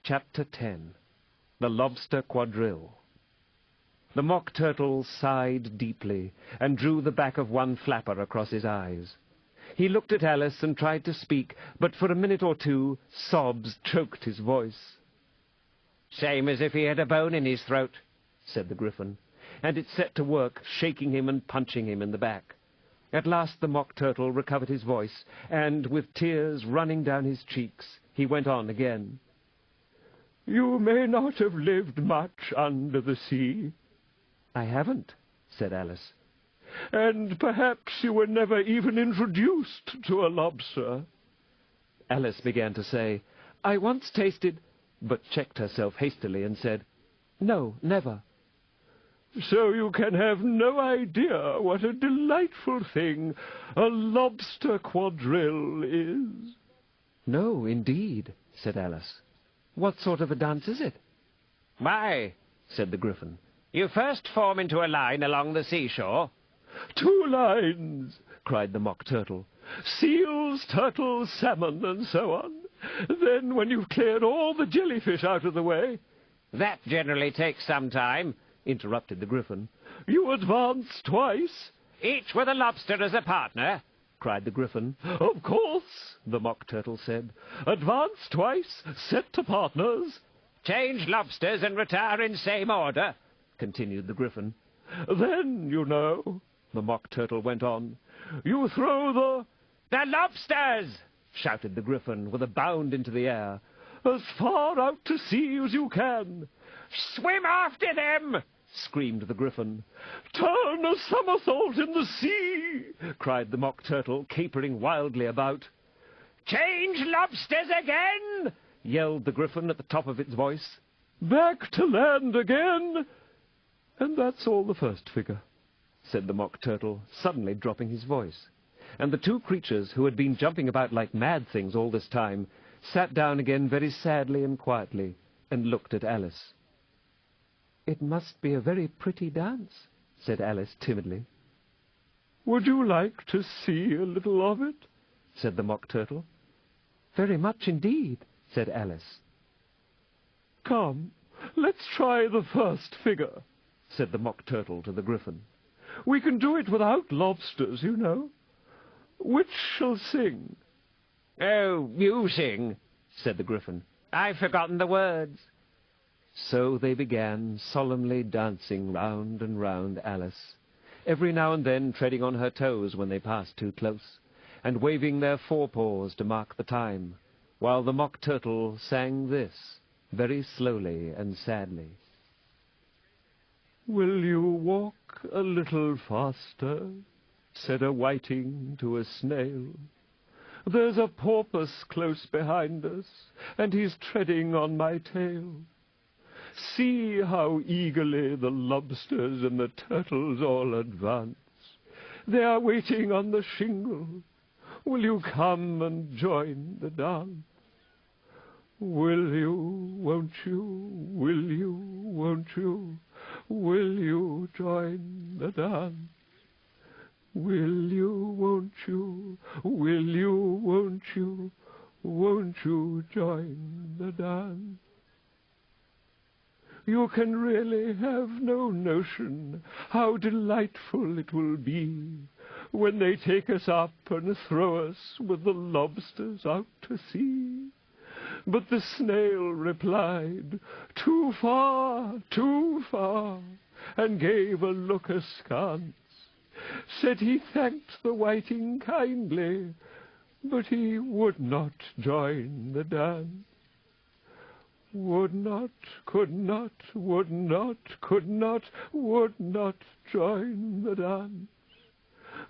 Chapter 10. The Lobster Quadrille. The Mock Turtle sighed deeply and drew the back of one flapper across his eyes. He looked at Alice and tried to speak, but for a minute or two sobs choked his voice. "Same as if he had a bone in his throat," said the Gryphon, and it set to work, shaking him and punching him in the back. At last the Mock Turtle recovered his voice, and, with tears running down his cheeks, he went on again. "You may not have lived much under the sea." "I haven't," said Alice. "And perhaps you were never even introduced to a lobster." Alice began to say, "I once tasted," but checked herself hastily and said, "No, never." "So you can have no idea what a delightful thing a lobster quadrille is?" "No, indeed," said Alice. "What sort of a dance is it?" "Why," said the Gryphon, "you first form into a line along the seashore." "Two lines!" cried the Mock Turtle. "Seals, turtles, salmon, and so on. Then, when you've cleared all the jellyfish out of the way—" "That generally takes some time," interrupted the Gryphon. "You advance twice." "Each with a lobster as a partner?" cried the Gryphon. "Of course," the Mock Turtle said. "Advance twice, set to partners." "Change lobsters and retire in same order," continued the Gryphon. "Then, you know," the Mock Turtle went on, "you throw "The lobsters!" shouted the Gryphon with a bound into the air, "as far out to sea as you can." "Swim after them!" screamed the Gryphon. "Turn a somersault in the sea!" cried the Mock Turtle, capering wildly about. "Change lobsters again!" yelled the Gryphon at the top of its voice. "Back to land again!" "And that's all the first figure," said the Mock Turtle, suddenly dropping his voice. And the two creatures, who had been jumping about like mad things all this time, sat down again very sadly and quietly, and looked at Alice. "It must be a very pretty dance," said Alice timidly. "Would you like to see a little of it?" said the Mock Turtle. "Very much indeed," said Alice. "Come, let's try the first figure," said the Mock Turtle to the Gryphon. "We can do it without lobsters, you know. Which shall sing?" "Oh, you sing," said the Gryphon. "I've forgotten the words." So they began solemnly dancing round and round Alice, every now and then treading on her toes when they passed too close, and waving their forepaws to mark the time, while the Mock Turtle sang this, very slowly and sadly. "Will you walk a little faster?" said a whiting to a snail. "There's a porpoise close behind us, and he's treading on my tail. See how eagerly the lobsters and the turtles all advance. They are waiting on the shingle. Will you come and join the dance? Will you, won't you, will you, won't you, will you join the dance? Will you, won't you, will you, won't you join the dance? You can really have no notion how delightful it will be when they take us up and throw us with the lobsters out to sea." But the snail replied, "Too far, and gave a look askance. Said he thanked the whiting kindly, but he would not join the dance. Would not, could not, would not, could not, would not join the dance.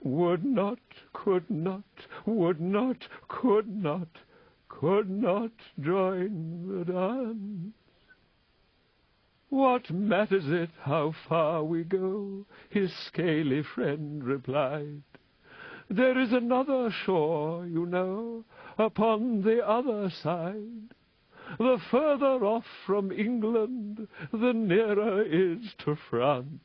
Would not, could not, would not, could not join the dance. "What matters it how far we go?" his scaly friend replied. "There is another shore, you know, upon the other side. The further off from England, the nearer is to France.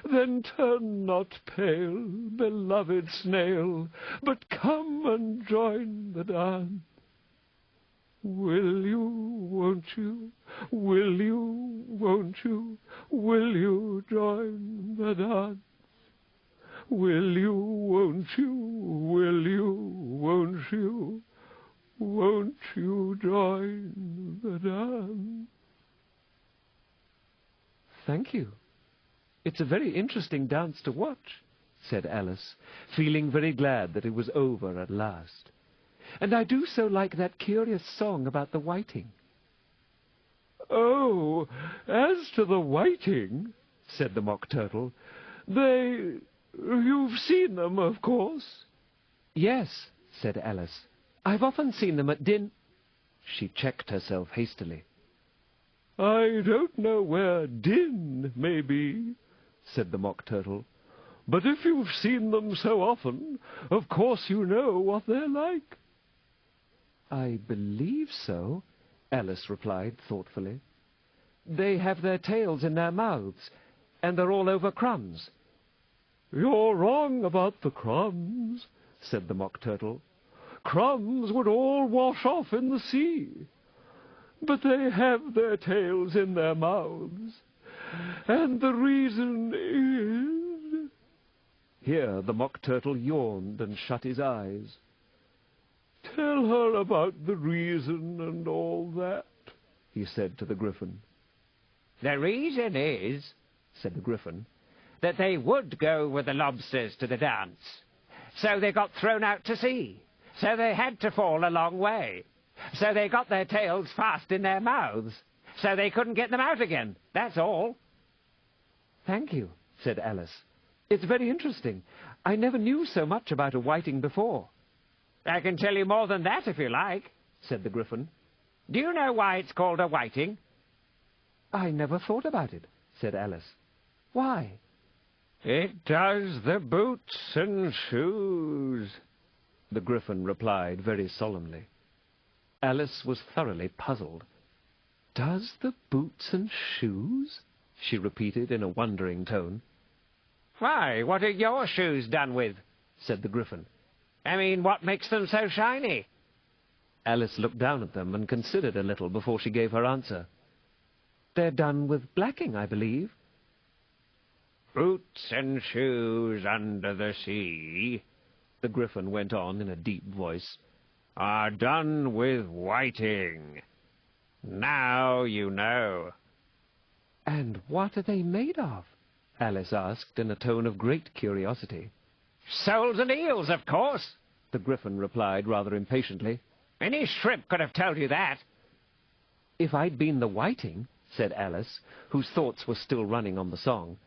Then turn not pale, beloved snail, but come and join the dance. Will you, won't you? Will you, won't you? Will you join the dance? Will you, won't you? Will you, won't you? Won't you join the dance? Thank you. It's a very interesting dance to watch, said Alice, feeling very glad that it was over at last. And I do so like that curious song about the whiting. Oh, as to the whiting, said the Mock Turtle, you've seen them, of course. Yes, said Alice. I've often seen them at She checked herself hastily. I don't know where Din may be, said the Mock Turtle, but if you've seen them so often, of course you know what they're like. I believe so, Alice replied thoughtfully. They have their tails in their mouths, and they're all over crumbs. You're wrong about the crumbs, said the Mock Turtle. Crumbs would all wash off in the sea. But they have their tails in their mouths, and the reason is... Here the Mock Turtle yawned and shut his eyes. Tell her about the reason and all that, he said to the Gryphon. The reason is, said the Gryphon, that they would go with the lobsters to the dance. So they got thrown out to sea. So they had to fall a long way. So they got their tails fast in their mouths. So they couldn't get them out again. That's all. Thank you, said Alice. It's very interesting. I never knew so much about a whiting before. I can tell you more than that if you like, said the Gryphon. Do you know why it's called a whiting? I never thought about it, said Alice. Why? It does the boots and shoes, the Gryphon replied very solemnly. Alice was thoroughly puzzled. Does the boots and shoes? She repeated in a wondering tone. Why, what are your shoes done with? Said the Gryphon. I mean, what makes them so shiny? Alice looked down at them and considered a little before she gave her answer. They're done with blacking, I believe. Boots and shoes under the sea, the Gryphon went on in a deep voice, are done with whiting. Now you know. And what are they made of? Alice asked in a tone of great curiosity. Soles and eels, of course, the Gryphon replied rather impatiently. Any shrimp could have told you that. If I'd been the whiting, said Alice, whose thoughts were still running on the song,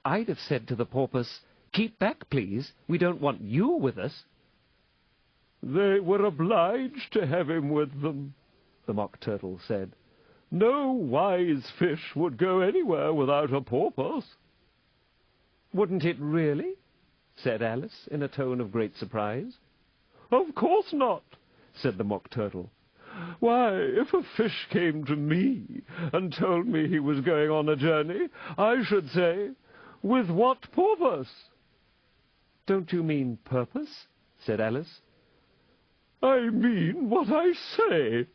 I'd have said to the porpoise, keep back, please. We don't want you with us. They were obliged to have him with them, the Mock Turtle said. No wise fish would go anywhere without a porpoise. Wouldn't it really? Said Alice in a tone of great surprise. Of course not, said the Mock Turtle. Why, if a fish came to me and told me he was going on a journey, I should say, with what purpose? Don't you mean purpose? Said Alice. I mean what I say,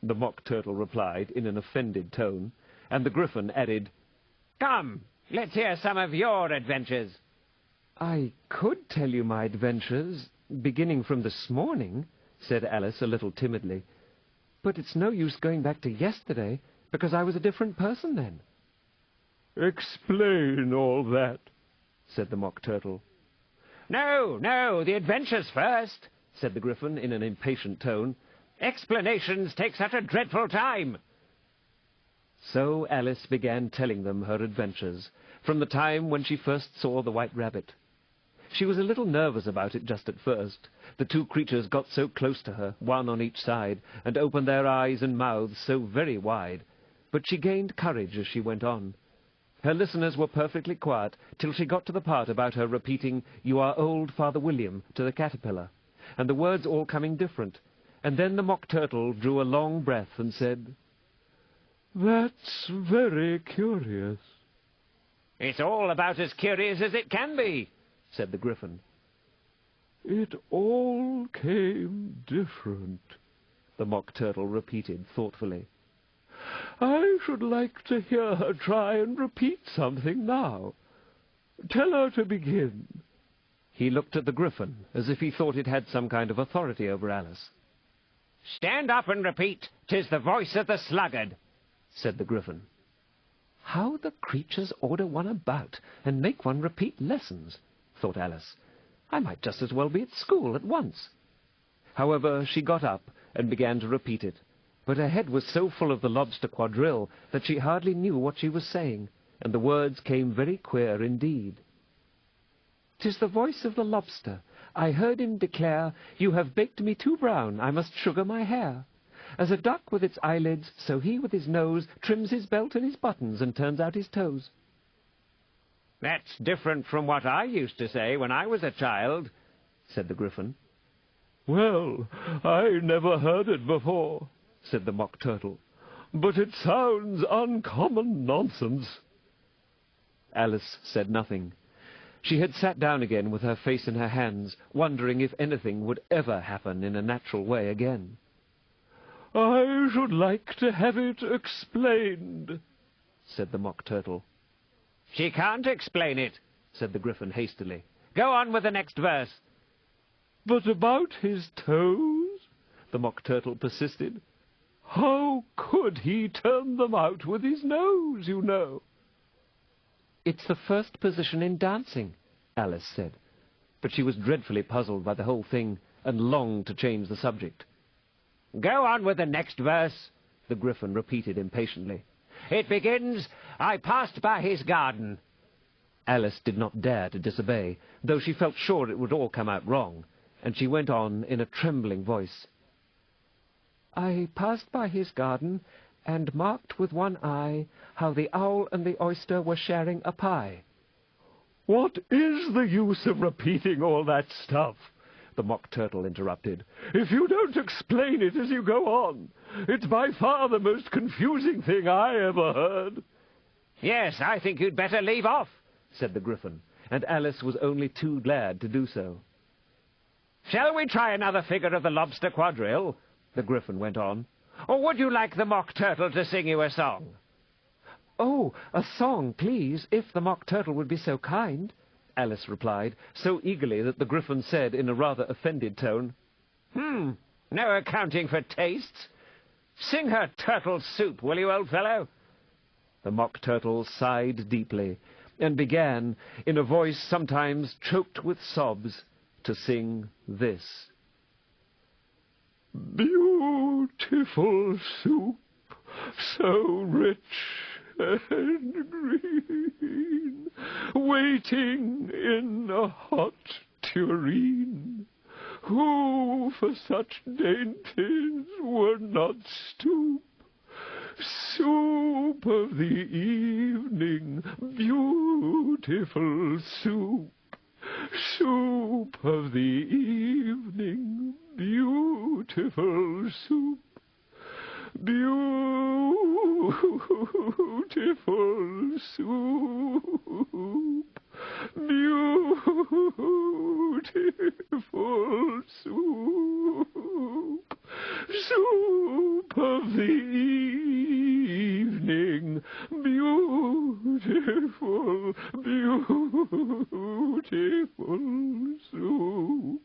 the Mock Turtle replied in an offended tone, and the Gryphon added, Come, let's hear some of your adventures. I could tell you my adventures, beginning from this morning, said Alice a little timidly. But it's no use going back to yesterday, because I was a different person then. Explain all that, said the Mock Turtle. No, the adventures first, said the Gryphon in an impatient tone. Explanations take such a dreadful time. So Alice began telling them her adventures, from the time when she first saw the White Rabbit. She was a little nervous about it just at first. The two creatures got so close to her, one on each side, and opened their eyes and mouths so very wide. But she gained courage as she went on. Her listeners were perfectly quiet till she got to the part about her repeating, You are old, Father William, to the caterpillar, and the words all coming different. And then the Mock Turtle drew a long breath and said, That's very curious. It's all about as curious as it can be, said the Gryphon. It all came different, the Mock Turtle repeated thoughtfully. I should like to hear her try and repeat something now. Tell her to begin." He looked at the Gryphon, as if he thought it had some kind of authority over Alice. "Stand up and repeat, 'tis the voice of the sluggard," said the Gryphon. How the creatures order one about, and make one repeat lessons, thought Alice. I might just as well be at school at once. However, she got up and began to repeat it, but her head was so full of the lobster quadrille that she hardly knew what she was saying, and the words came very queer indeed. "'Tis the voice of the lobster. I heard him declare, 'You have baked me too brown, I must sugar my hair.' As a duck with its eyelids, so he with his nose trims his belt and his buttons and turns out his toes." "That's different from what I used to say when I was a child," said the Gryphon. "Well, I never heard it before," said the Mock Turtle, "but it sounds uncommon nonsense." Alice said nothing. She had sat down again with her face in her hands, wondering if anything would ever happen in a natural way again. "I should like to have it explained," said the Mock Turtle. "She can't explain it," said the Gryphon hastily. "Go on with the next verse." "But about his toes?" the Mock Turtle persisted. "How could he turn them out with his nose, you know?" "It's the first position in dancing," Alice said, but she was dreadfully puzzled by the whole thing and longed to change the subject. "Go on with the next verse," the Gryphon repeated impatiently. "It begins, 'I passed by his garden.'" Alice did not dare to disobey, though she felt sure it would all come out wrong, and she went on in a trembling voice. "I passed by his garden, and marked with one eye how the owl and the oyster were sharing a pie." "What is the use of repeating all that stuff?" the Mock Turtle interrupted. "If you don't explain it as you go on, it's by far the most confusing thing I ever heard." "Yes, I think you'd better leave off," said the Gryphon, and Alice was only too glad to do so. "Shall we try another figure of the lobster quadrille?" the Gryphon went on. "Or would you like the Mock Turtle to sing you a song?" "Oh, a song, please, if the Mock Turtle would be so kind," Alice replied, so eagerly that the Gryphon said in a rather offended tone, No accounting for tastes. Sing her turtle soup, will you, old fellow?" The Mock Turtle sighed deeply, and began, in a voice sometimes choked with sobs, to sing this. "Beautiful soup, so rich and green, waiting in a hot tureen. Who for such dainties would not stoop? Soup of the evening, beautiful soup. Soup of the evening, beautiful soup. Beautiful soup. Beautiful soup. Soup of the evening, beautiful, beautiful soup.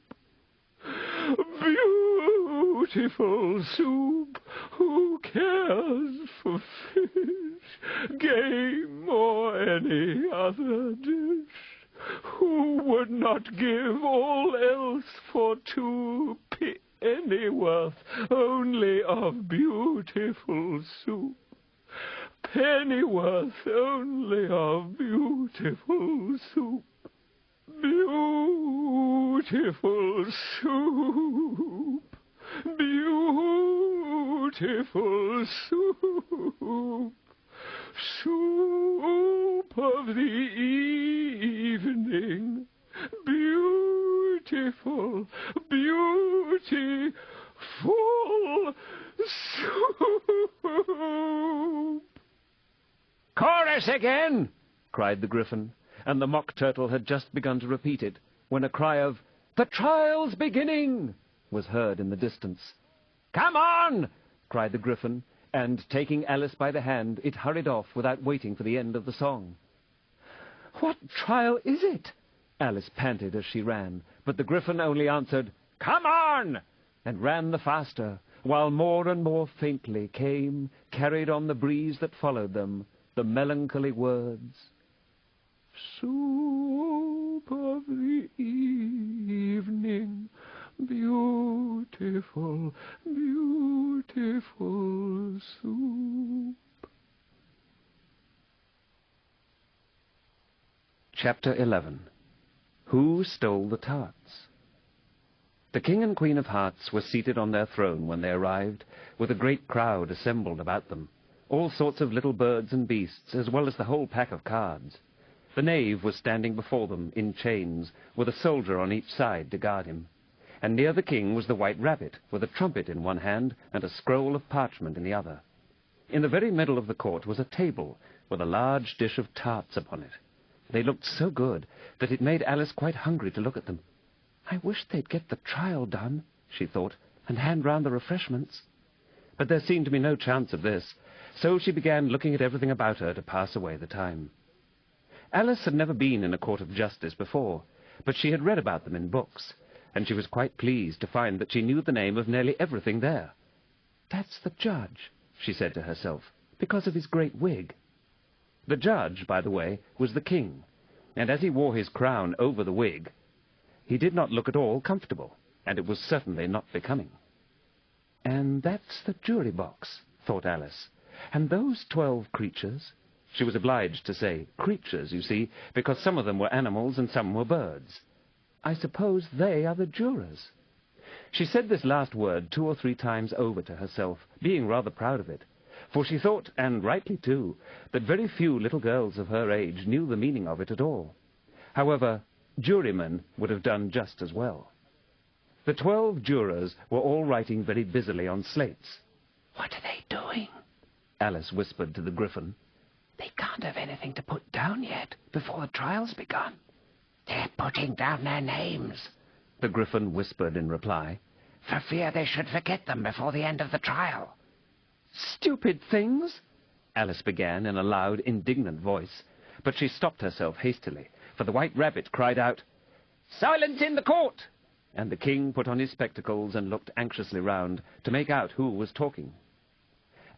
Beautiful soup, who cares for fish, game, or any other dish? Who would not give all else for 2 pennyworth only of beautiful soup? Pennyworth only of beautiful soup. Beautiful soup, beautiful soup, soup of the evening, beautiful, beautiful soup." "Chorus again!" cried the Gryphon, and the Mock Turtle had just begun to repeat it, when a cry of, "The trial's beginning!" was heard in the distance. "Come on!" cried the Gryphon, and taking Alice by the hand, it hurried off without waiting for the end of the song. "What trial is it?" Alice panted as she ran, but the Gryphon only answered, "Come on!" and ran the faster, while more and more faintly came, carried on the breeze that followed them, the melancholy words, "Soup of the evening, beautiful, beautiful soup." Chapter 11. Who Stole the Tarts? The King and Queen of Hearts were seated on their throne when they arrived, with a great crowd assembled about them, all sorts of little birds and beasts, as well as the whole pack of cards. The knave was standing before them in chains, with a soldier on each side to guard him. And near the king was the white rabbit, with a trumpet in one hand and a scroll of parchment in the other. In the very middle of the court was a table, with a large dish of tarts upon it. They looked so good that it made Alice quite hungry to look at them. "I wish they'd get the trial done," she thought, "and hand round the refreshments." But there seemed to be no chance of this, so she began looking at everything about her to pass away the time. Alice had never been in a court of justice before, but she had read about them in books, and she was quite pleased to find that she knew the name of nearly everything there. "That's the judge," she said to herself, "because of his great wig." The judge, by the way, was the king, and as he wore his crown over the wig, he did not look at all comfortable, and it was certainly not becoming. "And that's the jury box," thought Alice. "And those 12 creatures—" She was obliged to say creatures, you see, because some of them were animals and some were birds. "I suppose they are the jurors." She said this last word 2 or 3 times over to herself, being rather proud of it, for she thought, and rightly too, that very few little girls of her age knew the meaning of it at all. However, jurymen would have done just as well. The 12 jurors were all writing very busily on slates. "What are they doing?" Alice whispered to the Gryphon. "They can't have anything to put down yet, before the trial's begun." "They're putting down their names," the Gryphon whispered in reply, "for fear they should forget them before the end of the trial." "Stupid things!" Alice began in a loud, indignant voice, but she stopped herself hastily, for the white rabbit cried out, "Silence in the court!" and the king put on his spectacles and looked anxiously round to make out who was talking.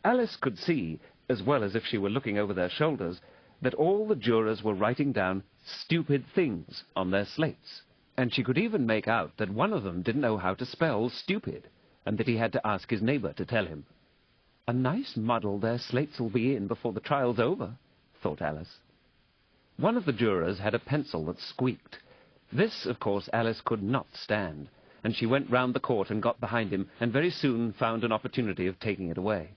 Alice could see, as well as if she were looking over their shoulders, that all the jurors were writing down stupid things on their slates, and she could even make out that one of them didn't know how to spell stupid, and that he had to ask his neighbour to tell him. "A nice muddle their slates will be in before the trial's over," thought Alice. One of the jurors had a pencil that squeaked. This, of course, Alice could not stand, and she went round the court and got behind him, and very soon found an opportunity of taking it away.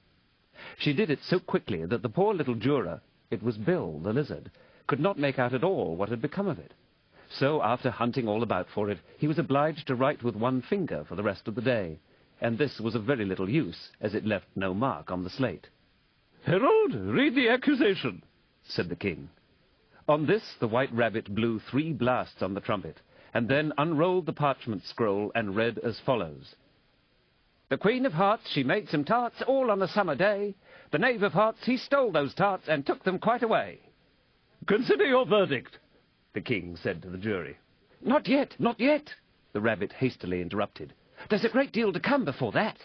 She did it so quickly that the poor little juror, it was Bill the lizard, could not make out at all what had become of it. So, after hunting all about for it, he was obliged to write with one finger for the rest of the day, and this was of very little use, as it left no mark on the slate. "Herald, read the accusation," said the king. On this the white rabbit blew 3 blasts on the trumpet, and then unrolled the parchment scroll and read as follows. "The Queen of Hearts, she made some tarts all on a summer day. The Knave of Hearts, he stole those tarts and took them quite away." "Consider your verdict," the king said to the jury. "Not yet, not yet," the rabbit hastily interrupted. "There's a great deal to come before that."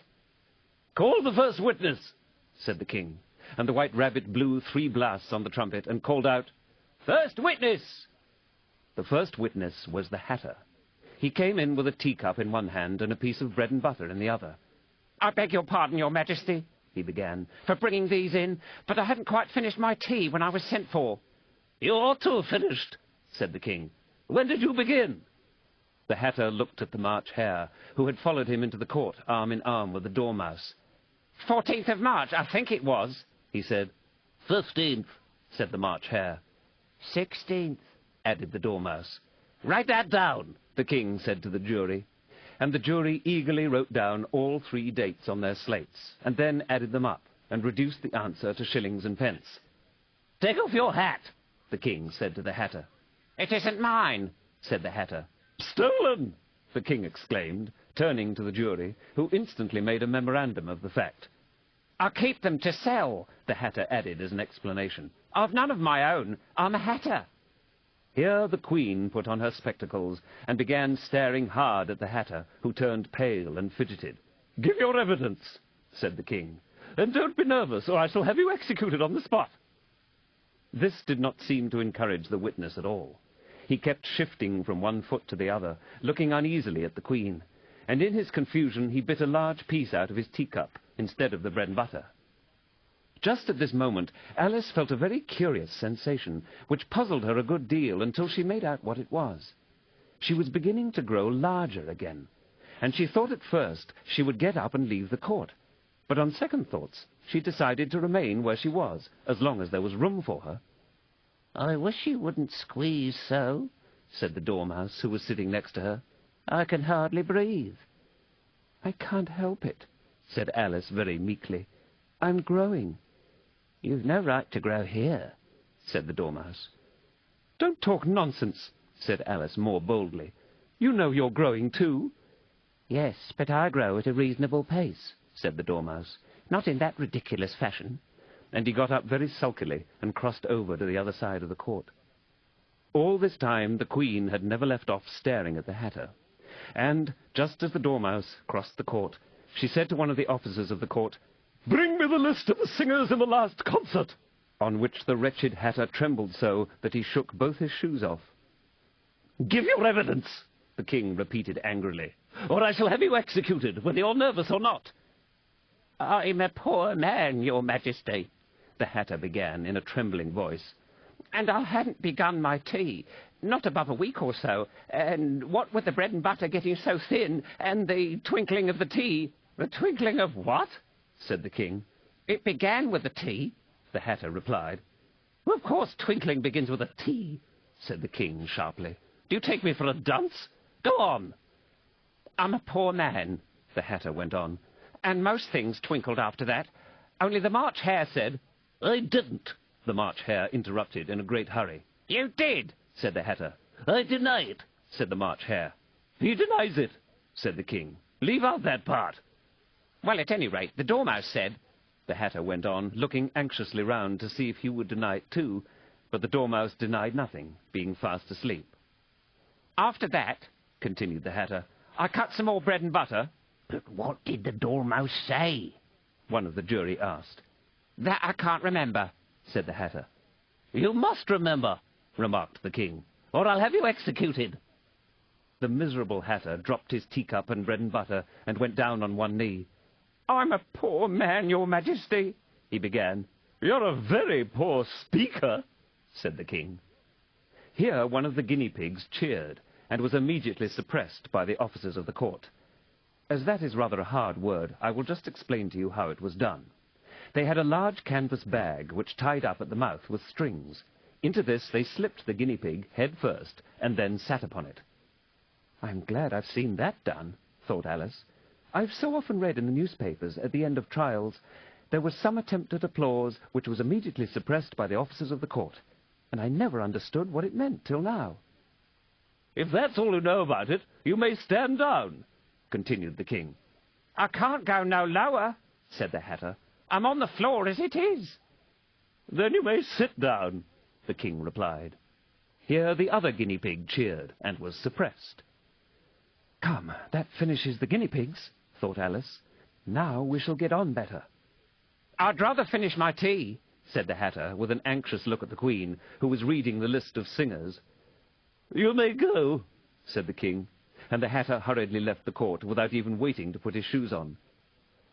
"Call the first witness," said the king, and the white rabbit blew 3 blasts on the trumpet and called out, "First witness!" The first witness was the Hatter. He came in with a teacup in one hand and a piece of bread and butter in the other. "I beg your pardon, your majesty," he began, "for bringing these in, but I hadn't quite finished my tea when I was sent for." "You ought to have finished," said the king. "When did you begin?" The Hatter looked at the March Hare, who had followed him into the court, arm in arm with the Dormouse. 14th of March, I think it was," he said. 15th, said the March Hare. 16th, added the Dormouse. "Write that down," the king said to the jury. And the jury eagerly wrote down all 3 dates on their slates, and then added them up, and reduced the answer to shillings and pence. "Take off your hat," the king said to the Hatter. "It isn't mine," said the Hatter. "Stolen!" the king exclaimed, turning to the jury, who instantly made a memorandum of the fact. "I keep them to sell," the Hatter added as an explanation. "I've none of my own. I'm a Hatter." Here the Queen put on her spectacles and began staring hard at the Hatter, who turned pale and fidgeted. "Give your evidence," said the King, "and don't be nervous, or I shall have you executed on the spot." This did not seem to encourage the witness at all. He kept shifting from one foot to the other, looking uneasily at the Queen, and in his confusion he bit a large piece out of his teacup instead of the bread and butter. Just at this moment, Alice felt a very curious sensation, which puzzled her a good deal until she made out what it was. She was beginning to grow larger again, and she thought at first she would get up and leave the court. But on second thoughts, she decided to remain where she was, as long as there was room for her. "I wish you wouldn't squeeze so," said the Dormouse, who was sitting next to her. "I can hardly breathe." "I can't help it," said Alice very meekly. "I'm growing." "You've no right to grow here," said the Dormouse. "Don't talk nonsense," said Alice more boldly. "You know you're growing too." "Yes, but I grow at a reasonable pace," said the Dormouse. "Not in that ridiculous fashion." And he got up very sulkily and crossed over to the other side of the court. All this time the Queen had never left off staring at the Hatter, and, just as the Dormouse crossed the court, she said to one of the officers of the court, "Bring me the list of the singers in the last concert," on which the wretched Hatter trembled so that he shook both his shoes off. "Give your evidence," the King repeated angrily, "or I shall have you executed, whether you're nervous or not." "I'm a poor man, Your Majesty," the Hatter began in a trembling voice. "and I hadn't begun my tea, not above a week or so, and what with the bread and butter getting so thin, and the twinkling of the tea—" "The twinkling of what?" said the King. "It began with the tea," the Hatter replied. "Well, of course twinkling begins with a T," said the King sharply. "Do you take me for a dunce? Go on." "I'm a poor man," the Hatter went on, "and most things twinkled after that. Only the March Hare said—" "I didn't," the March Hare interrupted in a great hurry. "You did," said the Hatter. "I deny it," said the March Hare. "He denies it," said the King. "Leave out that part." "Well, at any rate, the Dormouse said—" the Hatter went on, looking anxiously round to see if he would deny it too, but the Dormouse denied nothing, being fast asleep. "After that," continued the Hatter, "I cut some more bread and butter." "But what did the Dormouse say?" one of the jury asked. "That I can't remember," said the Hatter. "You must remember," remarked the King, "or I'll have you executed." The miserable Hatter dropped his teacup and bread and butter and went down on one knee. "I'm a poor man, Your Majesty," he began. "You're a very poor speaker," said the King. Here one of the guinea pigs cheered, and was immediately suppressed by the officers of the court. As that is rather a hard word, I will just explain to you how it was done. They had a large canvas bag, which tied up at the mouth with strings. Into this they slipped the guinea pig head first, and then sat upon it. "I'm glad I've seen that done," thought Alice. "I've so often read in the newspapers, at the end of trials, there was some attempt at applause which was immediately suppressed by the officers of the court, and I never understood what it meant till now." "If that's all you know about it, you may stand down," continued the King. "I can't go no lower," said the Hatter. "I'm on the floor as it is." "Then you may sit down," the King replied. Here the other guinea pig cheered, and was suppressed. "Come, that finishes the guinea pigs," thought Alice. "Now we shall get on better." "I'd rather finish my tea," said the Hatter, with an anxious look at the Queen, who was reading the list of singers. "You may go," said the King, and the Hatter hurriedly left the court without even waiting to put his shoes on.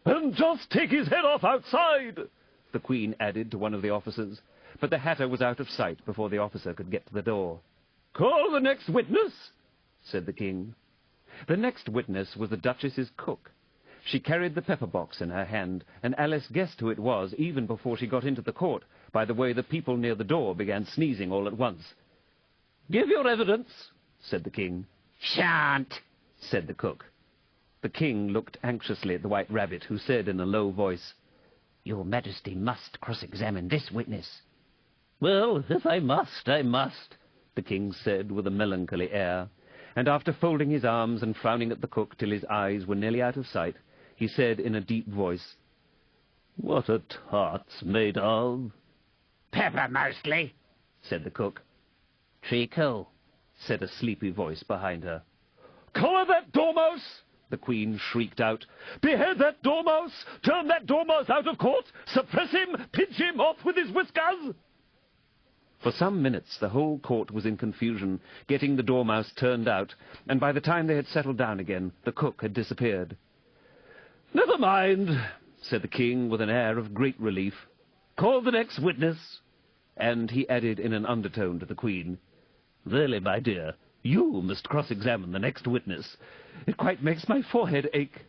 "And just take his head off outside," the Queen added to one of the officers, but the Hatter was out of sight before the officer could get to the door. "Call the next witness," said the King. The next witness was the Duchess's cook. She carried the pepper box in her hand, and Alice guessed who it was even before she got into the court, by the way the people near the door began sneezing all at once. "Give your evidence," said the King. "Shan't," said the cook. The King looked anxiously at the White Rabbit, who said in a low voice, "Your Majesty must cross-examine this witness." "Well, if I must, I must," the King said with a melancholy air, and after folding his arms and frowning at the cook till his eyes were nearly out of sight, he said in a deep voice, "What are tarts made of?" Pepper, mostly, said the cook. "Treacle," said a sleepy voice behind her. "Collar that dormouse!" the Queen shrieked out. "Behead that dormouse! Turn that dormouse out of court! Suppress him! Pinch him off with his whiskers!" For some minutes the whole court was in confusion, getting the dormouse turned out, and by the time they had settled down again, the cook had disappeared. "Never mind," said the King with an air of great relief. "Call the next witness." And he added in an undertone to the Queen, "Really, my dear, you must cross-examine the next witness. It quite makes my forehead ache."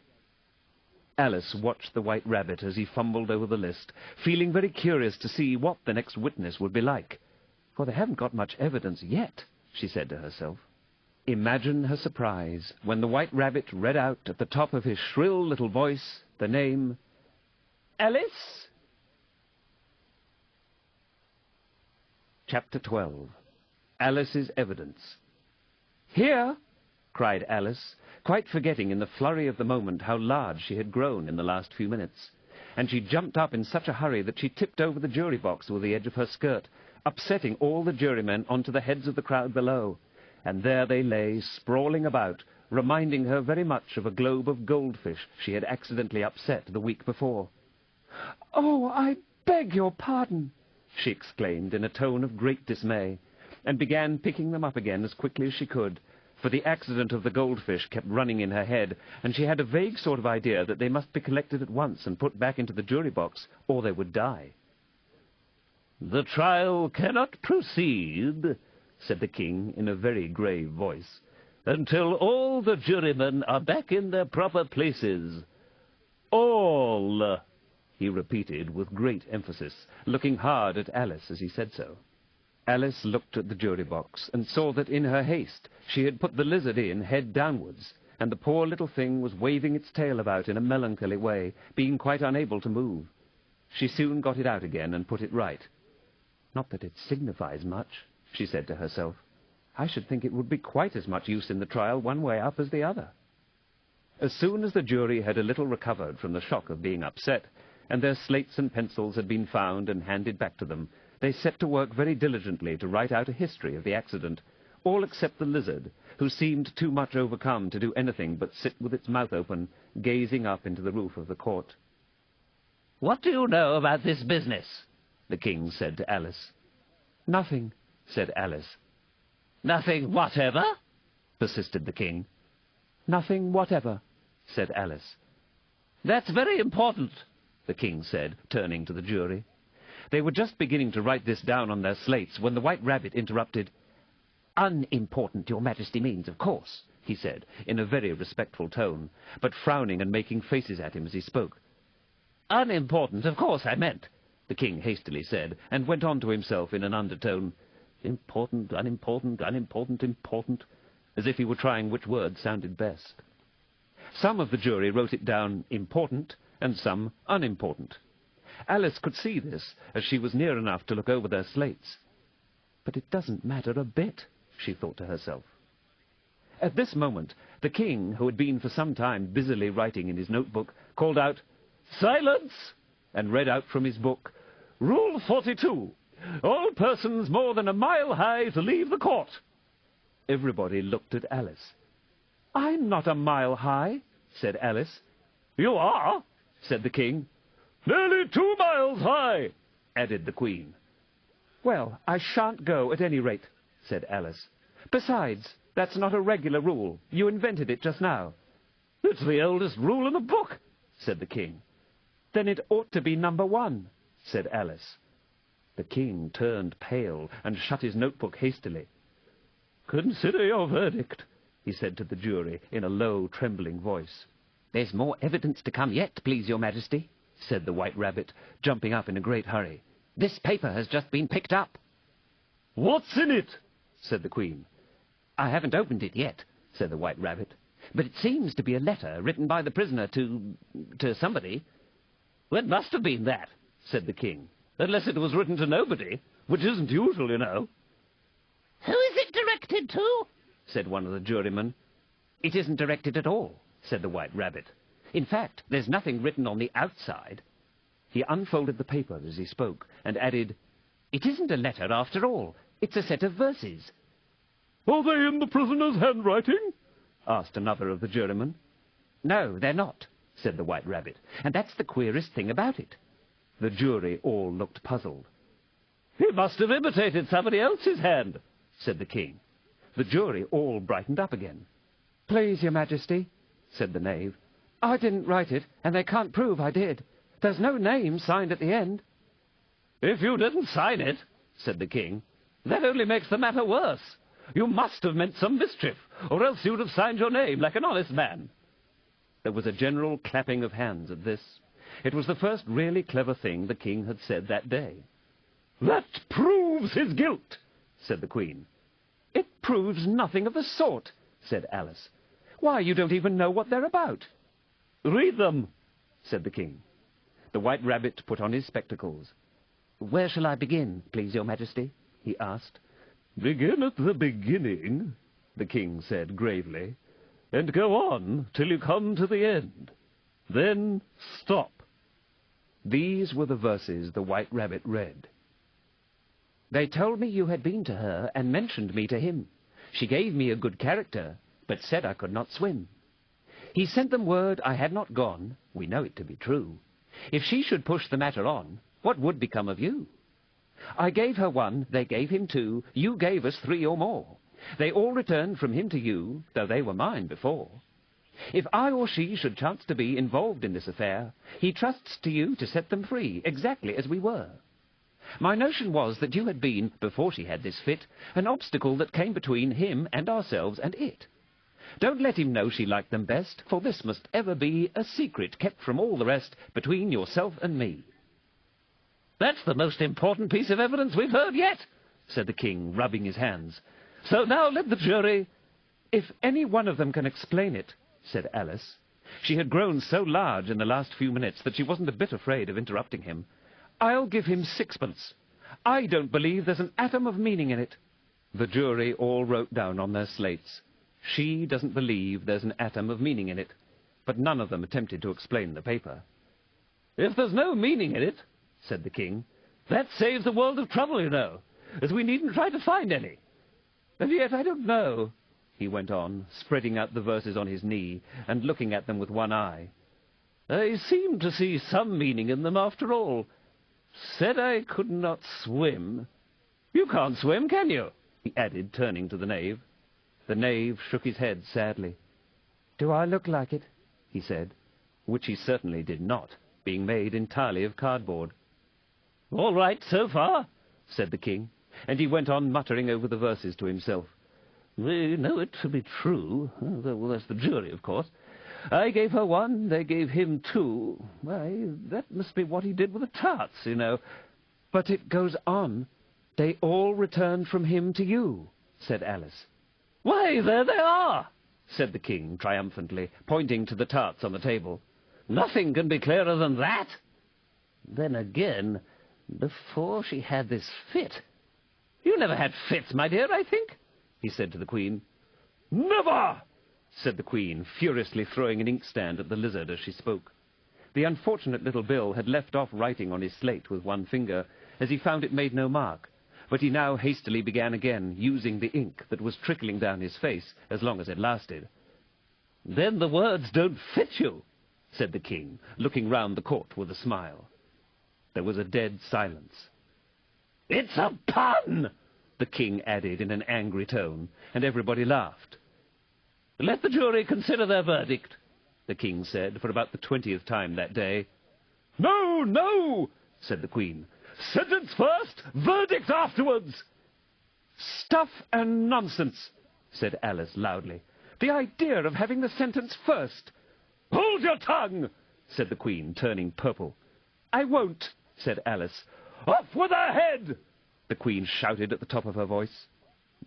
Alice watched the White Rabbit as he fumbled over the list, feeling very curious to see what the next witness would be like. "For they haven't got much evidence yet," she said to herself. Imagine her surprise when the White Rabbit read out at the top of his shrill little voice the name Alice. Chapter 12. Alice's Evidence. "Here!" cried Alice, quite forgetting in the flurry of the moment how large she had grown in the last few minutes. And she jumped up in such a hurry that she tipped over the jury box with the edge of her skirt, upsetting all the jurymen onto the heads of the crowd below. And there they lay, sprawling about, reminding her very much of a globe of goldfish she had accidentally upset the week before. "Oh, I beg your pardon," she exclaimed in a tone of great dismay, and began picking them up again as quickly as she could, for the accident of the goldfish kept running in her head, and she had a vague sort of idea that they must be collected at once and put back into the jury box, or they would die. "The trial cannot proceed," said the King in a very grave voice, "until all the jurymen are back in their proper places. All," he repeated with great emphasis, looking hard at Alice as he said so. Alice looked at the jury box and saw that in her haste she had put the lizard in head downwards, and the poor little thing was waving its tail about in a melancholy way, being quite unable to move. She soon got it out again and put it right. "Not that it signifies much," she said to herself. "I should think it would be quite as much use in the trial one way up as the other." As soon as the jury had a little recovered from the shock of being upset, and their slates and pencils had been found and handed back to them, they set to work very diligently to write out a history of the accident, all except the lizard, who seemed too much overcome to do anything but sit with its mouth open, gazing up into the roof of the court. "What do you know about this business?" the King said to Alice. "Nothing," said Alice. "Nothing whatever?" persisted the King. "Nothing whatever," said Alice. "That's very important," the King said, turning to the jury. They were just beginning to write this down on their slates when the White Rabbit interrupted. "Unimportant, Your Majesty means, of course," he said, in a very respectful tone, but frowning and making faces at him as he spoke. "Unimportant, of course I meant," the King hastily said, and went on to himself in an undertone. "Important, unimportant, unimportant, important," as if he were trying which word sounded best. Some of the jury wrote it down important, and some unimportant. Alice could see this, as she was near enough to look over their slates. "But it doesn't matter a bit," she thought to herself. At this moment, the King, who had been for some time busily writing in his notebook, called out, "Silence!" and read out from his book, "Rule 42. All persons more than a mile high to leave the court." Everybody looked at Alice. "I'm not a mile high," said Alice. "You are," said the King. "Nearly 2 miles high," added the Queen. "Well, I shan't go at any rate," said Alice. "Besides, that's not a regular rule. You invented it just now." "It's the eldest rule in the book," said the King. "Then it ought to be number 1, said Alice. The King turned pale and shut his notebook hastily. "Consider your verdict," he said to the jury in a low, trembling voice. "There's more evidence to come yet, please, Your Majesty," said the White Rabbit, jumping up in a great hurry. "This paper has just been picked up." "What's in it?" said the Queen. "I haven't opened it yet," said the White Rabbit, "but it seems to be a letter written by the prisoner to somebody." "It must have been that," said the King, "unless it was written to nobody, which isn't usual, you know." Who is it directed to? said one of the jurymen. "It isn't directed at all," said the White Rabbit. "In fact, there's nothing written on the outside." He unfolded the paper as he spoke, and added, "It isn't a letter after all. It's a set of verses." "Are they in the prisoner's handwriting?" asked another of the jurymen. "No, they're not," said the White Rabbit, "and that's the queerest thing about it." The jury all looked puzzled. "He must have imitated somebody else's hand," said the king. The jury all brightened up again. "Please, Your Majesty," said the knave, "I didn't write it, and they can't prove I did. There's no name signed at the end." "If you didn't sign it," said the king, "that only makes the matter worse. You must have meant some mischief, or else you'd have signed your name like an honest man." There was a general clapping of hands at this. It was the first really clever thing the king had said that day. "That proves his guilt," said the queen. "It proves nothing of the sort," said Alice. "Why, you don't even know what they're about." "Read them," said the king. The White Rabbit put on his spectacles. "Where shall I begin, please, Your Majesty?" he asked. "Begin at the beginning," the king said gravely, "and go on till you come to the end. Then stop." These were the verses the White Rabbit read. "They told me you had been to her and mentioned me to him. She gave me a good character, but said I could not swim. He sent them word I had not gone, we know it to be true. If she should push the matter on, what would become of you? I gave her 1, they gave him 2, you gave us 3 or more. They all returned from him to you, though they were mine before. If I or she should chance to be involved in this affair, he trusts to you to set them free, exactly as we were. My notion was that you had been, before she had this fit, an obstacle that came between him and ourselves and it. Don't let him know she liked them best, for this must ever be a secret kept from all the rest between yourself and me." "That's the most important piece of evidence we've heard yet," said the king, rubbing his hands. "So now let the jury—" "If any one of them can explain it," said Alice. She had grown so large in the last few minutes that she wasn't a bit afraid of interrupting him. "I'll give him 6pence. I don't believe there's an atom of meaning in it." The jury all wrote down on their slates, "She doesn't believe there's an atom of meaning in it," but none of them attempted to explain the paper. "If there's no meaning in it," said the king, "that saves a world of trouble, you know, as we needn't try to find any. And yet I don't know," he went on, spreading out the verses on his knee and looking at them with one eye. "I seem to see some meaning in them after all. Said I could not swim. You can't swim, can you?" he added, turning to the knave. The knave shook his head sadly. "Do I look like it?" he said, which he certainly did not, being made entirely of cardboard. "All right so far," said the king, and he went on muttering over the verses to himself. "We know it to be true. Well, that's the jury, of course. I gave her 1, they gave him 2. Why, that must be what he did with the tarts, you know." "But it goes on. They all returned from him to you," said Alice. "Why, there they are," said the king triumphantly, pointing to the tarts on the table. "Nothing can be clearer than that. Then again, before she had this fit— You never had fits, my dear, I think?" he said to the queen. "Never!" said the queen, furiously throwing an inkstand at the lizard as she spoke. The unfortunate little Bill had left off writing on his slate with one finger, as he found it made no mark, but he now hastily began again, using the ink that was trickling down his face as long as it lasted. "Then the words don't fit you," said the king, looking round the court with a smile. There was a dead silence. "It's a pun," the king added in an angry tone, and everybody laughed. "Let the jury consider their verdict," the king said for about the 20th time that day. "No, no," said the queen. "Sentence first, verdict afterwards." "Stuff and nonsense," said Alice loudly. "The idea of having the sentence first." "Hold your tongue," said the queen, turning purple. "I won't," said Alice. "Off with her head!" the queen shouted at the top of her voice.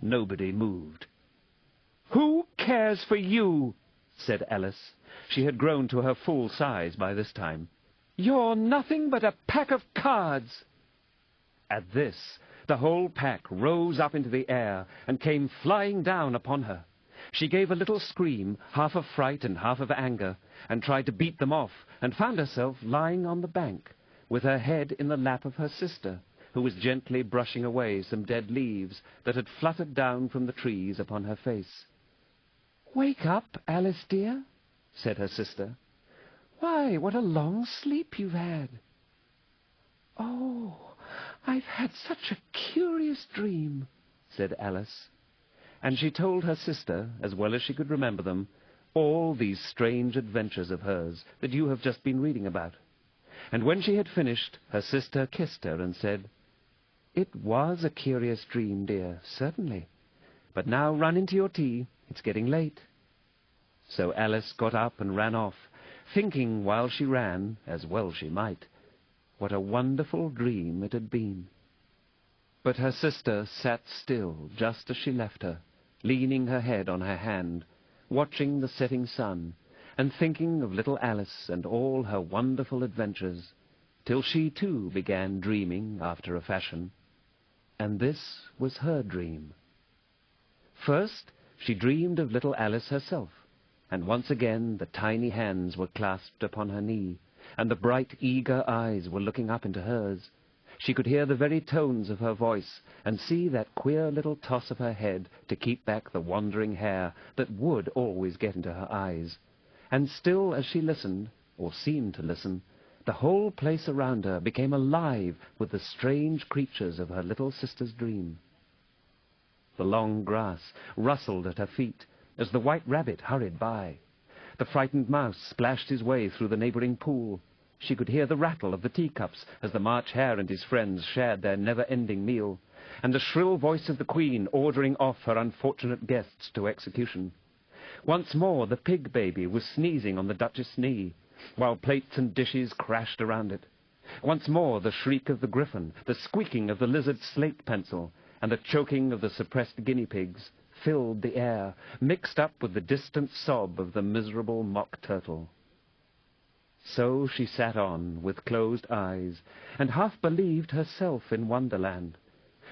Nobody moved. "Who cares for you?" said Alice. She had grown to her full size by this time. "You're nothing but a pack of cards." At this, the whole pack rose up into the air and came flying down upon her. She gave a little scream, half of fright and half of anger, and tried to beat them off, and found herself lying on the bank, with her head in the lap of her sister, who was gently brushing away some dead leaves that had fluttered down from the trees upon her face. "Wake up, Alice dear," said her sister. "Why, what a long sleep you've had." "Oh, I've had such a curious dream," said Alice. And she told her sister, as well as she could remember them, all these strange adventures of hers that you have just been reading about. And when she had finished, her sister kissed her and said, "It was a curious dream, dear, certainly. But now run into your tea. It's getting late." So Alice got up and ran off, thinking while she ran, as well she might, what a wonderful dream it had been. But her sister sat still just as she left her, leaning her head on her hand, watching the setting sun, and thinking of little Alice and all her wonderful adventures, till she too began dreaming after a fashion. And this was her dream. First, she dreamed of little Alice herself, and once again the tiny hands were clasped upon her knee, and the bright, eager eyes were looking up into hers. She could hear the very tones of her voice, and see that queer little toss of her head to keep back the wandering hair that would always get into her eyes. And still as she listened, or seemed to listen, the whole place around her became alive with the strange creatures of her little sister's dream. The long grass rustled at her feet as the white rabbit hurried by. The frightened mouse splashed his way through the neighboring pool. She could hear the rattle of the teacups as the March Hare and his friends shared their never-ending meal, and the shrill voice of the Queen ordering off her unfortunate guests to execution. Once more the pig baby was sneezing on the Duchess' knee, while plates and dishes crashed around it. Once more the shriek of the griffin, the squeaking of the lizard's slate pencil, and the choking of the suppressed guinea pigs filled the air, mixed up with the distant sob of the miserable mock turtle. So she sat on, with closed eyes, and half believed herself in Wonderland,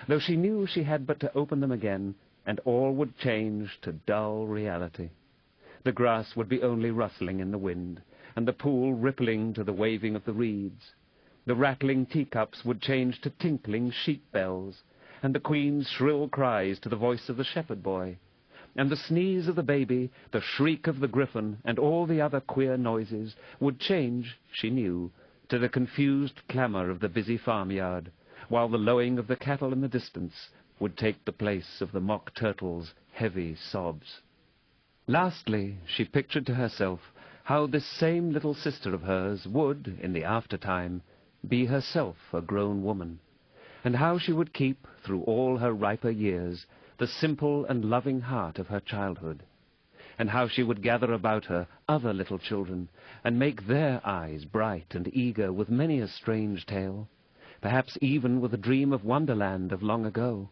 though she knew she had but to open them again, and all would change to dull reality. The grass would be only rustling in the wind, and the pool rippling to the waving of the reeds. The rattling teacups would change to tinkling sheep bells, and the Queen's shrill cries to the voice of the shepherd boy, and the sneeze of the baby, the shriek of the griffin, and all the other queer noises would change, she knew, to the confused clamour of the busy farmyard, while the lowing of the cattle in the distance would take the place of the mock turtle's heavy sobs. Lastly, she pictured to herself how this same little sister of hers would, in the after-time, be herself a grown woman, and how she would keep, through all her riper years, the simple and loving heart of her childhood, and how she would gather about her other little children, and make their eyes bright and eager with many a strange tale, perhaps even with a dream of Wonderland of long ago,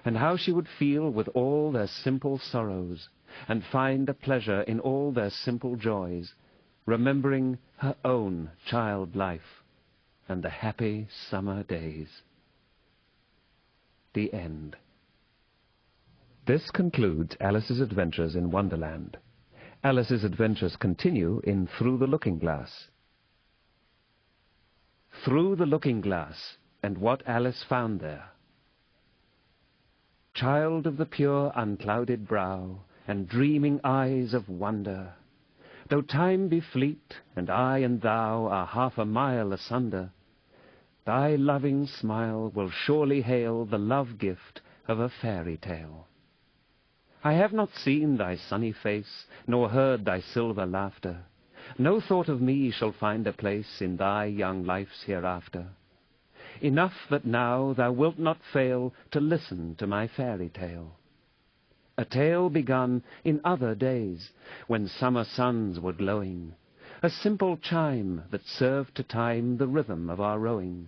and how she would feel with all their simple sorrows, and find a pleasure in all their simple joys, remembering her own child life and the happy summer days. The end. This concludes Alice's adventures in Wonderland. Alice's adventures continue in Through the Looking Glass. Through the Looking Glass, and what Alice found there. Child of the pure unclouded brow, and dreaming eyes of wonder, though time be fleet, and I and thou are half a mile asunder, thy loving smile will surely hail the love-gift of a fairy tale. I have not seen thy sunny face, nor heard thy silver laughter. No thought of me shall find a place in thy young life's hereafter. Enough that now thou wilt not fail to listen to my fairy tale. A tale begun in other days, when summer suns were glowing, a simple chime that served to time the rhythm of our rowing,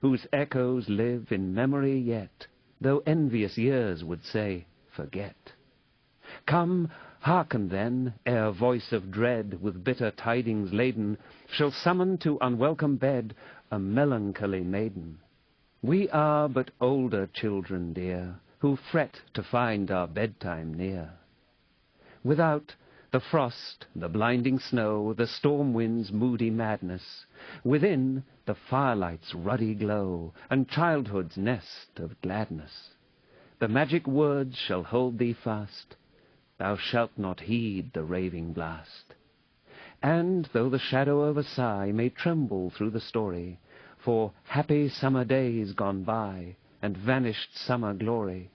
whose echoes live in memory yet, though envious years would say, forget. Come, hearken then, ere voice of dread, with bitter tidings laden, shall summon to unwelcome bed a melancholy maiden. We are but older children dear, who fret to find our bedtime near. Without, The frost, the blinding snow, the storm wind's moody madness, within the firelight's ruddy glow, and childhood's nest of gladness. The magic words shall hold thee fast, thou shalt not heed the raving blast. And though the shadow of a sigh may tremble through the story, for happy summer days gone by, and vanished summer glory,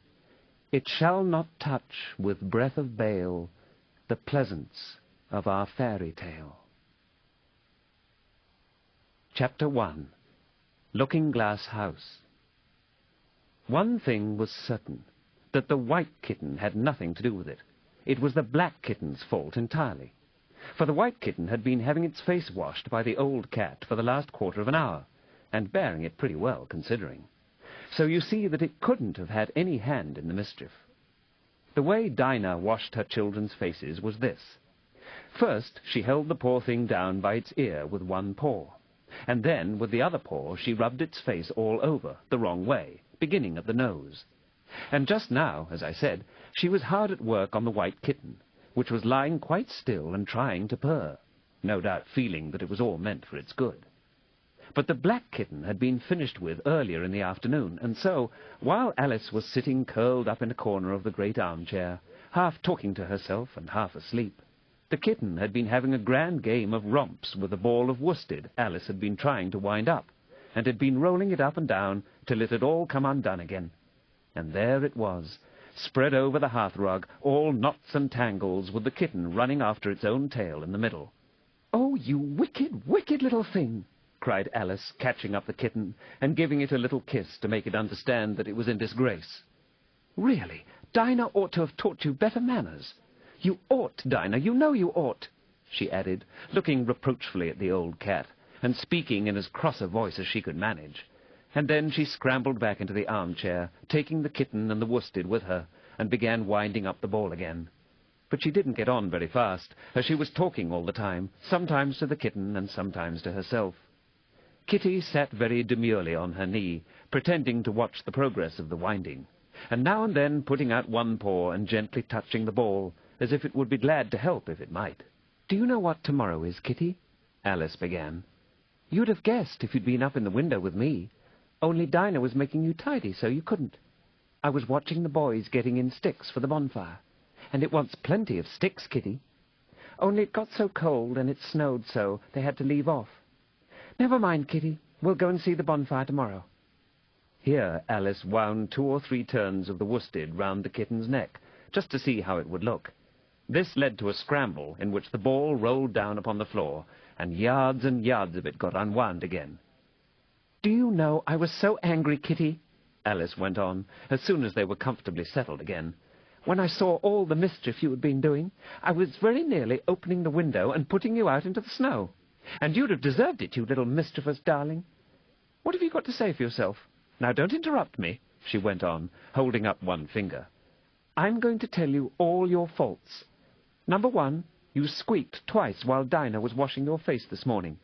it shall not touch with breath of bale the pleasance of our fairy tale. Chapter 1. Looking Glass House. One thing was certain, that the white kitten had nothing to do with it. It was the black kitten's fault entirely. For the white kitten had been having its face washed by the old cat for the last quarter of an hour, and bearing it pretty well, considering. So you see that it couldn't have had any hand in the mischief. The way Dinah washed her children's faces was this. First, she held the poor thing down by its ear with one paw, and then with the other paw she rubbed its face all over, the wrong way, beginning at the nose. And just now, as I said, she was hard at work on the white kitten, which was lying quite still and trying to purr, no doubt feeling that it was all meant for its good. But the black kitten had been finished with earlier in the afternoon, and so, while Alice was sitting curled up in a corner of the great armchair, half talking to herself and half asleep, the kitten had been having a grand game of romps with a ball of worsted Alice had been trying to wind up, and had been rolling it up and down till it had all come undone again. And there it was, spread over the hearthrug, all knots and tangles, with the kitten running after its own tail in the middle. "Oh, you wicked, wicked little thing!" cried Alice, catching up the kitten and giving it a little kiss to make it understand that it was in disgrace. "Really, Dinah ought to have taught you better manners. You ought, Dinah, you know you ought," she added, looking reproachfully at the old cat, and speaking in as cross a voice as she could manage. And then she scrambled back into the armchair, taking the kitten and the worsted with her, and began winding up the ball again. But she didn't get on very fast, as she was talking all the time, sometimes to the kitten and sometimes to herself. Kitty sat very demurely on her knee, pretending to watch the progress of the winding, and now and then putting out one paw and gently touching the ball, as if it would be glad to help if it might. "Do you know what tomorrow is, Kitty?" Alice began. "You'd have guessed if you'd been up in the window with me, only Dinah was making you tidy so you couldn't. I was watching the boys getting in sticks for the bonfire, and it wants plenty of sticks, Kitty. Only it got so cold and it snowed so they had to leave off. Never mind, Kitty, we'll go and see the bonfire tomorrow." Here Alice wound 2 or 3 turns of the worsted round the kitten's neck, just to see how it would look. This led to a scramble in which the ball rolled down upon the floor, and yards of it got unwound again. "Do you know, I was so angry, Kitty," Alice went on, as soon as they were comfortably settled again. "When I saw all the mischief you had been doing, I was very nearly opening the window and putting you out into the snow. And you'd have deserved it, you little mischievous darling. What have you got to say for yourself? Now, don't interrupt me," she went on, holding up one finger. "I'm going to tell you all your faults. Number 1, you squeaked twice while Dinah was washing your face this morning.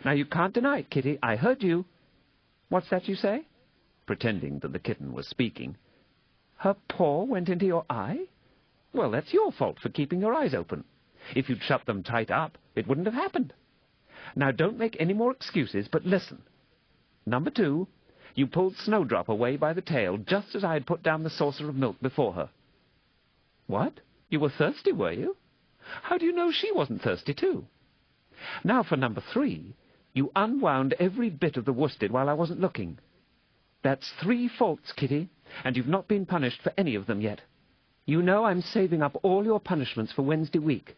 Now, you can't deny it, Kitty. I heard you. What's that you say?" Pretending that the kitten was speaking. "Her paw went into your eye? Well, that's your fault for keeping your eyes open. If you'd shut them tight up, it wouldn't have happened. Now, don't make any more excuses, but listen. Number 2, you pulled Snowdrop away by the tail just as I had put down the saucer of milk before her." "What? You were thirsty, were you? How do you know she wasn't thirsty, too?" "Now for number 3, you unwound every bit of the worsted while I wasn't looking. That's 3 faults, Kitty, and you've not been punished for any of them yet. You know I'm saving up all your punishments for Wednesday week."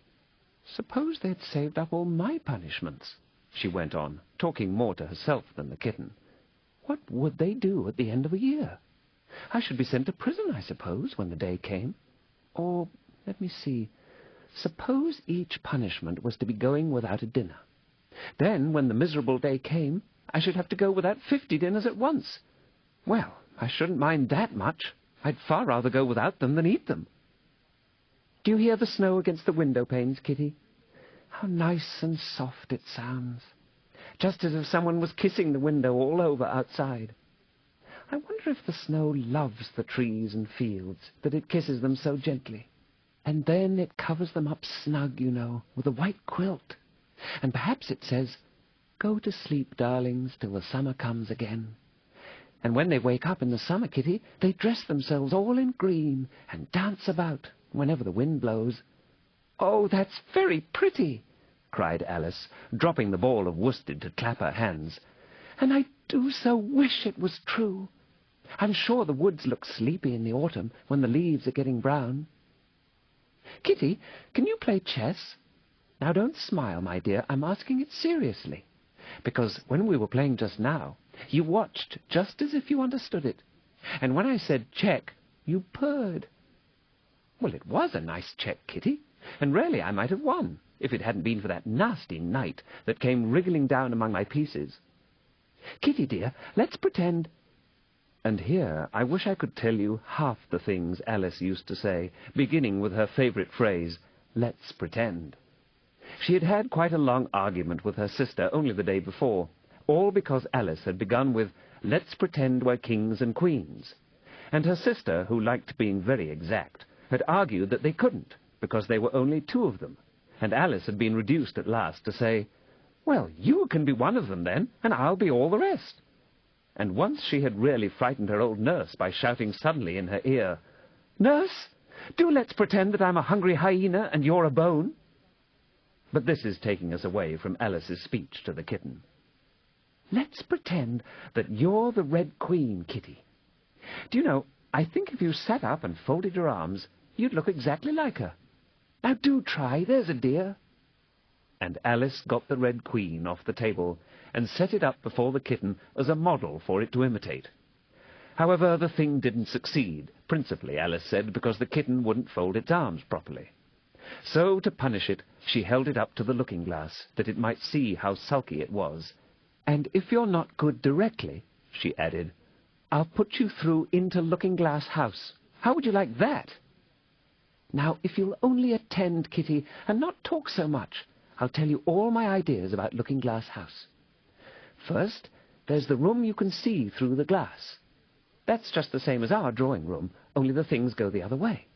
"Suppose they'd saved up all my punishments," she went on, talking more to herself than the kitten. "What would they do at the end of a year? I should be sent to prison, I suppose, when the day came. Or, let me see, suppose each punishment was to be going without a dinner. Then, when the miserable day came, I should have to go without 50 dinners at once. Well, I shouldn't mind that much. I'd far rather go without them than eat them. Do you hear the snow against the window panes, Kitty? How nice and soft it sounds, just as if someone was kissing the window all over outside. I wonder if the snow loves the trees and fields, that it kisses them so gently. And then it covers them up snug, you know, with a white quilt. And perhaps it says, 'Go to sleep, darlings, till the summer comes again.' And when they wake up in the summer, Kitty, they dress themselves all in green and dance about whenever the wind blows." "Oh, that's very pretty," cried Alice, dropping the ball of worsted to clap her hands. "And I do so wish it was true. I'm sure the woods look sleepy in the autumn when the leaves are getting brown. Kitty, can you play chess? Now don't smile, my dear, I'm asking it seriously. Because when we were playing just now, you watched just as if you understood it. And when I said check, you purred." "Well, it was a nice check, Kitty, and really I might have won, if it hadn't been for that nasty knight that came wriggling down among my pieces. Kitty, dear, let's pretend—" And here I wish I could tell you half the things Alice used to say, beginning with her favourite phrase, "Let's pretend." She had had quite a long argument with her sister only the day before, all because Alice had begun with, "Let's pretend we're kings and queens." And her sister, who liked being very exact, had argued that they couldn't, because there were only two of them, and Alice had been reduced at last to say, "Well, you can be one of them then, and I'll be all the rest." And once she had really frightened her old nurse by shouting suddenly in her ear, "Nurse, do let's pretend that I'm a hungry hyena and you're a bone." But this is taking us away from Alice's speech to the kitten. "Let's pretend that you're the Red Queen, Kitty. Do you know, I think if you sat up and folded your arms, you'd look exactly like her. Now do try, there's a dear." And Alice got the Red Queen off the table and set it up before the kitten as a model for it to imitate. However, the thing didn't succeed, principally, Alice said, because the kitten wouldn't fold its arms properly. So, to punish it, she held it up to the looking-glass, that it might see how sulky it was. "And if you're not good directly," she added, "I'll put you through into Looking-Glass House. How would you like that? Now, if you'll only attend, Kitty, and not talk so much, I'll tell you all my ideas about Looking-Glass House. First, there's the room you can see through the glass. That's just the same as our drawing room, only the things go the other way.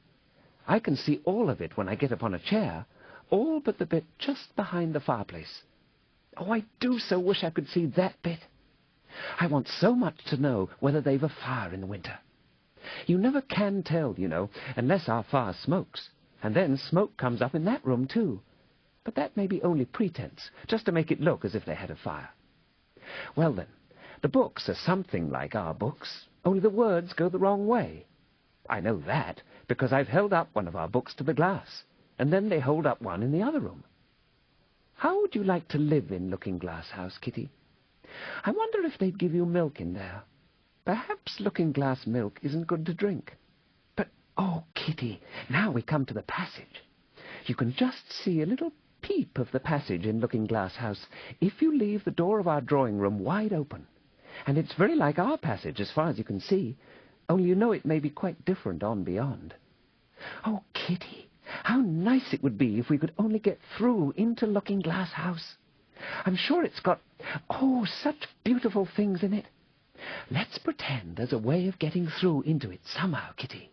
I can see all of it when I get upon a chair, all but the bit just behind the fireplace. Oh, I do so wish I could see that bit. I want so much to know whether they've a fire in the winter. You never can tell, you know, unless our fire smokes, and then smoke comes up in that room too. But that may be only pretense, just to make it look as if they had a fire. Well then, the books are something like our books, only the words go the wrong way. I know that, because I've held up one of our books to the glass, and then they hold up one in the other room. How would you like to live in Looking-Glass House, Kitty? I wonder if they'd give you milk in there. Perhaps Looking-Glass milk isn't good to drink. But, oh, Kitty, now we come to the passage. You can just see a little peep of the passage in Looking-Glass House if you leave the door of our drawing-room wide open. And it's very like our passage as far as you can see, only you know it may be quite different on beyond. Oh, Kitty, how nice it would be if we could only get through into Looking-Glass House. I'm sure it's got, oh, such beautiful things in it. Let's pretend there's a way of getting through into it somehow, Kitty.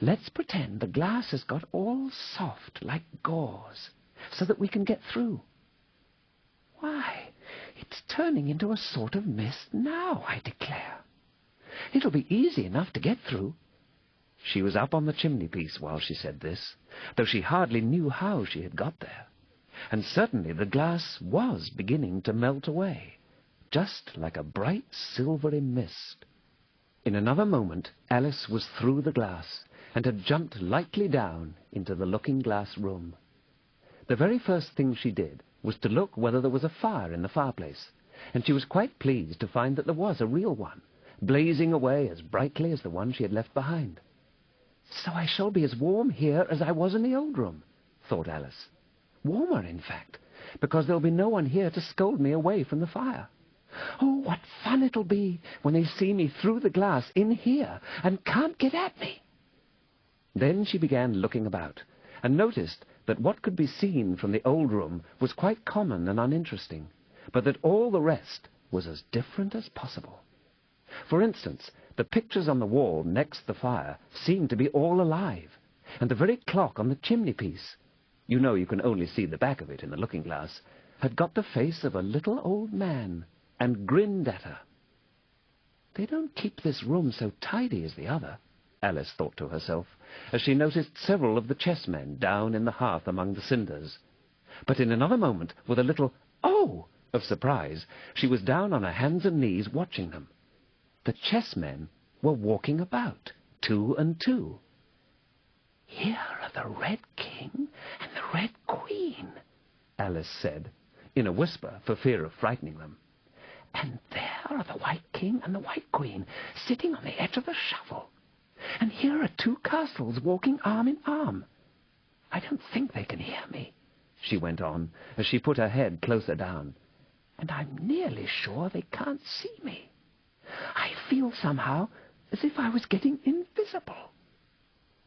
Let's pretend the glass has got all soft like gauze, so that we can get through. Why, it's turning into a sort of mist now, I declare. It'll be easy enough to get through. She was up on the chimney-piece while she said this, though she hardly knew how she had got there. And certainly the glass was beginning to melt away, just like a bright silvery mist. In another moment Alice was through the glass, and had jumped lightly down into the looking-glass room. The very first thing she did was to look whether there was a fire in the fireplace, and she was quite pleased to find that there was a real one, blazing away as brightly as the one she had left behind. "So I shall be as warm here as I was in the old room," thought Alice. "Warmer, in fact, because there'll be no one here to scold me away from the fire. Oh, what fun it'll be when they see me through the glass in here and can't get at me." Then she began looking about, and noticed that what could be seen from the old room was quite common and uninteresting, but that all the rest was as different as possible. For instance, the pictures on the wall next the fire seemed to be all alive, and the very clock on the chimney-piece, you know you can only see the back of it in the looking-glass, had got the face of a little old man, and grinned at her. They don't keep this room so tidy as the other, Alice thought to herself, as she noticed several of the chessmen down in the hearth among the cinders. But in another moment, with a little "oh!" of surprise, she was down on her hands and knees watching them. The chessmen were walking about, 2 and 2. "Here are the Red King and the Red Queen," Alice said, in a whisper for fear of frightening them. "And there are the White King and the White Queen sitting on the edge of the shuffle. And here are 2 castles walking arm in arm. I don't think they can hear me," she went on, as she put her head closer down. "And I'm nearly sure they can't see me. I feel somehow as if I was getting invisible."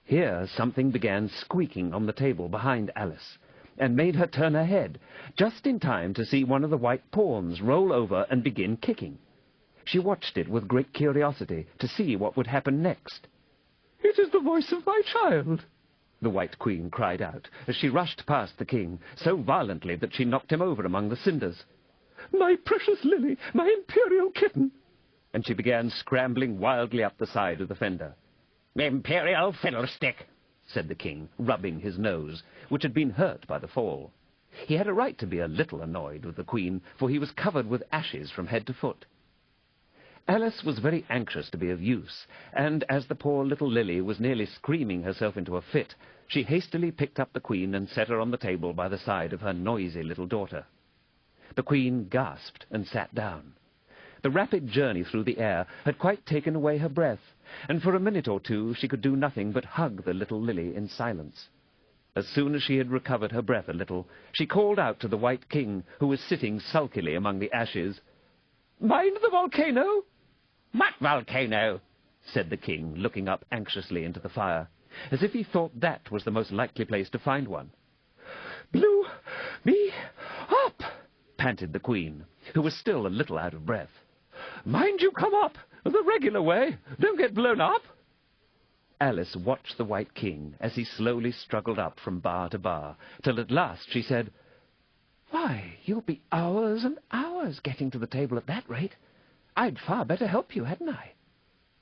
Here something began squeaking on the table behind Alice, and made her turn her head, just in time to see one of the white pawns roll over and begin kicking. She watched it with great curiosity to see what would happen next. "It is the voice of my child," the White Queen cried out, as she rushed past the king, so violently that she knocked him over among the cinders. "My precious Lily, my imperial kitten!" And she began scrambling wildly up the side of the fender. "Imperial fiddlestick!" said the king, rubbing his nose, which had been hurt by the fall. He had a right to be a little annoyed with the queen, for he was covered with ashes from head to foot. Alice was very anxious to be of use, and as the poor little Lily was nearly screaming herself into a fit, she hastily picked up the queen and set her on the table by the side of her noisy little daughter. The queen gasped and sat down. The rapid journey through the air had quite taken away her breath, and for a minute or two she could do nothing but hug the little Lily in silence. As soon as she had recovered her breath a little, she called out to the White King, who was sitting sulkily among the ashes, "Mind the volcano?" "What volcano?" said the king, looking up anxiously into the fire, as if he thought that was the most likely place to find one. "Blew me up," panted the queen, who was still a little out of breath. "Mind you come up, the regular way. Don't get blown up." Alice watched the White King as he slowly struggled up from bar to bar, till at last she said, "Why, you'll be hours and hours getting to the table at that rate. I'd far better help you, hadn't I?"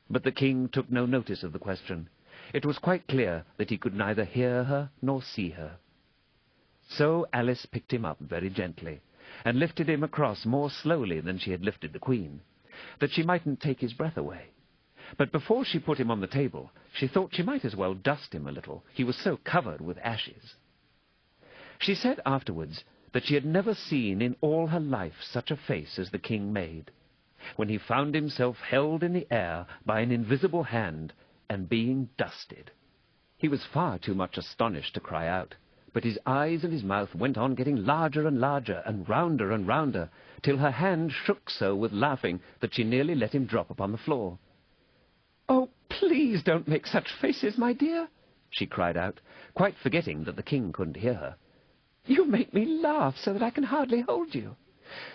But the king took no notice of the question. It was quite clear that he could neither hear her nor see her. So Alice picked him up very gently, and lifted him across more slowly than she had lifted the queen, that she mightn't take his breath away. But before she put him on the table, she thought she might as well dust him a little, he was so covered with ashes. She said afterwards that she had never seen in all her life such a face as the king made, when he found himself held in the air by an invisible hand and being dusted. He was far too much astonished to cry out, but his eyes and his mouth went on getting larger and larger and rounder, till her hand shook so with laughing that she nearly let him drop upon the floor. "Oh, please don't make such faces, my dear," she cried out, quite forgetting that the king couldn't hear her. "You make me laugh so that I can hardly hold you.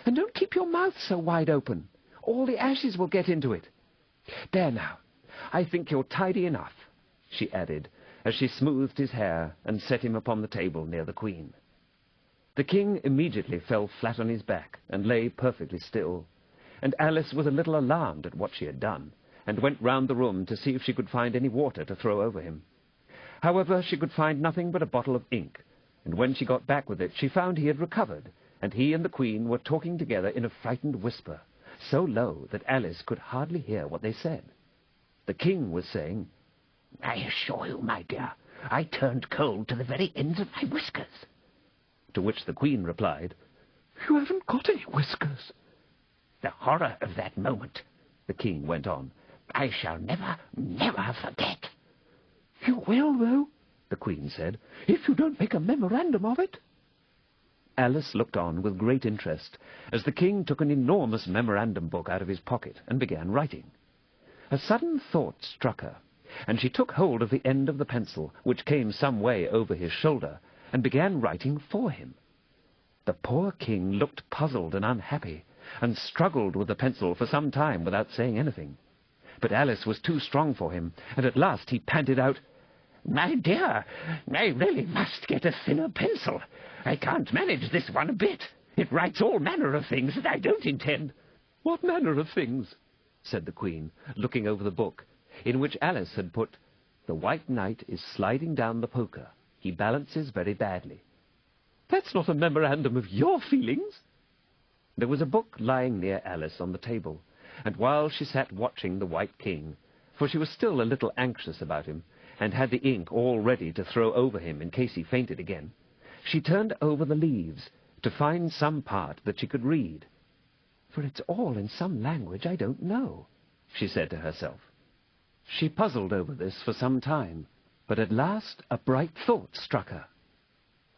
And don't keep your mouth so wide open. All the ashes will get into it. There now, I think you're tidy enough," she added, as she smoothed his hair and set him upon the table near the queen. The king immediately fell flat on his back and lay perfectly still, and Alice was a little alarmed at what she had done, and went round the room to see if she could find any water to throw over him. However, she could find nothing but a bottle of ink, and when she got back with it, she found he had recovered, and he and the queen were talking together in a frightened whisper, so low that Alice could hardly hear what they said. The king was saying, "I assure you, my dear, I turned cold to the very ends of my whiskers." To which the queen replied, "You haven't got any whiskers." "The horror of that moment," the king went on, "I shall never, never forget." "You will, though," the queen said, "if you don't make a memorandum of it." Alice looked on with great interest as the king took an enormous memorandum book out of his pocket and began writing. A sudden thought struck her, and she took hold of the end of the pencil, which came some way over his shoulder, and began writing for him. The poor king looked puzzled and unhappy, and struggled with the pencil for some time without saying anything. But Alice was too strong for him, and at last he panted out, My dear, I really must get a thinner pencil. I can't manage this one a bit. It writes all manner of things that I don't intend." "What manner of things?" said the Queen, looking over the book, in which Alice had put, "The White Knight is sliding down the poker. He balances very badly." "That's not a memorandum of your feelings." There was a book lying near Alice on the table, and while she sat watching the White King, for she was still a little anxious about him, and had the ink all ready to throw over him in case he fainted again, she turned over the leaves to find some part that she could read. "For it's all in some language I don't know," she said to herself. She puzzled over this for some time, but at last a bright thought struck her.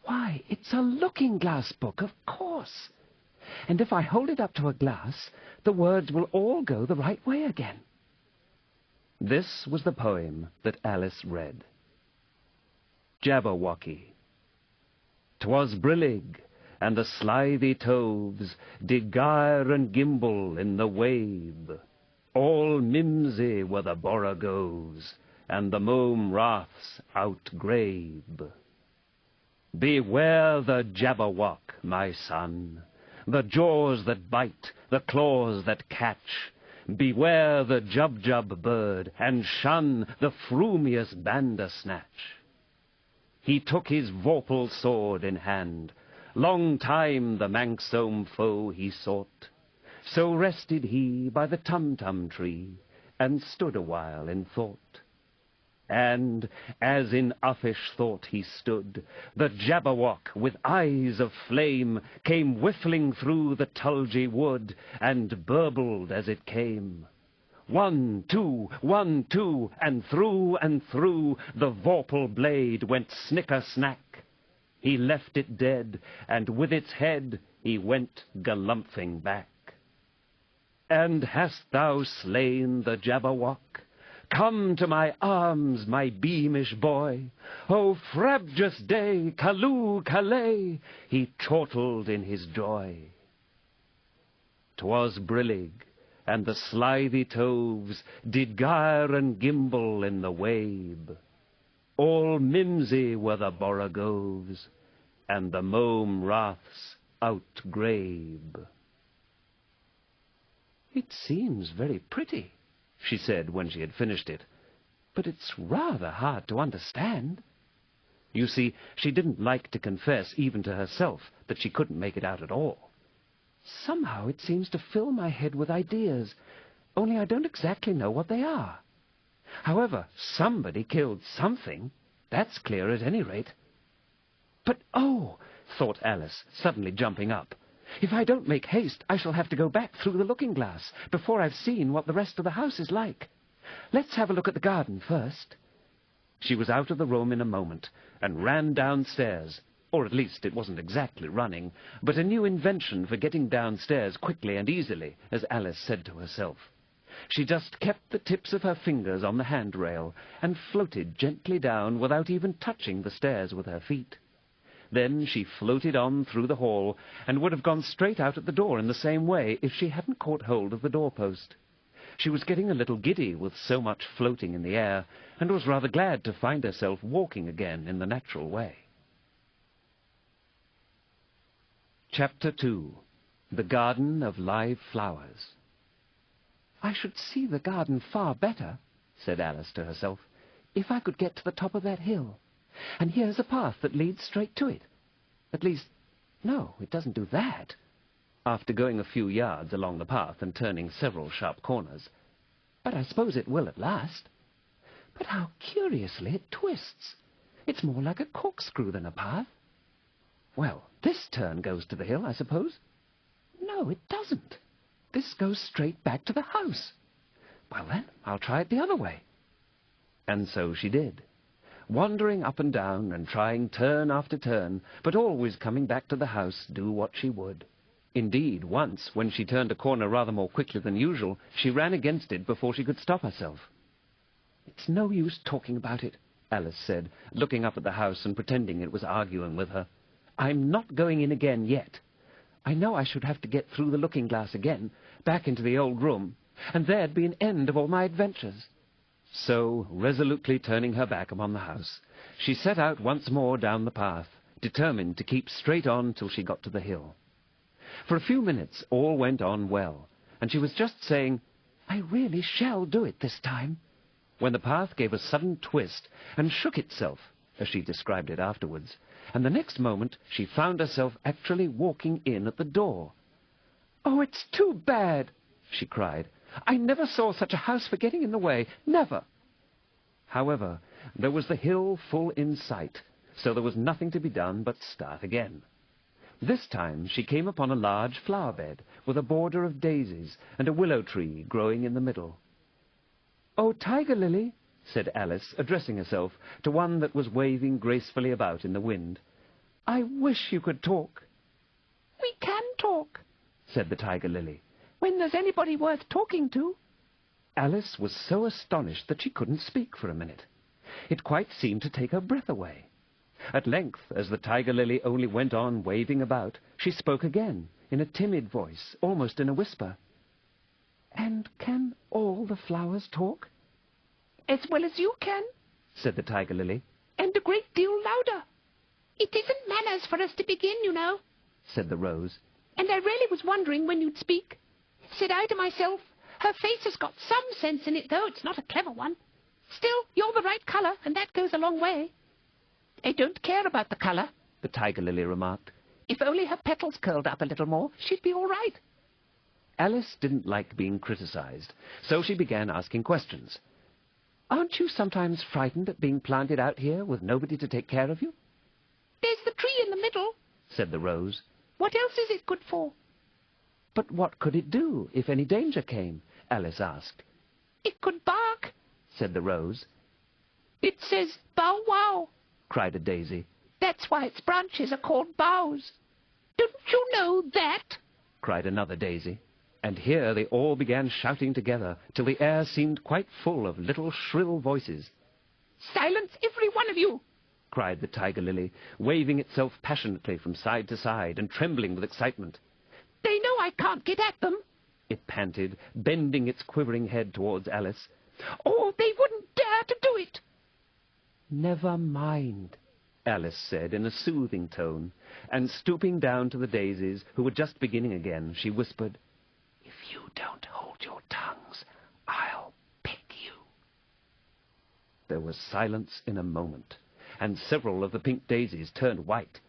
"Why, it's a looking-glass book, of course. And if I hold it up to a glass, the words will all go the right way again." This was the poem that Alice read. Jabberwocky. 'Twas brillig, and the slithy toves did gyre and gimble in the wabe. All mimsy were the borogoves, and the mome raths outgrabe. Beware the Jabberwock, my son, the jaws that bite, the claws that catch. Beware the Jubjub bird, and shun the frumious Bandersnatch. He took his vorpal sword in hand, long time the manxome foe he sought. So rested he by the Tumtum tree, and stood a while in thought. And, as in uffish thought he stood, the Jabberwock, with eyes of flame, came whiffling through the tulgey wood, and burbled as it came. 1, 2, 1, 2, and through the vorpal blade went snicker-snack. He left it dead, and with its head he went galumphing back. And hast thou slain the Jabberwock? Come to my arms, my beamish boy. Oh, frabjous day, callooh, callay, he chortled in his joy. 'Twas brillig, and the slithy toves did gyre and gimble in the wabe. All mimsy were the borogoves, and the mome raths outgrabe. "It seems very pretty," she said when she had finished it, "but it's rather hard to understand." You see, she didn't like to confess even to herself that she couldn't make it out at all. "Somehow it seems to fill my head with ideas, only I don't exactly know what they are. However, somebody killed something. That's clear at any rate." "But oh," thought Alice, suddenly jumping up, "if I don't make haste, I shall have to go back through the looking-glass before I've seen what the rest of the house is like. Let's have a look at the garden first." She was out of the room in a moment, and ran downstairs, or at least it wasn't exactly running, but a new invention for getting downstairs quickly and easily, as Alice said to herself. She just kept the tips of her fingers on the handrail, and floated gently down without even touching the stairs with her feet. Then she floated on through the hall, and would have gone straight out at the door in the same way if she hadn't caught hold of the doorpost. She was getting a little giddy with so much floating in the air, and was rather glad to find herself walking again in the natural way. Chapter 2. The Garden of Live Flowers. "I should see the garden far better," said Alice to herself, "if I could get to the top of that hill. And here's a path that leads straight to it. At least, no, it doesn't do that," after going a few yards along the path and turning several sharp corners. "But I suppose it will at last. But how curiously it twists. It's more like a corkscrew than a path. Well, this turn goes to the hill, I suppose. No, it doesn't. This goes straight back to the house. Well, then, I'll try it the other way." And so she did, wandering up and down and trying turn after turn, but always coming back to the house, do what she would. Indeed, once, when she turned a corner rather more quickly than usual, she ran against it before she could stop herself. "It's no use talking about it," Alice said, looking up at the house and pretending it was arguing with her. "I'm not going in again yet. I know I should have to get through the looking-glass again, back into the old room, and there'd be an end of all my adventures. So, resolutely turning her back upon the house, she set out once more down the path, determined to keep straight on till she got to the hill. For a few minutes all went on well, and she was just saying, "I really shall do it this time," when the path gave a sudden twist and shook itself, as she described it afterwards, and the next moment she found herself actually walking in at the door. "Oh, it's too bad," she cried. "I never saw such a house for getting in the way, never." However, there was the hill full in sight, so there was nothing to be done but start again. This time she came upon a large flower bed with a border of daisies and a willow tree growing in the middle. "Oh, Tiger Lily," said Alice, addressing herself to one that was waving gracefully about in the wind, "I wish you could talk." "We can talk," said the Tiger Lily, "when there's anybody worth talking to." Alice was so astonished that she couldn't speak for a minute. It quite seemed to take her breath away. At length, as the Tiger Lily only went on waving about, she spoke again, in a timid voice, almost in a whisper. "And can all the flowers talk?" "As well as you can," said the Tiger Lily. "and a great deal louder. It isn't manners for us to begin, you know," said the Rose. "and I really was wondering when you'd speak. Said I to myself, her face has got some sense in it, though it's not a clever one. Still, you're the right colour, and that goes a long way." "I don't care about the colour," the Tiger Lily remarked. "If only her petals curled up a little more, she'd be all right." Alice didn't like being criticized, so she began asking questions. "Aren't you sometimes frightened at being planted out here with nobody to take care of you?" "There's the tree in the middle," said the Rose. "What else is it good for?" "But what could it do if any danger came?" Alice asked. "It could bark," said the Rose. "It says bow wow," cried a daisy. "That's why its branches are called boughs. Don't you know that?" cried another daisy. And here they all began shouting together, till the air seemed quite full of little shrill voices. "Silence, every one of you!" cried the Tiger Lily, waving itself passionately from side to side and trembling with excitement. "They know I can't get at them," it panted, bending its quivering head towards Alice. "or they wouldn't dare to do it." "Never mind," Alice said in a soothing tone, and stooping down to the daisies, who were just beginning again, she whispered, "If you don't hold your tongues, I'll pick you." There was silence in a moment, and several of the pink daisies turned white.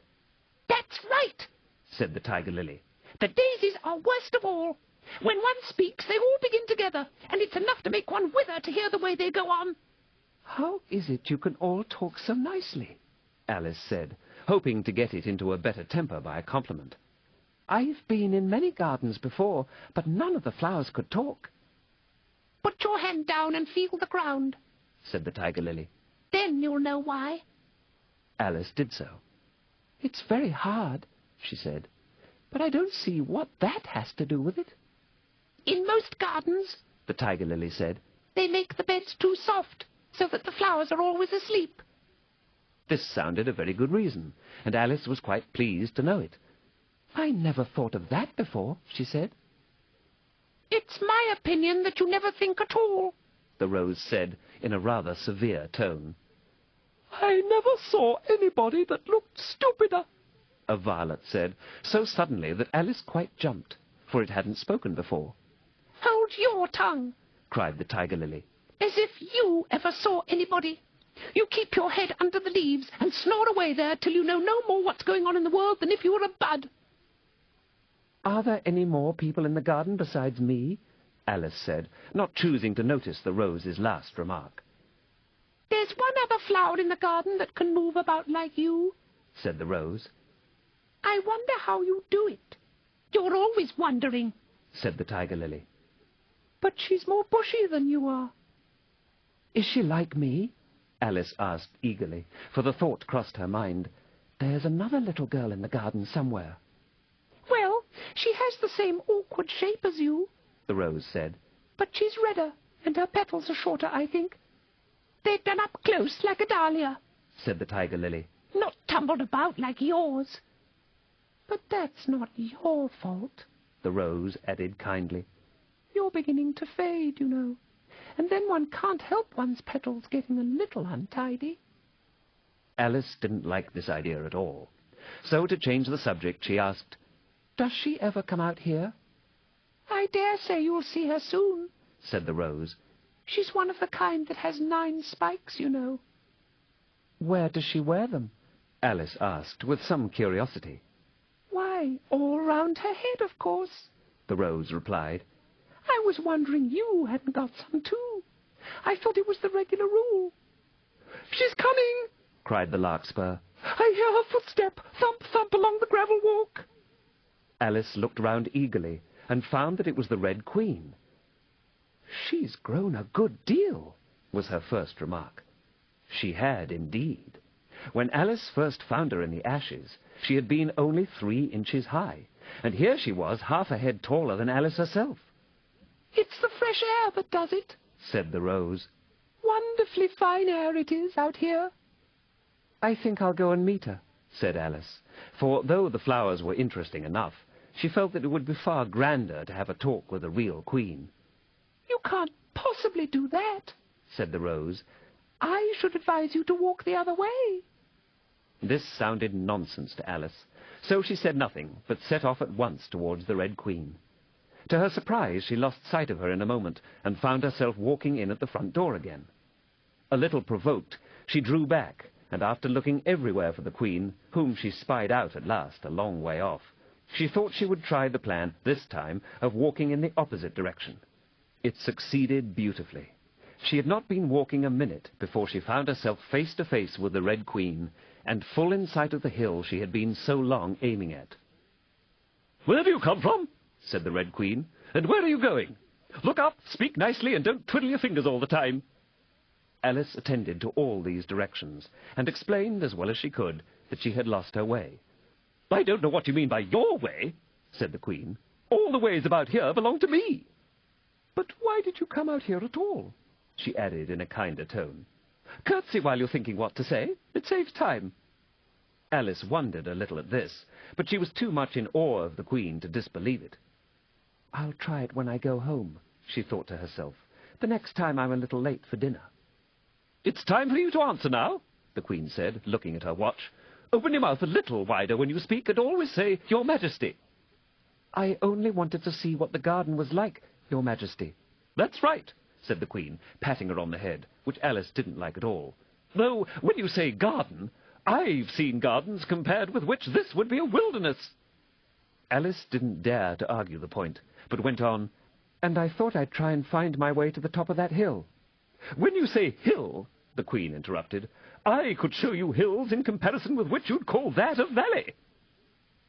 "That's right," said the Tiger Lily. "The daisies are worst of all. When one speaks, they all begin together, and it's enough to make one wither to hear the way they go on." "How is it you can all talk so nicely?" Alice said, hoping to get it into a better temper by a compliment. "I've been in many gardens before, but none of the flowers could talk." "Put your hand down and feel the ground," said the Tiger Lily. "Then you'll know why." Alice did so. "It's very hard," she said, "but I don't see what that has to do with it." "In most gardens," the Tiger Lily said, "they make the beds too soft, so that the flowers are always asleep." This sounded a very good reason, and Alice was quite pleased to know it. "I never thought of that before," she said. "It's my opinion that you never think at all," the Rose said in a rather severe tone. "I never saw anybody that looked stupider," a Violet said, so suddenly that Alice quite jumped, for it hadn't spoken before. "Hold your tongue," cried the Tiger Lily. "as if you ever saw anybody. You keep your head under the leaves and snore away there till you know no more what's going on in the world than if you were a bud." "Are there any more people in the garden besides me?" Alice said, not choosing to notice the Rose's last remark. "There's one other flower in the garden that can move about like you," said the Rose. "I wonder how you do it." "You're always wondering," said the Tiger Lily. "But she's more bushy than you are." "Is she like me?" Alice asked eagerly, for the thought crossed her mind. "There's another little girl in the garden somewhere." "Well, she has the same awkward shape as you," the Rose said. "but she's redder, and her petals are shorter, I think. They're done up close like a dahlia," said the Tiger Lily. "not tumbled about like yours." "But that's not your fault," the Rose added kindly. "You're beginning to fade, you know. and then one can't help one's petals getting a little untidy. Alice didn't like this idea at all. So, to change the subject, she asked, "Does she ever come out here?" "I dare say you'll see her soon," said the rose. "She's one of the kind that has 9 spikes, you know." "Where does she wear them?" Alice asked, with some curiosity. "Why, all round her head, of course," the rose replied. "I was wondering you hadn't got some too. I thought it was the regular rule." "She's coming!" cried the larkspur. "I hear her footstep, thump, thump along the gravel walk." Alice looked round eagerly and found that it was the Red Queen. "She's grown a good deal," was her first remark. She had indeed. When Alice first found her in the ashes, she had been only 3 inches high, and here she was half a head taller than Alice herself. "It's the fresh air that does it," said the rose. "Wonderfully fine air it is out here." "I think I'll go and meet her," said Alice, for though the flowers were interesting enough, she felt that it would be far grander to have a talk with a real queen. "You can't possibly do that," said the rose. "I should advise you to walk the other way." This sounded nonsense to Alice, so she said nothing, but set off at once towards the Red Queen. To her surprise, she lost sight of her in a moment, and found herself walking in at the front door again. A little provoked, she drew back, and after looking everywhere for the Queen, whom she spied out at last a long way off, she thought she would try the plan, this time, of walking in the opposite direction. It succeeded beautifully. She had not been walking a minute before she found herself face to face with the Red Queen, and full in sight of the hill she had been so long aiming at. "Where do you come from?" said the Red Queen, "and where are you going? Look up, speak nicely, and don't twiddle your fingers all the time." Alice attended to all these directions, and explained, as well as she could, that she had lost her way. "I don't know what you mean by your way," said the Queen. "All the ways about here belong to me." "But why did you come out here at all?" she added in a kinder tone. "Curtsy while you're thinking what to say. It saves time." Alice wondered a little at this, but she was too much in awe of the Queen to disbelieve it. "I'll try it when I go home," she thought to herself, "the next time I'm a little late for dinner." "It's time for you to answer now," the Queen said, looking at her watch. "Open your mouth a little wider when you speak, and always say, 'Your Majesty.'" "I only wanted to see what the garden was like, Your Majesty." "That's right," said the Queen, patting her on the head, which Alice didn't like at all. "Though, when you say garden, I've seen gardens compared with which this would be a wilderness." Alice didn't dare to argue the point, but went on, "And I thought I'd try and find my way to the top of that hill." "When you say hill," the Queen interrupted, "I could show you hills in comparison with which you'd call that a valley."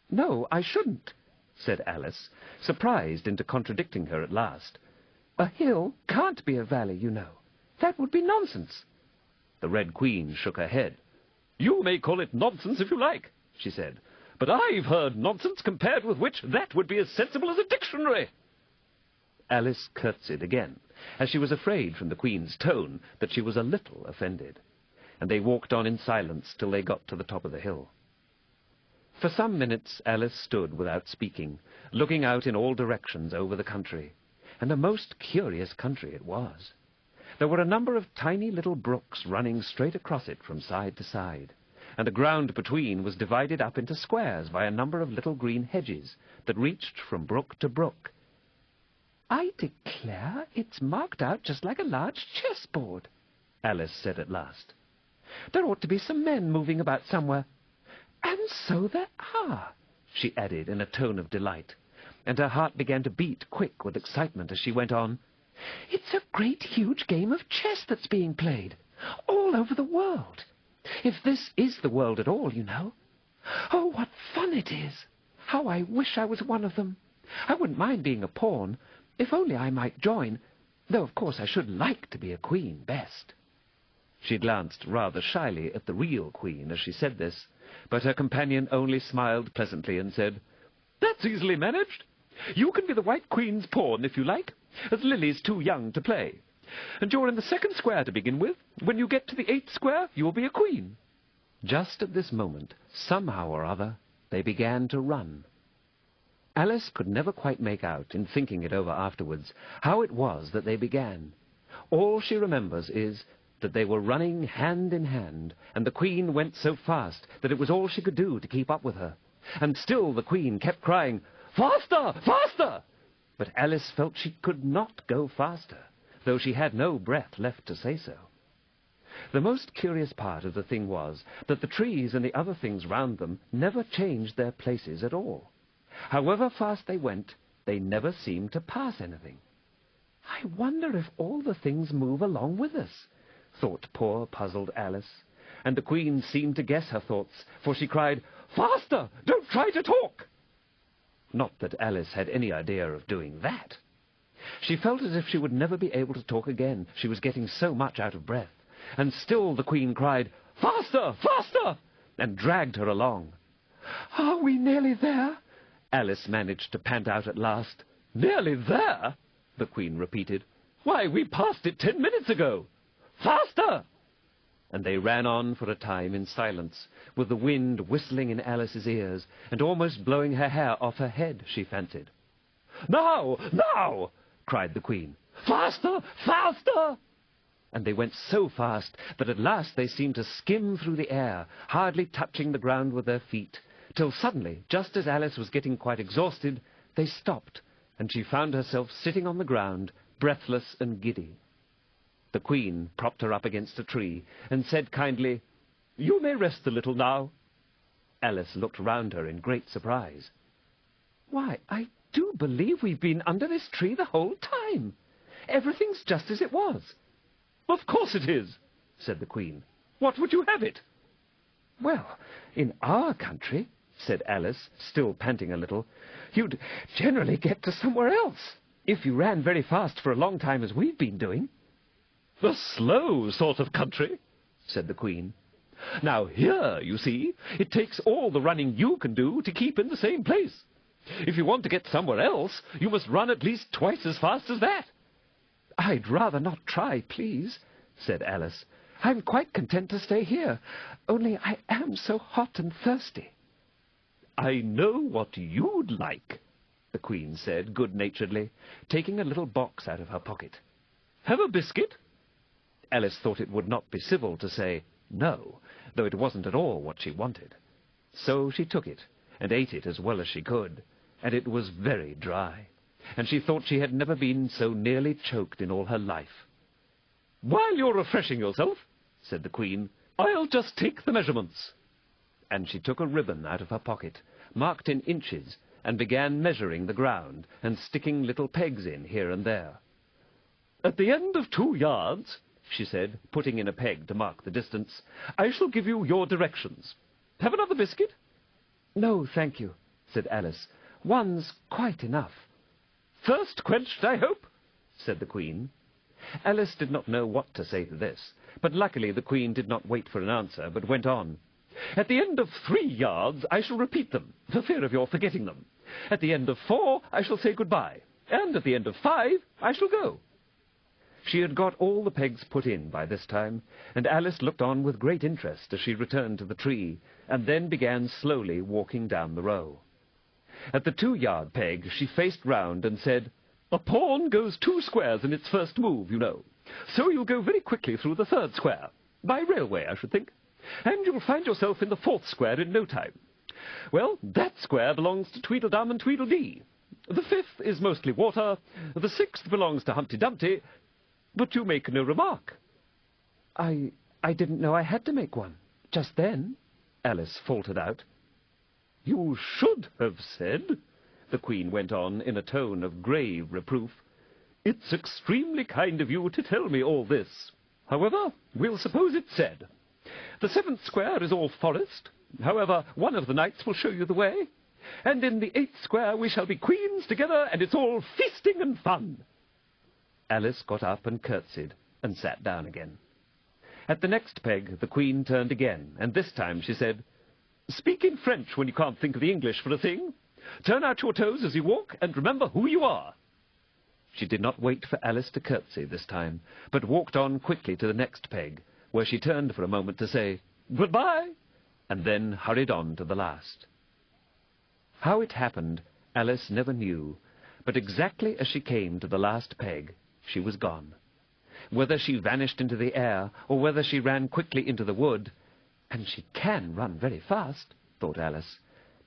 "No, I shouldn't," said Alice, surprised into contradicting her at last. "A hill can't be a valley, you know. That would be nonsense." The Red Queen shook her head. "You may call it nonsense if you like," she said, "but I've heard nonsense compared with which that would be as sensible as a dictionary." Alice curtsied again, as she was afraid from the Queen's tone that she was a little offended, and they walked on in silence till they got to the top of the hill. For some minutes Alice stood without speaking, looking out in all directions over the country, and a most curious country it was. There were a number of tiny little brooks running straight across it from side to side, and the ground between was divided up into squares by a number of little green hedges that reached from brook to brook. "I declare it's marked out just like a large chessboard," Alice said at last. "There ought to be some men moving about somewhere. And so there are," she added in a tone of delight, and her heart began to beat quick with excitement as she went on. "It's a great huge game of chess that's being played, all over the world. If this is the world at all, you know. Oh, what fun it is! How I wish I was one of them. I wouldn't mind being a pawn, if only I might join, though of course I should like to be a queen best." She glanced rather shyly at the real Queen as she said this, but her companion only smiled pleasantly and said, "That's easily managed. You can be the White Queen's pawn if you like, as Lily's too young to play. And you're in the second square to begin with. When you get to the 8th square, you'll be a queen." Just at this moment, somehow or other, they began to run. Alice could never quite make out, in thinking it over afterwards, how it was that they began. All she remembers is that they were running hand in hand, and the Queen went so fast that it was all she could do to keep up with her. And still the Queen kept crying, "Faster! Faster!" But Alice felt she could not go faster, though she had no breath left to say so. The most curious part of the thing was that the trees and the other things round them never changed their places at all. However fast they went, they never seemed to pass anything. "I wonder if all the things move along with us," thought poor puzzled Alice. And the Queen seemed to guess her thoughts, for she cried, "Faster! Don't try to talk!" Not that Alice had any idea of doing that. She felt as if she would never be able to talk again. She was getting so much out of breath. And still the Queen cried, "Faster! Faster!" and dragged her along. "Are we nearly there?" Alice managed to pant out at last. "Nearly there?" the Queen repeated. "Why, we passed it 10 minutes ago. Faster!" And they ran on for a time in silence, with the wind whistling in Alice's ears and almost blowing her hair off her head, she fancied. "Now! Now!" cried the Queen. "Faster! Faster!" And they went so fast that at last they seemed to skim through the air, hardly touching the ground with their feet, till suddenly, just as Alice was getting quite exhausted, they stopped, and she found herself sitting on the ground, breathless and giddy. The Queen propped her up against a tree and said kindly, "You may rest a little now." Alice looked round her in great surprise. "Why, I do believe we've been under this tree the whole time. Everything's just as it was." "Of course it is," said the Queen. "What would you have it?" "Well, in our country," said Alice, still panting a little, "you'd generally get to somewhere else, if you ran very fast for a long time as we've been doing." "The slow sort of country," said the Queen. "Now here, you see, it takes all the running you can do to keep in the same place. If you want to get somewhere else, you must run at least twice as fast as that." "I'd rather not try, please," said Alice. "I'm quite content to stay here, only I am so hot and thirsty." "I know what you'd like," the Queen said good-naturedly, taking a little box out of her pocket. "Have a biscuit?" Alice thought it would not be civil to say no, though it wasn't at all what she wanted. So she took it, and ate it as well as she could, and it was very dry, and she thought she had never been so nearly choked in all her life. "While you're refreshing yourself," said the Queen, "I'll just take the measurements." And she took a ribbon out of her pocket, marked in inches, and began measuring the ground, and sticking little pegs in here and there. "At the end of 2 yards," she said, putting in a peg to mark the distance, "I shall give you your directions. Have another biscuit?" "No, thank you," said Alice. "One's quite enough." "Thirst quenched, I hope?" said the Queen. Alice did not know what to say to this, but luckily the Queen did not wait for an answer, but went on. "At the end of 3 yards I shall repeat them, for fear of your forgetting them. At the end of 4 I shall say goodbye, and at the end of 5 I shall go." She had got all the pegs put in by this time, and Alice looked on with great interest as she returned to the tree, and then began slowly walking down the row. At the 2-yard peg she faced round and said, "A pawn goes 2 squares in its first move, you know. So you'll go very quickly through the 3rd square, by railway, I should think, and you'll find yourself in the 4th square in no time. Well, that square belongs to Tweedledum and Tweedledee. The 5th is mostly water, the 6th belongs to Humpty Dumpty, but you make no remark." I didn't know I had to make one, just then," Alice faltered out. "You should have said," the Queen went on in a tone of grave reproof. "It's extremely kind of you to tell me all this. However, we'll suppose it's said. The 7th square is all forest. However, one of the knights will show you the way. And in the 8th square we shall be queens together, and it's all feasting and fun." Alice got up and curtsied, and sat down again. At the next peg the Queen turned again, and this time she said, "Speak in French when you can't think of the English for a thing. Turn out your toes as you walk, and remember who you are." She did not wait for Alice to curtsy this time, but walked on quickly to the next peg, where she turned for a moment to say, "Goodbye," and then hurried on to the last. How it happened, Alice never knew, but exactly as she came to the last peg, she was gone. whether she vanished into the air, or whether she ran quickly into the wood. And she can run very fast, thought Alice.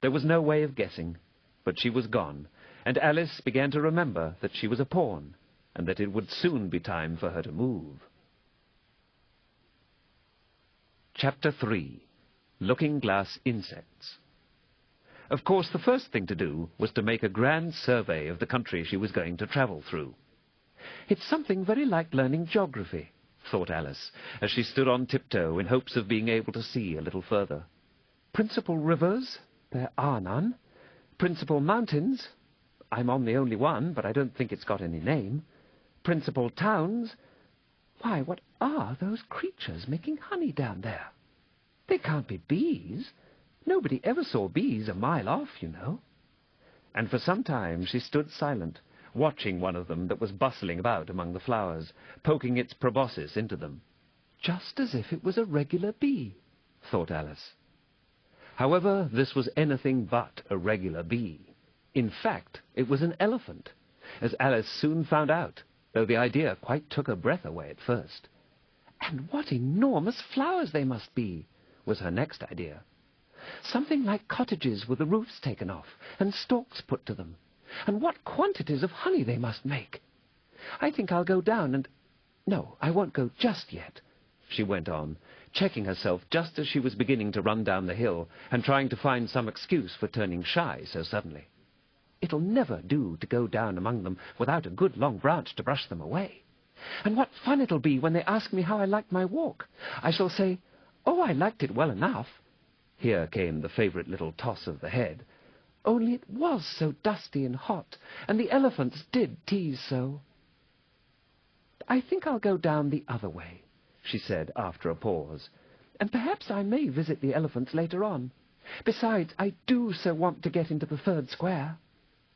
There was no way of guessing, but she was gone, and Alice began to remember that she was a pawn, and that it would soon be time for her to move. Chapter 3. Looking-Glass Insects. Of course, the first thing to do was to make a grand survey of the country she was going to travel through. It's something very like learning geography, thought Alice, as she stood on tiptoe in hopes of being able to see a little further. Principal rivers? There are none. Principal mountains? I'm on the only one, but I don't think it's got any name. Principal towns? Why, what are those creatures making honey down there? They can't be bees. Nobody ever saw bees a mile off, you know. And for some time she stood silent, watching one of them that was bustling about among the flowers, poking its proboscis into them. Just as if it was a regular bee, thought Alice. However, this was anything but a regular bee. In fact, it was an elephant, as Alice soon found out, though the idea quite took her breath away at first. And what enormous flowers they must be, was her next idea. Something like cottages with the roofs taken off and stalks put to them. And what quantities of honey they must make. I think I'll go down and... No, I won't go just yet, she went on, checking herself just as she was beginning to run down the hill and trying to find some excuse for turning shy so suddenly. It'll never do to go down among them without a good long branch to brush them away. And what fun it'll be when they ask me how I liked my walk. I shall say, "Oh, I liked it well enough." Here came the favourite little toss of the head. Only it was so dusty and hot, and the elephants did tease so. I think I'll go down the other way, she said after a pause, and perhaps I may visit the elephants later on. Besides, I do so want to get into the third square.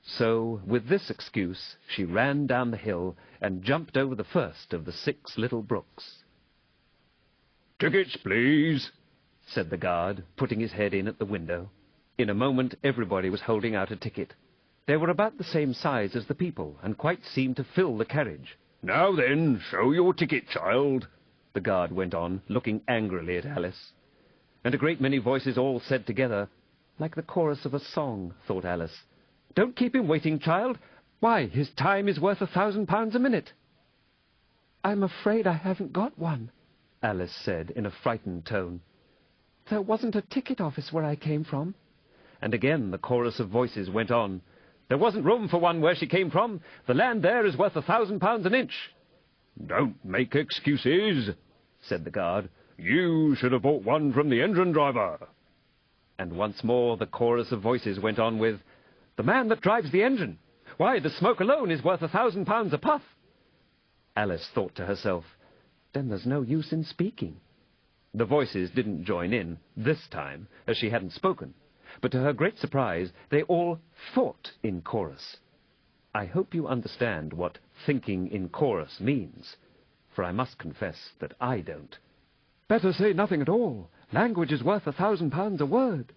So, with this excuse, she ran down the hill and jumped over the first of the 6 little brooks. "Tickets, please," said the guard, putting his head in at the window. In a moment everybody was holding out a ticket. They were about the same size as the people, and quite seemed to fill the carriage. "Now then, show your ticket, child," the guard went on, looking angrily at Alice. And a great many voices all said together, like the chorus of a song, thought Alice, "Don't keep him waiting, child. Why, his time is worth £1,000 a minute." "I'm afraid I haven't got one," Alice said in a frightened tone. "There wasn't a ticket office where I came from." And again the chorus of voices went on, "There wasn't room for one where she came from. The land there is worth £1,000 an inch." "Don't make excuses," said the guard. "You should have bought one from the engine driver." And once more the chorus of voices went on with, "The man that drives the engine. Why, the smoke alone is worth £1,000 a puff." Alice thought to herself, then there's no use in speaking. The voices didn't join in, this time, as she hadn't spoken. But to her great surprise, they all thought in chorus. I hope you understand what thinking in chorus means, for I must confess that I don't. "Better say nothing at all. Language is worth £1,000 a word."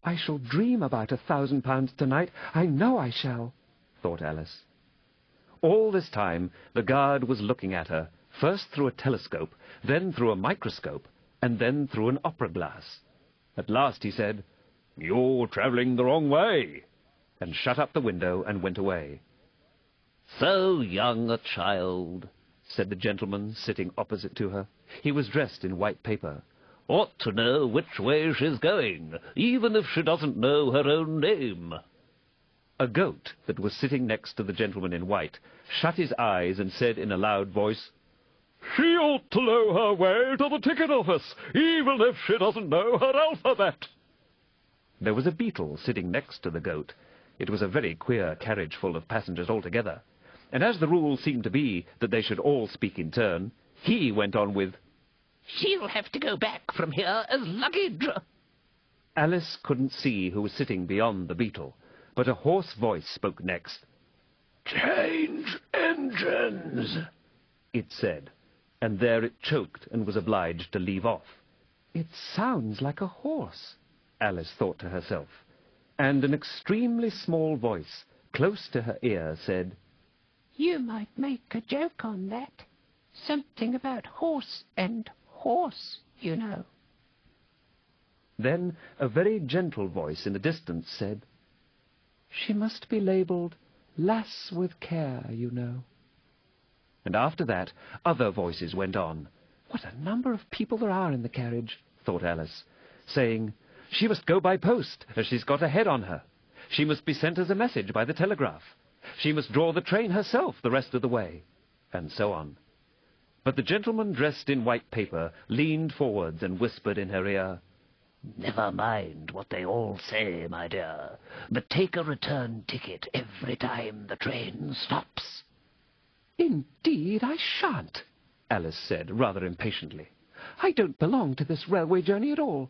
"I shall dream about £1,000 tonight. I know I shall," thought Alice. All this time the guard was looking at her, first through a telescope, then through a microscope, and then through an opera glass. At last he said, "You're travelling the wrong way," and shut up the window and went away. "So young a child," said the gentleman sitting opposite to her. He was dressed in white paper. "Ought to know which way she's going, even if she doesn't know her own name." A goat that was sitting next to the gentleman in white shut his eyes and said in a loud voice, "She ought to know her way to the ticket office, even if she doesn't know her alphabet." There was a beetle sitting next to the goat. It was a very queer carriage full of passengers altogether, and as the rule seemed to be that they should all speak in turn, he went on with, "She'll have to go back from here as luggage." Alice couldn't see who was sitting beyond the beetle, but a hoarse voice spoke next. "Change engines," it said, and there it choked and was obliged to leave off. It sounds like a horse, Alice thought to herself, and an extremely small voice, close to her ear, said, "You might make a joke on that." Something about horse and horse, you know. Then a very gentle voice in the distance said, "She must be labelled Lass with Care, you know." And after that, other voices went on. "What a number of people there are in the carriage," thought Alice, saying, "She must go by post, as she's got a head on her. She must be sent as a message by the telegraph. She must draw the train herself the rest of the way," and so on. But the gentleman dressed in white paper leaned forwards and whispered in her ear, "Never mind what they all say, my dear, but take a return ticket every time the train stops." "Indeed I shan't," Alice said, rather impatiently. "I don't belong to this railway journey at all.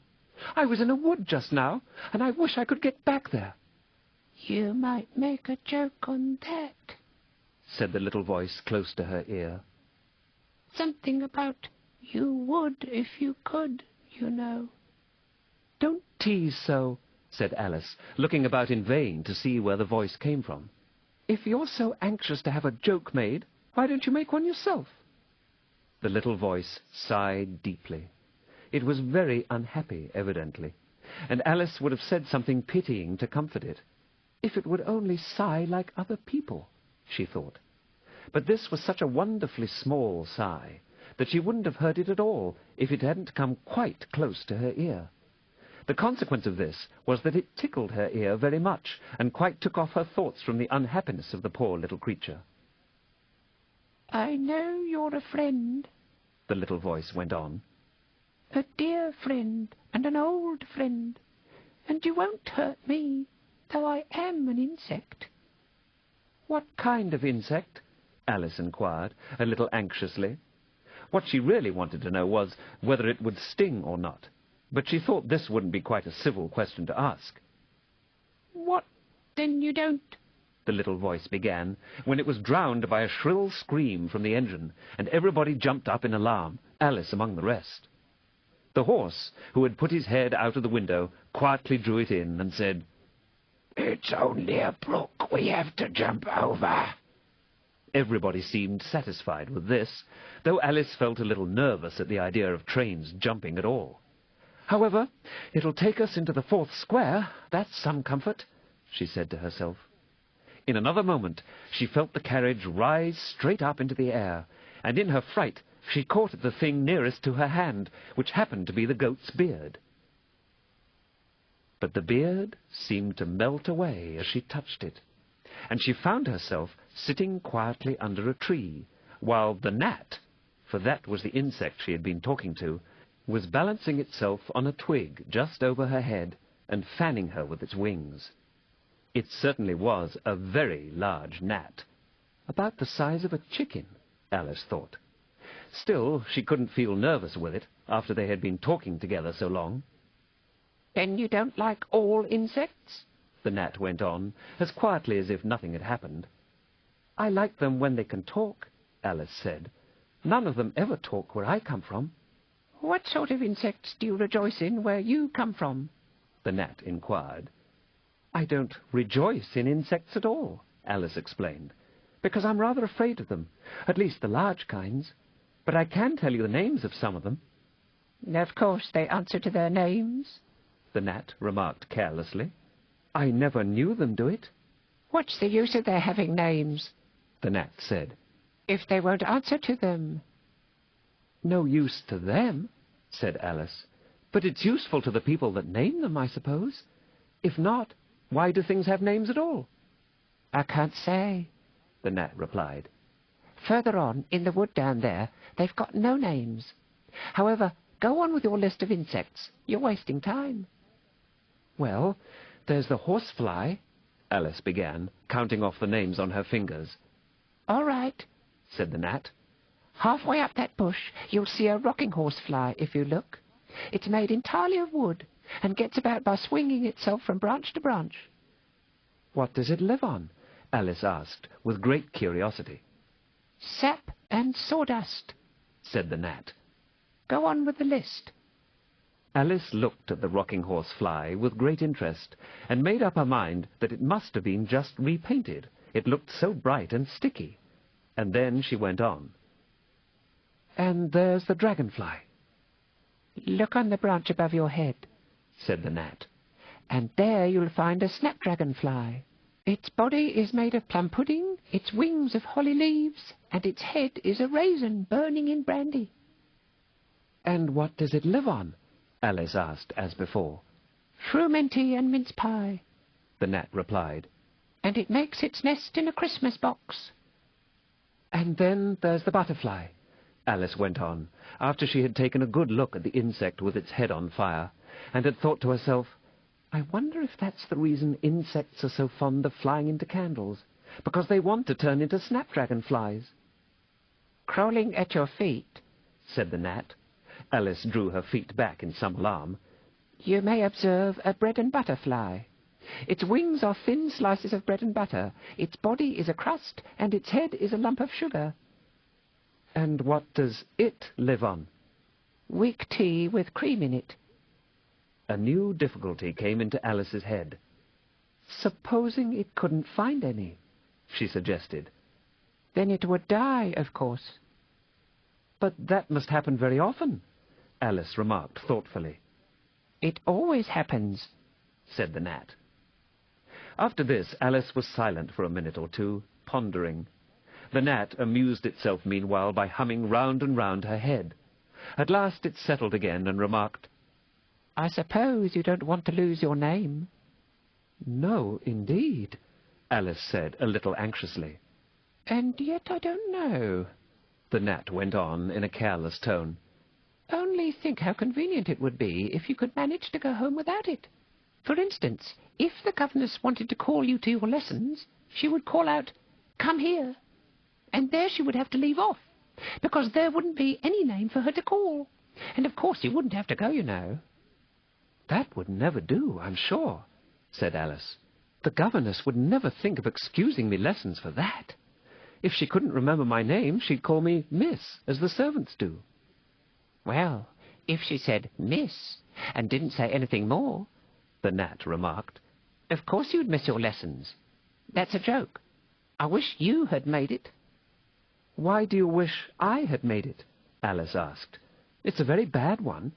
I was in a wood just now, and I wish I could get back there." You might make a joke on that, said the little voice close to her ear. Something about you would if you could, you know. "Don't tease so," said Alice, looking about in vain to see where the voice came from. "If you're so anxious to have a joke made, why don't you make one yourself?" The little voice sighed deeply. It was very unhappy, evidently, and Alice would have said something pitying to comfort it. If it would only sigh like other people, she thought. But this was such a wonderfully small sigh that she wouldn't have heard it at all if it hadn't come quite close to her ear. The consequence of this was that it tickled her ear very much, and quite took off her thoughts from the unhappiness of the poor little creature. "I know you're a friend," the little voice went on. "A dear friend and an old friend, and you won't hurt me, though I am an insect." "What kind of insect?" Alice inquired, a little anxiously. What she really wanted to know was whether it would sting or not, but she thought this wouldn't be quite a civil question to ask. "What, then you don't—" the little voice began, when it was drowned by a shrill scream from the engine, and everybody jumped up in alarm, Alice among the rest. The horse, who had put his head out of the window, quietly drew it in and said, "It's only a brook we have to jump over." Everybody seemed satisfied with this, though Alice felt a little nervous at the idea of trains jumping at all. "However, it'll take us into the 4th square, that's some comfort," she said to herself. In another moment she felt the carriage rise straight up into the air, and in her fright she caught at the thing nearest to her hand, which happened to be the goat's beard. But the beard seemed to melt away as she touched it, and she found herself sitting quietly under a tree, while the gnat, for that was the insect she had been talking to, was balancing itself on a twig just over her head and fanning her with its wings. It certainly was a very large gnat, about the size of a chicken, Alice thought. Still, she couldn't feel nervous with it after they had been talking together so long. "Then you don't like all insects?" the gnat went on, as quietly as if nothing had happened. "I like them when they can talk," Alice said. "None of them ever talk where I come from." "What sort of insects do you rejoice in where you come from?" the gnat inquired. "I don't rejoice in insects at all," Alice explained, "because I'm rather afraid of them, at least the large kinds. But I can tell you the names of some of them." "Of course they answer to their names," the gnat remarked carelessly. "I never knew them do it." "What's the use of their having names," the gnat said, "if they won't answer to them?" "No use to them," said Alice. "But it's useful to the people that name them, I suppose. If not, why do things have names at all?" "I can't say," the gnat replied. "Further on, in the wood down there, they've got no names. However, go on with your list of insects. You're wasting time." "Well, there's the horsefly," Alice began, counting off the names on her fingers. "All right," said the gnat. "Halfway up that bush, you'll see a rocking horsefly if you look. It's made entirely of wood, and gets about by swinging itself from branch to branch." "What does it live on?" Alice asked, with great curiosity. "Sap and sawdust," said the gnat. "Go on with the list." Alice looked at the rocking horsefly with great interest, and made up her mind that it must have been just repainted. It looked so bright and sticky. And then she went on. And there's the dragonfly. Look on the branch above your head, said the gnat. and there you'll find a snapdragon-fly. Its body is made of plum pudding, its wings of holly leaves, and its head is a raisin burning in brandy. And what does it live on? Alice asked as before. Frumenty and mince pie, The gnat replied. and it makes its nest in a Christmas box. And then there's the butterfly, Alice went on, after she had taken a good look at the insect with its head on fire, and had thought to herself, I wonder if that's the reason insects are so fond of flying into candles, because they want to turn into snapdragon flies. Crawling at your feet, Said the gnat. Alice drew her feet back in some alarm. you may observe a bread and butter fly. Its wings are thin slices of bread and butter, its body is a crust, and its head is a lump of sugar. And what does it live on? Weak tea with cream in it. A new difficulty came into Alice's head. Supposing it couldn't find any, she suggested. Then it would die, of course. But that must happen very often, Alice remarked thoughtfully. It always happens, Said the gnat. After this, Alice was silent for a minute or two, pondering. The gnat amused itself meanwhile by humming round and round her head. At last it settled again and remarked, I suppose you don't want to lose your name. No, indeed, Alice said a little anxiously. And yet I don't know. The gnat went on in a careless tone. Only think how convenient it would be if you could manage to go home without it. For instance, if the governess wanted to call you to your lessons, she would call out, Come here. And there she would have to leave off, because there wouldn't be any name for her to call. And of course you wouldn't have to go, you know. That would never do, I'm sure, said Alice. The governess would never think of excusing me lessons for that. If she couldn't remember my name, she'd call me Miss, as the servants do. Well, if she said Miss, and didn't say anything more, The gnat remarked. of course you'd miss your lessons. That's a joke. I wish you had made it. Why do you wish I had made it? Alice asked. It's a very bad one.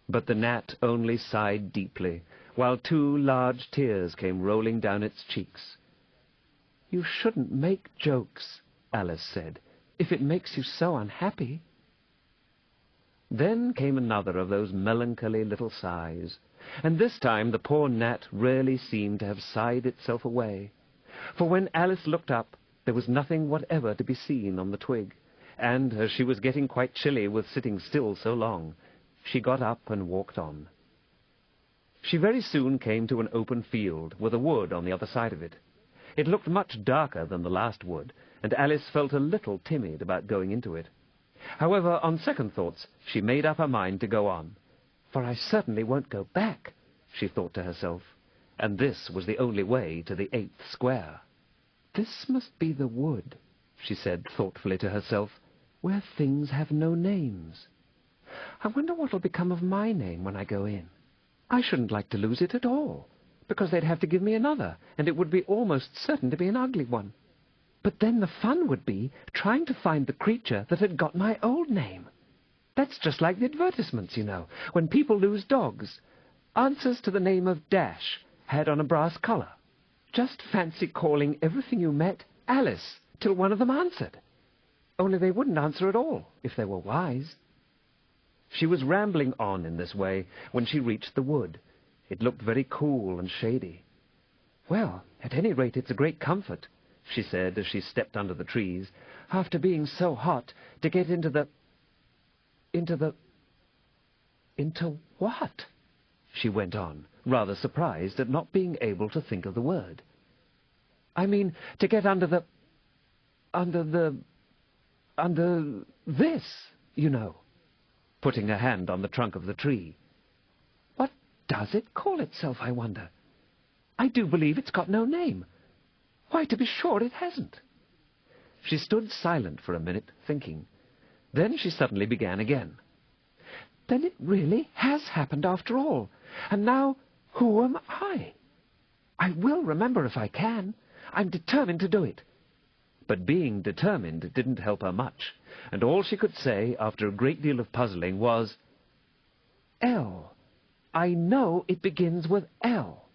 But the gnat only sighed deeply, while 2 large tears came rolling down its cheeks. You shouldn't make jokes, Alice said, if it makes you so unhappy. Then came another of those melancholy little sighs, and this time the poor gnat really seemed to have sighed itself away. For when Alice looked up, there was nothing whatever to be seen on the twig, and as she was getting quite chilly with sitting still so long, she got up and walked on. She very soon came to an open field with a wood on the other side of it. It looked much darker than the last wood, and Alice felt a little timid about going into it. However, on second thoughts, she made up her mind to go on. For I certainly won't go back, she thought to herself, and this was the only way to the 8th square. This must be the wood, she said thoughtfully to herself, where things have no names. I wonder what'll become of my name when I go in. I shouldn't like to lose it at all, because they'd have to give me another, and it would be almost certain to be an ugly one. But then the fun would be trying to find the creature that had got my old name. That's just like the advertisements, you know, when people lose dogs. Answers to the name of Dash had on a brass collar. Just fancy calling everything you met Alice till one of them answered. Only they wouldn't answer at all if they were wise. She was rambling on in this way when she reached the wood. It looked very cool and shady. Well, at any rate, it's a great comfort, she said as she stepped under the trees, after being so hot, to get into what? She went on, rather surprised at not being able to think of the word. I mean, to get under this, you know, putting her hand on the trunk of the tree. What does it call itself, I wonder? I do believe it's got no name. Why, to be sure, it hasn't. She stood silent for a minute, thinking. Then she suddenly began again. Then it really has happened after all. And now, who am I? I will remember if I can. I'm determined to do it. But being determined didn't help her much, and all she could say, after a great deal of puzzling, was, "L. I know it begins with L."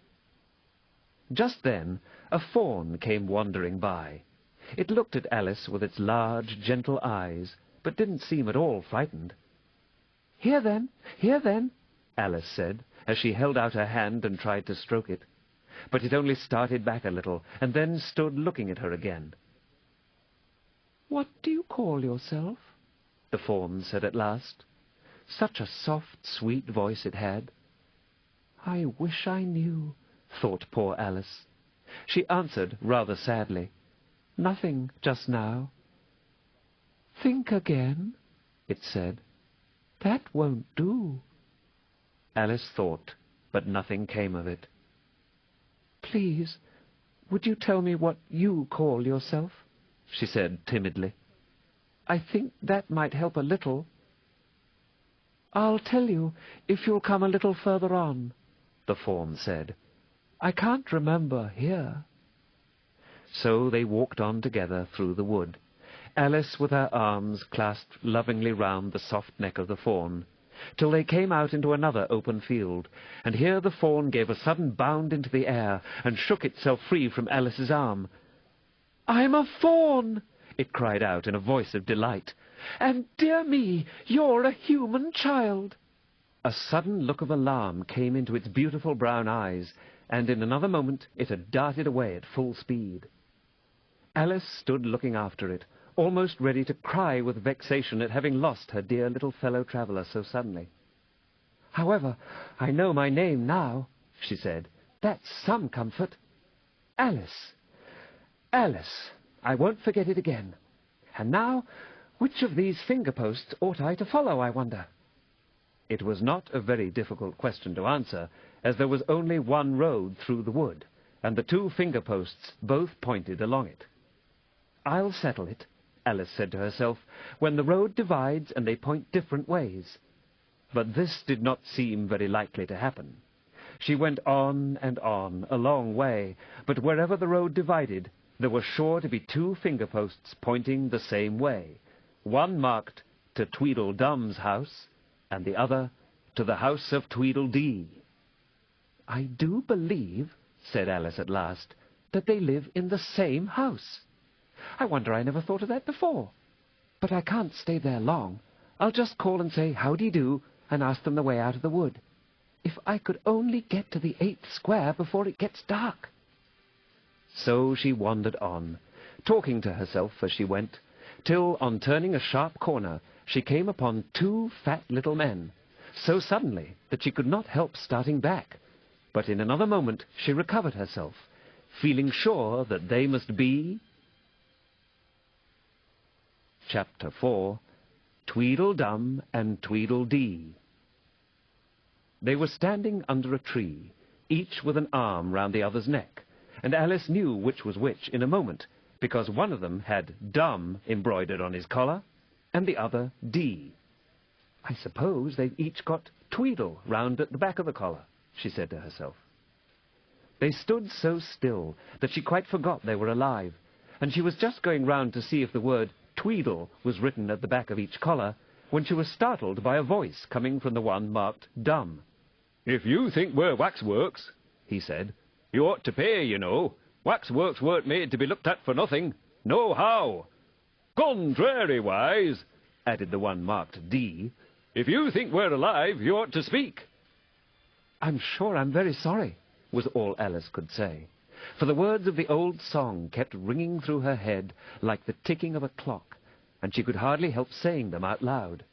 Just then a fawn came wandering by. It looked at Alice with its large, gentle eyes, but didn't seem at all frightened. Here then, Alice said, as she held out her hand and tried to stroke it. But it only started back a little, and then stood looking at her again. "What do you call yourself?" the fawn said at last. Such a soft, sweet voice it had. "I wish I knew," thought poor Alice. She answered rather sadly, "Nothing just now." "Think again," it said. "That won't do." Alice thought, but nothing came of it. "Please, would you tell me what you call yourself?" she said timidly. "I think that might help a little." "I'll tell you if you'll come a little further on," the fawn said. "I can't remember here." So they walked on together through the wood, Alice with her arms clasped lovingly round the soft neck of the fawn, till they came out into another open field, and here the fawn gave a sudden bound into the air and shook itself free from Alice's arm. "I'm a fawn!" it cried out in a voice of delight. "And, dear me, you're a human child!" A sudden look of alarm came into its beautiful brown eyes, and in another moment it had darted away at full speed. Alice stood looking after it, almost ready to cry with vexation at having lost her dear little fellow-traveller so suddenly. "However, I know my name now," she said. "That's some comfort. Alice. Alice. I won't forget it again. And now, which of these finger-posts ought I to follow, I wonder?" It was not a very difficult question to answer, as there was only one road through the wood, and the two finger-posts both pointed along it. "I'll settle it," Alice said to herself, "when the road divides and they point different ways." But this did not seem very likely to happen. She went on and on, a long way, but wherever the road divided, there were sure to be two finger-posts pointing the same way, one marked to Tweedledum's house, and the other to the house of Tweedledee. "I do believe," said Alice at last, "that they live in the same house. I wonder I never thought of that before. But I can't stay there long. I'll just call and say howdy-do and ask them the way out of the wood. If I could only get to the 8th square before it gets dark." So she wandered on, talking to herself as she went, till, on turning a sharp corner, she came upon two fat little men, so suddenly that she could not help starting back. But in another moment she recovered herself, feeling sure that they must be... Chapter 4. Tweedledum and Tweedledee. They were standing under a tree, each with an arm round the other's neck, and Alice knew which was which in a moment, because one of them had Dum embroidered on his collar, and the other Dee. "I suppose they've each got Tweedle round at the back of the collar," she said to herself. They stood so still that she quite forgot they were alive, and she was just going round to see if the word Tweedle was written at the back of each collar, when she was startled by a voice coming from the one marked Dum. "If you think we're waxworks," he said, "you ought to pay, you know. Waxworks weren't made to be looked at for nothing. No how. Contrariwise," added the one marked D, "if you think we're alive, you ought to speak." "I'm sure I'm very sorry," was all Alice could say, for the words of the old song kept ringing through her head like the ticking of a clock, and she could hardly help saying them out loud.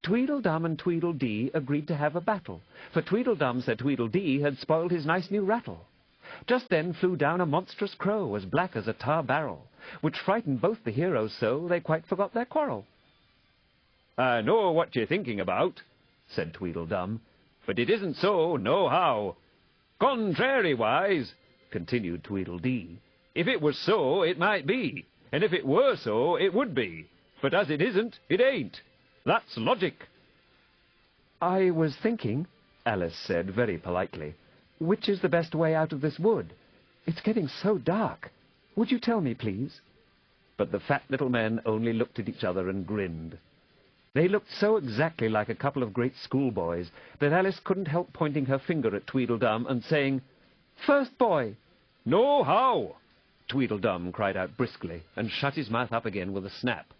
Tweedledum and Tweedledee agreed to have a battle, for Tweedledum said Tweedledee had spoiled his nice new rattle. Just then flew down a monstrous crow, as black as a tar barrel, which frightened both the heroes so they quite forgot their quarrel. "I know what you're thinking about," said Tweedledum, "but it isn't so, nohow. Contrariwise," continued Tweedledee, "if it was so, it might be, and if it were so, it would be, but as it isn't, it ain't. That's logic." "I was thinking," Alice said very politely, "which is the best way out of this wood? It's getting so dark. Would you tell me, please?" But the fat little men only looked at each other and grinned. They looked so exactly like a couple of great schoolboys that Alice couldn't help pointing her finger at Tweedledum and saying, "First boy!" "No, how?" Tweedledum cried out briskly, and shut his mouth up again with a snap.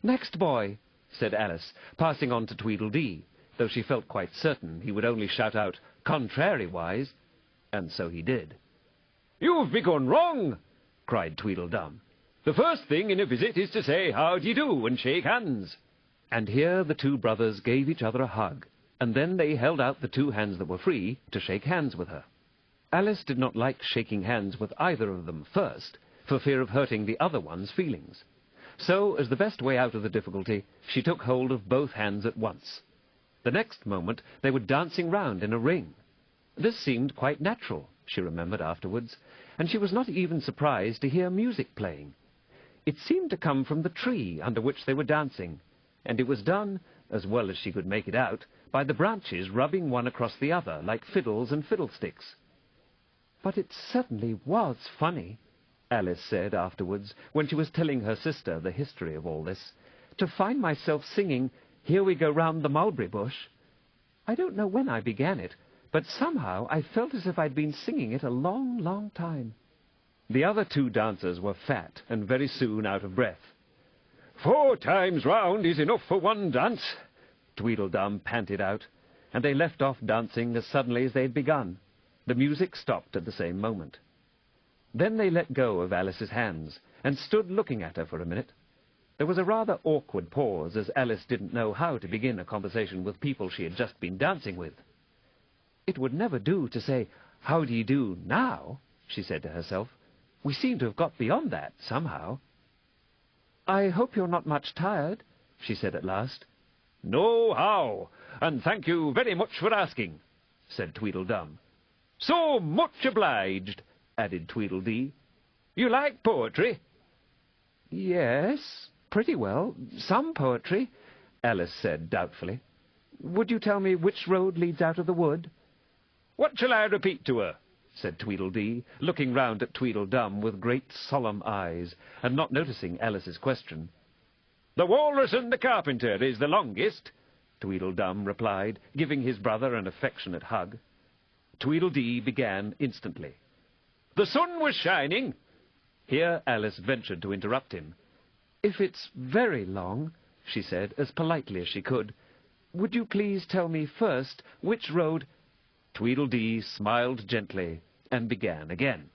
"Next boy," said Alice, passing on to Tweedledee, though she felt quite certain he would only shout out, "Contrariwise," and so he did. "You've begun wrong," cried Tweedledum. "The first thing in a visit is to say how d'ye do and shake hands." And here the two brothers gave each other a hug, and then they held out the two hands that were free to shake hands with her. Alice did not like shaking hands with either of them first, for fear of hurting the other one's feelings. So, as the best way out of the difficulty, she took hold of both hands at once. The next moment they were dancing round in a ring. This seemed quite natural, she remembered afterwards, and she was not even surprised to hear music playing. It seemed to come from the tree under which they were dancing, and it was done, as well as she could make it out, by the branches rubbing one across the other like fiddles and fiddlesticks. "But it certainly was funny," Alice said afterwards, when she was telling her sister the history of all this, "to find myself singing 'Here We Go Round the Mulberry Bush.' I don't know when I began it, but somehow I felt as if I'd been singing it a long, long time." The other two dancers were fat and very soon out of breath. "4 times round is enough for one dance," Tweedledum panted out, and they left off dancing as suddenly as they had begun. The music stopped at the same moment. Then they let go of Alice's hands and stood looking at her for a minute. There was a rather awkward pause, as Alice didn't know how to begin a conversation with people she had just been dancing with. "It would never do to say, 'How do you do now?'" she said to herself. "We seem to have got beyond that, somehow." "I hope you're not much tired," she said at last. "No, how, and thank you very much for asking," said Tweedledum. "So much obliged," added Tweedledee. "You like poetry?" "Yes, pretty well. Some poetry," Alice said doubtfully. "Would you tell me which road leads out of the wood?" "What shall I repeat to her?" said Tweedledee, looking round at Tweedledum with great solemn eyes, and not noticing Alice's question. "The Walrus and the Carpenter is the longest," Tweedledum replied, giving his brother an affectionate hug. Tweedledee began instantly. "The sun was shining." Here Alice ventured to interrupt him. "If it's very long," she said, as politely as she could, "would you please tell me first which road—" Tweedledee smiled gently and began again.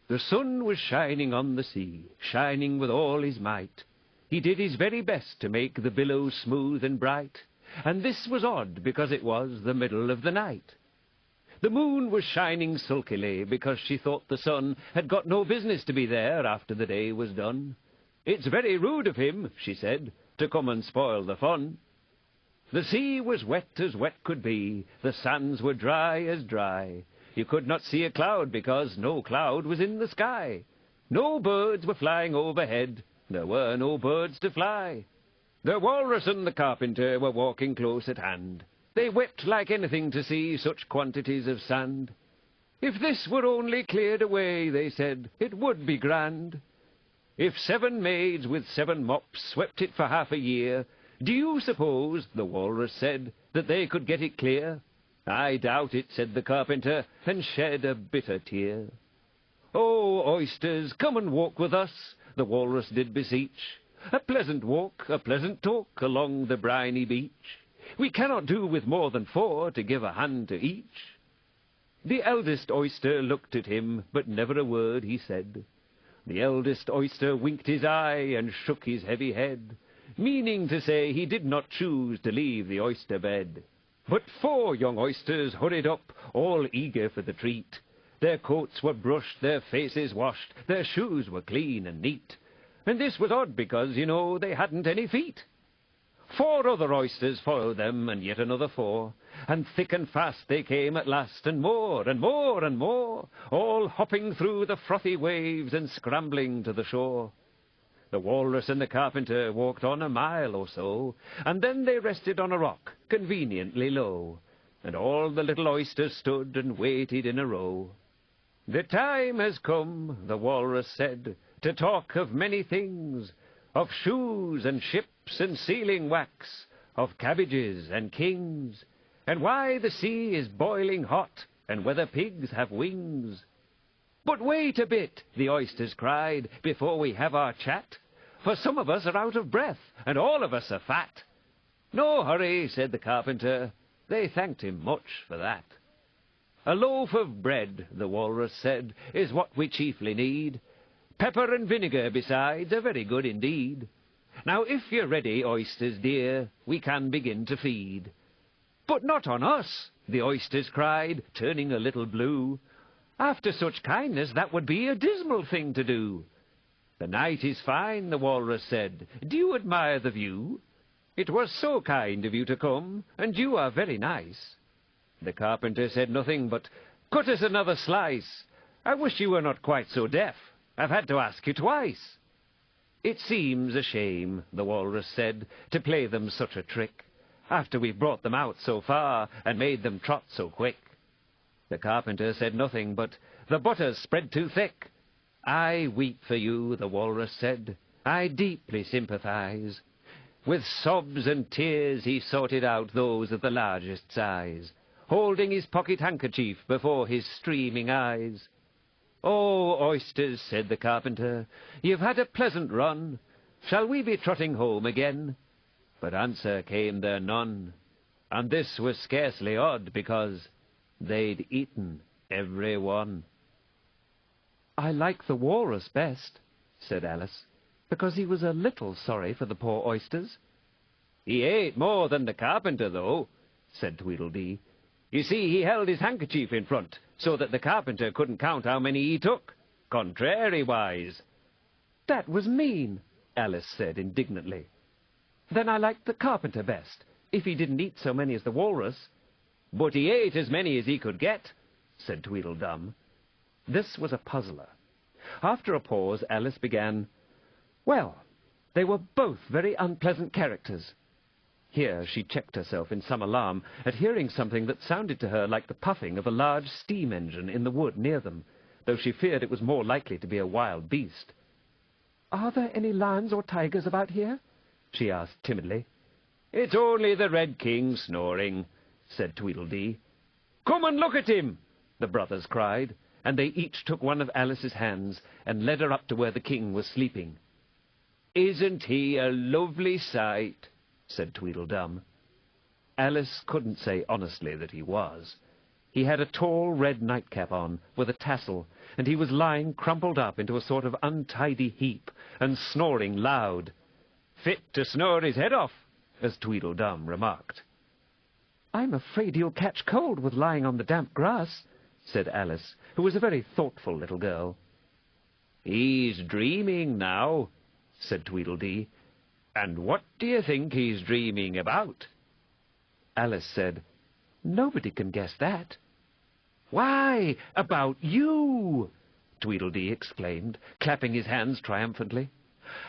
"The sun was shining on the sea, shining with all his might. He did his very best to make the billows smooth and bright, and this was odd because it was the middle of the night. The moon was shining sulkily because she thought the sun had got no business to be there after the day was done. 'It's very rude of him,' she said, 'to come and spoil the fun.' The sea was wet as wet could be, the sands were dry as dry. You could not see a cloud because no cloud was in the sky. No birds were flying overhead, there were no birds to fly. The Walrus and the Carpenter were walking close at hand. They wept like anything to see such quantities of sand. 'If this were only cleared away,' they said, 'it would be grand. If 7 maids with 7 mops swept it for half a year, do you suppose,' the Walrus said, 'that they could get it clear?' 'I doubt it,' said the Carpenter, and shed a bitter tear. 'Oh, oysters, come and walk with us,' the Walrus did beseech. 'A pleasant walk, a pleasant talk, along the briny beach. We cannot do with more than 4 to give a hand to each.' The eldest oyster looked at him, but never a word he said. The eldest oyster winked his eye and shook his heavy head, meaning to say he did not choose to leave the oyster bed. But 4 young oysters hurried up, all eager for the treat. Their coats were brushed, their faces washed, their shoes were clean and neat. And this was odd because, you know, they hadn't any feet. 4 other oysters followed them, and yet another 4, and thick and fast they came at last, and more, and more, and more, all hopping through the frothy waves and scrambling to the shore. The Walrus and the Carpenter walked on a mile or so, and then they rested on a rock, conveniently low, and all the little oysters stood and waited in a row. 'The time has come,' the Walrus said, to talk of many things, of shoes and ships and sealing wax, of cabbages and kings, and why the sea is boiling hot, and whether pigs have wings. But wait a bit, the oysters cried, before we have our chat, for some of us are out of breath, and all of us are fat. No hurry, said the carpenter. They thanked him much for that. A loaf of bread, the walrus said, is what we chiefly need. Pepper and vinegar besides are very good indeed. Now if you're ready, oysters dear, we can begin to feed. But not on us, the oysters cried, turning a little blue. After such kindness that would be a dismal thing to do. The night is fine, the walrus said. Do you admire the view? It was so kind of you to come, and you are very nice. The carpenter said nothing but, cut us another slice. I wish you were not quite so deaf. I've had to ask you twice. It seems a shame, the walrus said, to play them such a trick, after we've brought them out so far and made them trot so quick. The carpenter said nothing but, the butter's spread too thick. I weep for you, the walrus said. I deeply sympathize. With sobs and tears he sorted out those of the largest size, holding his pocket handkerchief before his streaming eyes. Oh, oysters, said the carpenter, you've had a pleasant run. Shall we be trotting home again? But answer came there none, and this was scarcely odd, because they'd eaten every one. I like the walrus best, said Alice, because he was a little sorry for the poor oysters. He ate more than the carpenter, though, said Tweedledee. You see, he held his handkerchief in front, so that the carpenter couldn't count how many he took, contrariwise. That was mean, Alice said indignantly. Then I liked the carpenter best, if he didn't eat so many as the walrus. But he ate as many as he could get, said Tweedledum. This was a puzzler. After a pause, Alice began, well, they were both very unpleasant characters. Here she checked herself in some alarm at hearing something that sounded to her like the puffing of a large steam engine in the wood near them, though she feared it was more likely to be a wild beast. Are there any lions or tigers about here? She asked timidly. It's only the Red King snoring, said Tweedledee. Come and look at him, the brothers cried, and they each took one of Alice's hands and led her up to where the king was sleeping. Isn't he a lovely sight? Said Tweedledum. Alice couldn't say honestly that he was. He had a tall red nightcap on, with a tassel, and he was lying crumpled up into a sort of untidy heap, and snoring loud. Fit to snore his head off, as Tweedledum remarked. I'm afraid he'll catch cold with lying on the damp grass, said Alice, who was a very thoughtful little girl. He's dreaming now, said Tweedledee. And what do you think he's dreaming about? Alice said, nobody can guess that. Why, about you, Tweedledee exclaimed, clapping his hands triumphantly.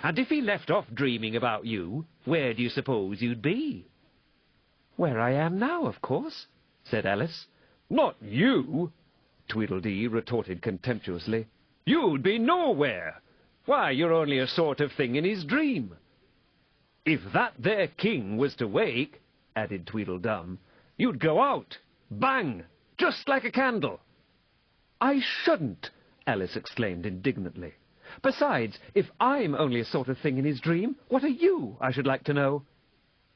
And if he left off dreaming about you, where do you suppose you'd be? Where I am now, of course, said Alice. Not you, Tweedledee retorted contemptuously. You'd be nowhere. Why, you're only a sort of thing in his dream. If that there king was to wake, added Tweedledum, you'd go out, bang, just like a candle. I shouldn't, Alice exclaimed indignantly. Besides, if I'm only a sort of thing in his dream, what are you, I should like to know?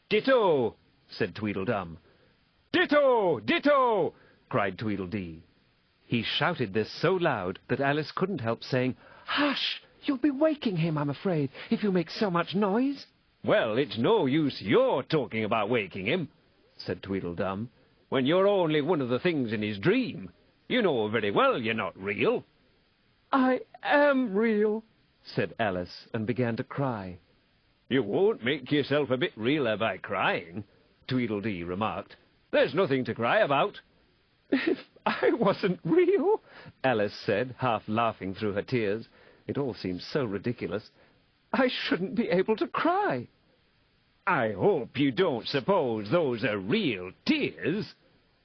Ditto, said Tweedledum. Ditto, ditto, cried Tweedledee. He shouted this so loud that Alice couldn't help saying, hush, you'll be waking him, I'm afraid, if you make so much noise. Well, it's no use your talking about waking him, said Tweedledum, when you're only one of the things in his dream. You know very well you're not real. I am real, said Alice, and began to cry. You won't make yourself a bit realer by crying, Tweedledee remarked. There's nothing to cry about. If I wasn't real, Alice said, half laughing through her tears. It all seemed so ridiculous. I shouldn't be able to cry. I hope you don't suppose those are real tears,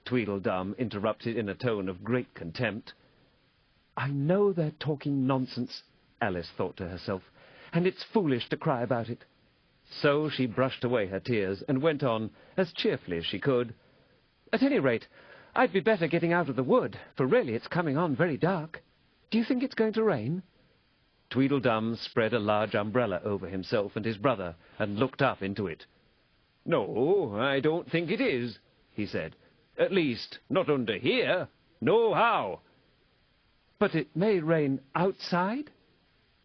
Tweedledum interrupted in a tone of great contempt. I know they're talking nonsense, Alice thought to herself, and it's foolish to cry about it. So she brushed away her tears and went on as cheerfully as she could. At any rate, I'd be better getting out of the wood, for really it's coming on very dark. Do you think it's going to rain? Tweedledum spread a large umbrella over himself and his brother and looked up into it. No, I don't think it is, he said. At least, not under here. Nohow. But it may rain outside?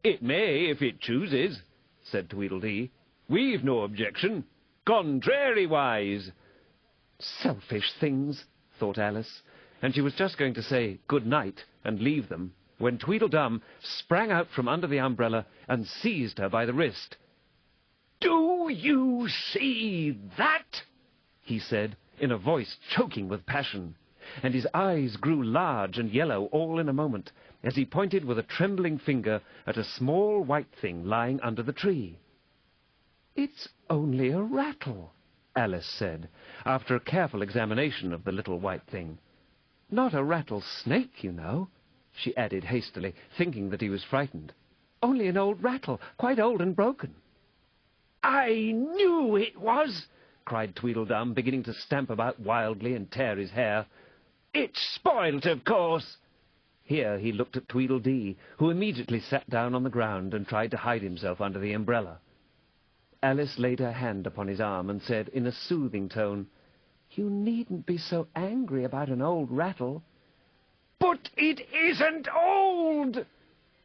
It may, if it chooses, said Tweedledee. We've no objection. Contrariwise. Selfish things, thought Alice, and she was just going to say good night and leave them, when Tweedledum sprang out from under the umbrella and seized her by the wrist. "Do you see that?" he said, in a voice choking with passion, and his eyes grew large and yellow all in a moment, as he pointed with a trembling finger at a small white thing lying under the tree. "It's only a rattle," Alice said, after a careful examination of the little white thing. "Not a rattlesnake, you know," she added hastily, thinking that he was frightened. "Only an old rattle, quite old and broken." "I knew it was!" cried Tweedledum, beginning to stamp about wildly and tear his hair. "It's spoilt, of course." Here he looked at Tweedledee, who immediately sat down on the ground and tried to hide himself under the umbrella. Alice laid her hand upon his arm and said in a soothing tone, "You needn't be so angry about an old rattle." "But it isn't old!"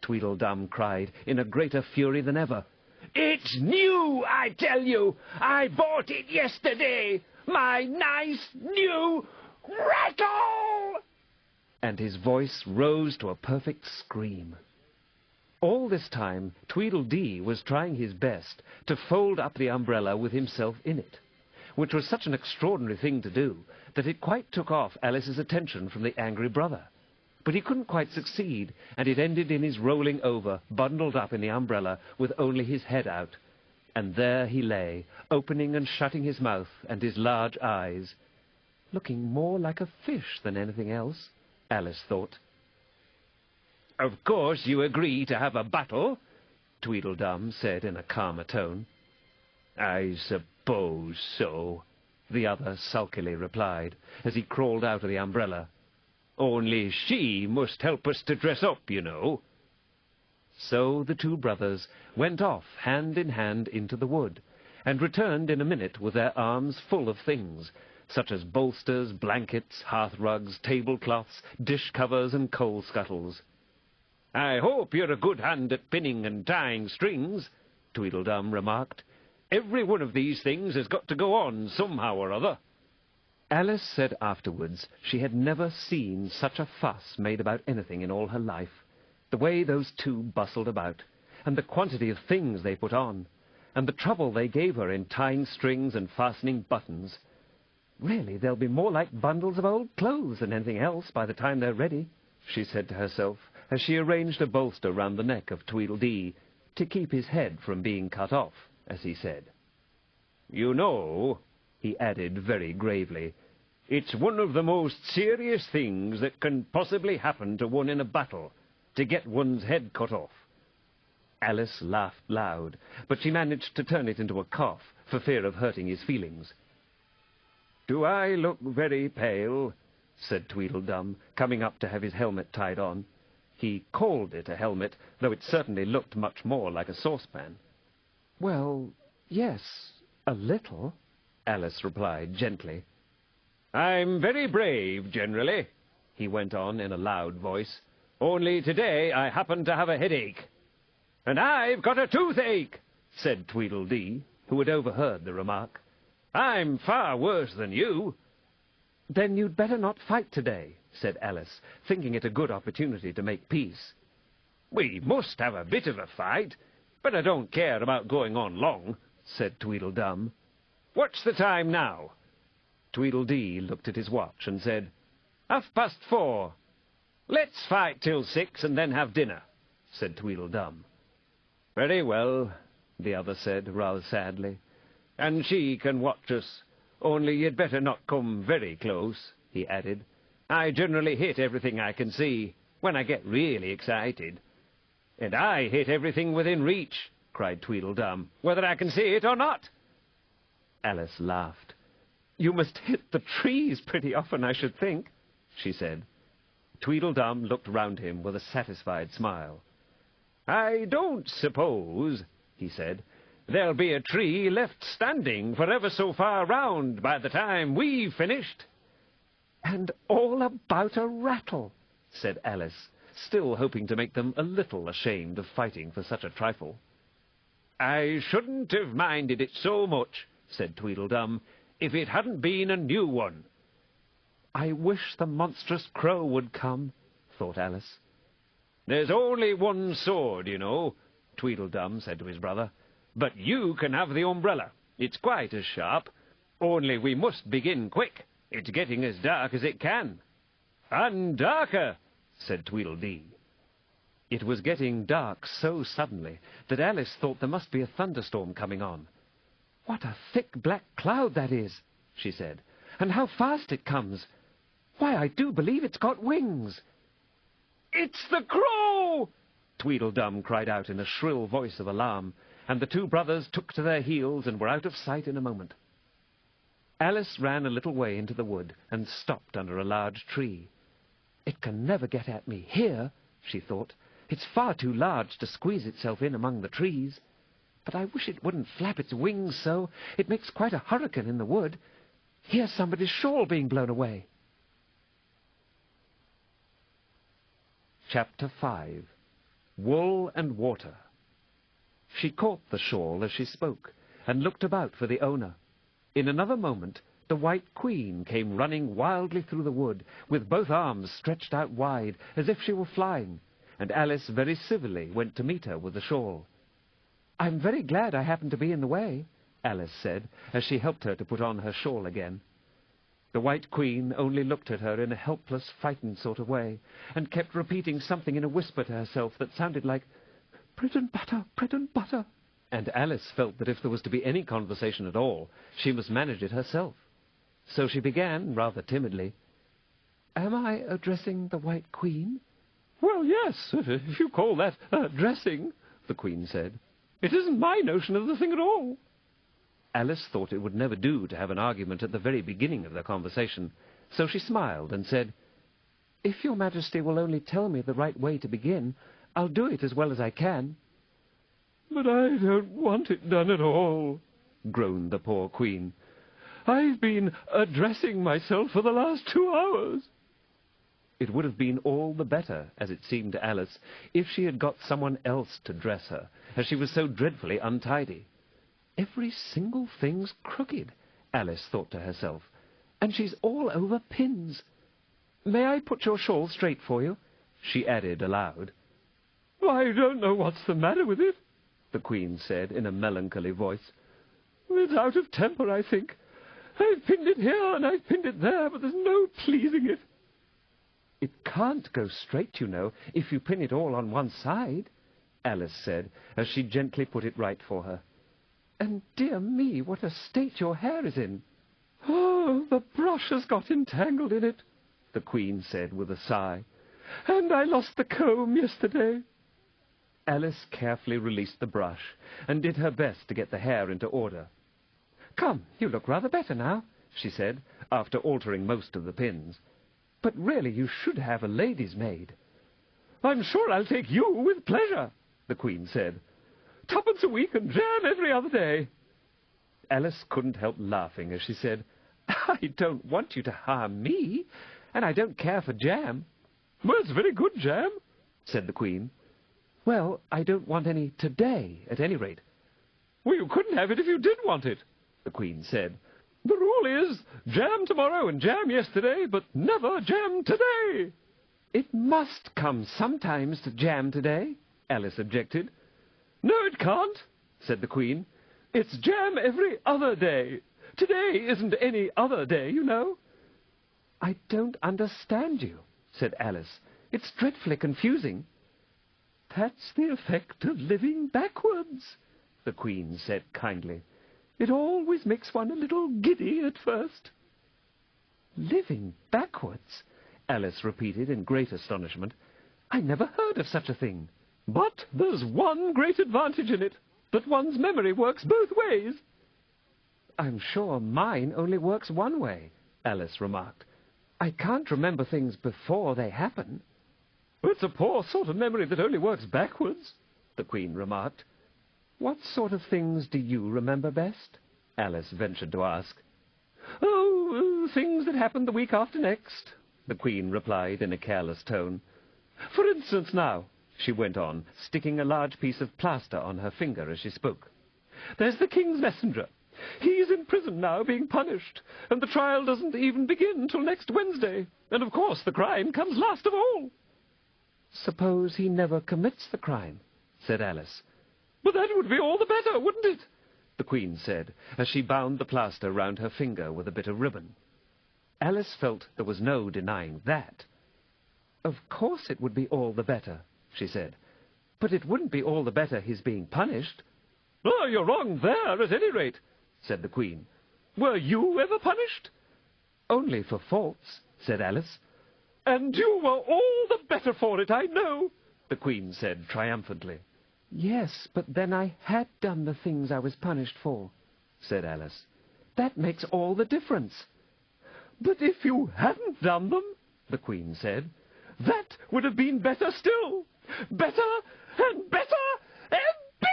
Tweedledum cried, in a greater fury than ever. "It's new, I tell you! I bought it yesterday! My nice new rattle!" And his voice rose to a perfect scream. All this time, Tweedledee was trying his best to fold up the umbrella with himself in it, which was such an extraordinary thing to do that it quite took off Alice's attention from the angry brother. But he couldn't quite succeed, and it ended in his rolling over, bundled up in the umbrella, with only his head out. And there he lay, opening and shutting his mouth and his large eyes, looking more like a fish than anything else, Alice thought. "Of course you agree to have a battle?" Tweedledum said in a calmer tone. "I suppose so," the other sulkily replied, as he crawled out of the umbrella. "Only she must help us to dress up, you know." So the two brothers went off hand in hand into the wood, and returned in a minute with their arms full of things, such as bolsters, blankets, hearthrugs, tablecloths, dish-covers, and coal-scuttles. "I hope you're a good hand at pinning and tying strings," Tweedledum remarked. "Every one of these things has got to go on somehow or other." Alice said afterwards she had never seen such a fuss made about anything in all her life. The way those two bustled about, and the quantity of things they put on, and the trouble they gave her in tying strings and fastening buttons. Really, they'll be more like bundles of old clothes than anything else by the time they're ready, she said to herself, as she arranged a bolster round the neck of Tweedledee, to keep his head from being cut off, as he said. "You know," he added very gravely, "it's one of the most serious things that can possibly happen to one in a battle, to get one's head cut off." Alice laughed loud, but she managed to turn it into a cough, for fear of hurting his feelings. "Do I look very pale?" said Tweedledum, coming up to have his helmet tied on. He called it a helmet, though it certainly looked much more like a saucepan. "Well, yes, a little," Alice replied gently. "I'm very brave, generally," he went on in a loud voice. "Only today I happen to have a headache." "And I've got a toothache," said Tweedledee, who had overheard the remark. "I'm far worse than you." "Then you'd better not fight today," said Alice, thinking it a good opportunity to make peace. "We must have a bit of a fight, but I don't care about going on long," said Tweedledum. "What's the time now?" Tweedledee looked at his watch and said, 4:30. "Let's fight till 6 and then have dinner," said Tweedledum. "Very well," the other said, rather sadly. "And she can watch us. Only you'd better not come very close," he added. "I generally hit everything I can see, when I get really excited." "And I hit everything within reach," cried Tweedledum, "whether I can see it or not." Alice laughed. "You must hit the trees pretty often, I should think," she said. Tweedledum looked round him with a satisfied smile. "I don't suppose," he said, "there'll be a tree left standing for ever so far round by the time we've finished." "And all about a rattle," said Alice, still hoping to make them a little ashamed of fighting for such a trifle. "I shouldn't have minded it so much," said Tweedledum, "if it hadn't been a new one." "I wish the monstrous crow would come," thought Alice. "There's only one sword, you know," Tweedledum said to his brother, "but you can have the umbrella. It's quite as sharp. Only we must begin quick. It's getting as dark as it can." "And darker," said Tweedledee. It was getting dark so suddenly that Alice thought there must be a thunderstorm coming on. "What a thick black cloud that is," she said, "and how fast it comes! Why, I do believe it's got wings." "It's the crow!" Tweedledum cried out in a shrill voice of alarm, and the two brothers took to their heels and were out of sight in a moment. Alice ran a little way into the wood and stopped under a large tree. "It can never get at me here," she thought. "It's far too large to squeeze itself in among the trees. But I wish it wouldn't flap its wings so. It makes quite a hurricane in the wood. Here's somebody's shawl being blown away." Chapter 5. Wool and Water. She caught the shawl as she spoke, and looked about for the owner. In another moment, the White Queen came running wildly through the wood, with both arms stretched out wide, as if she were flying, and Alice very civilly went to meet her with the shawl. "I'm very glad I happened to be in the way," Alice said, as she helped her to put on her shawl again. The White Queen only looked at her in a helpless, frightened sort of way, and kept repeating something in a whisper to herself that sounded like, "Bread and butter, bread and butter." And Alice felt that if there was to be any conversation at all, she must manage it herself. So she began, rather timidly, "Am I addressing the White Queen?" "Well, yes, if you call that addressing," the Queen said. "It isn't my notion of the thing at all." Alice thought it would never do to have an argument at the very beginning of their conversation, so she smiled and said, "If your Majesty will only tell me the right way to begin, I'll do it as well as I can." "But I don't want it done at all," groaned the poor Queen. "I've been addressing myself for the last 2 hours. It would have been all the better, as it seemed to Alice, if she had got someone else to dress her, as she was so dreadfully untidy. Every single thing's crooked, Alice thought to herself, and she's all over pins. "May I put your shawl straight for you?" she added aloud. "I don't know what's the matter with it," the Queen said in a melancholy voice. "It's out of temper, I think. I've pinned it here and I've pinned it there, but there's no pleasing it." "It can't go straight, you know, if you pin it all on one side," Alice said, as she gently put it right for her. "And dear me, what a state your hair is in." "Oh, the brush has got entangled in it," the Queen said with a sigh. "And I lost the comb yesterday." Alice carefully released the brush and did her best to get the hair into order. "Come, you look rather better now," she said, after altering most of the pins. "But really you should have a lady's maid." "I'm sure I'll take you with pleasure," the Queen said. "Twopence a week and jam every other day." Alice couldn't help laughing as she said, "I don't want you to harm me, and I don't care for jam." "Well, it's very good jam," said the Queen. "Well, I don't want any today, at any rate." "Well, you couldn't have it if you did want it," the Queen said. "The rule is jam tomorrow and jam yesterday, but never jam today." "It must come sometimes to jam today," Alice objected. "No, it can't," said the Queen. "It's jam every other day. Today isn't any other day, you know." "I don't understand you," said Alice. "It's dreadfully confusing." "That's the effect of living backwards," the Queen said kindly. "It always makes one a little giddy at first." "Living backwards?" Alice repeated in great astonishment. "I never heard of such a thing." But there's one great advantage in it, that one's memory works both ways. I'm sure mine only works one way, Alice remarked. I can't remember things before they happen. It's a poor sort of memory that only works backwards, the Queen remarked. What sort of things do you remember best? Alice ventured to ask. Oh, things that happened the week after next, the Queen replied in a careless tone. For instance now, she went on, sticking a large piece of plaster on her finger as she spoke. There's the King's messenger. He's in prison now, being punished, and the trial doesn't even begin till next Wednesday, and of course the crime comes last of all. Suppose he never commits the crime, said Alice. But that would be all the better, wouldn't it? The Queen said, as she bound the plaster round her finger with a bit of ribbon. Alice felt there was no denying that. Of course it would be all the better, she said, but it wouldn't be all the better his being punished. Oh, you're wrong there, at any rate, said the Queen. Were you ever punished? Only for faults, said Alice. And you were all the better for it, I know, the Queen said triumphantly. Yes, but then I had done the things I was punished for, said Alice. That makes all the difference. But if you hadn't done them, the Queen said, that would have been better still. Better and better and better!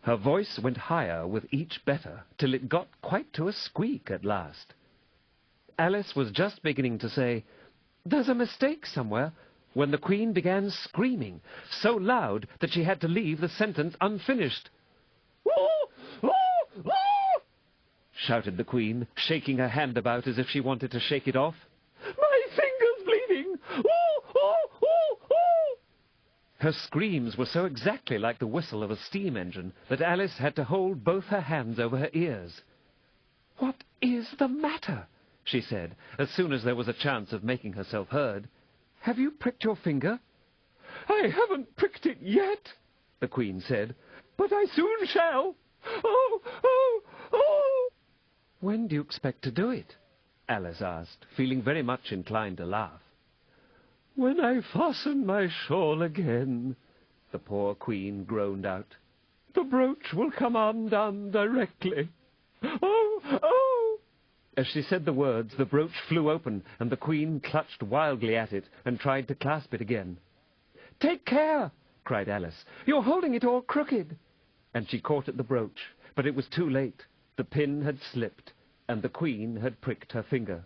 Her voice went higher with each better, till it got quite to a squeak at last. Alice was just beginning to say, There's a mistake somewhere, when the Queen began screaming, so loud that she had to leave the sentence unfinished. "Oh! Oh! Oh!" shouted the Queen, shaking her hand about as if she wanted to shake it off. "My finger's bleeding! Oh! Oh! Oh! Oh!" Her screams were so exactly like the whistle of a steam engine that Alice had to hold both her hands over her ears. "What is the matter?" she said, as soon as there was a chance of making herself heard. "Have you pricked your finger?" "I haven't pricked it yet," the Queen said, "but I soon shall. Oh, oh, oh!" "When do you expect to do it?" Alice asked, feeling very much inclined to laugh. "When I fasten my shawl again," the poor Queen groaned out. "The brooch will come undone directly. Oh, oh!" As she said the words, the brooch flew open, and the Queen clutched wildly at it and tried to clasp it again. "Take care!" cried Alice. "You're holding it all crooked." And she caught at the brooch, but it was too late. The pin had slipped, and the Queen had pricked her finger.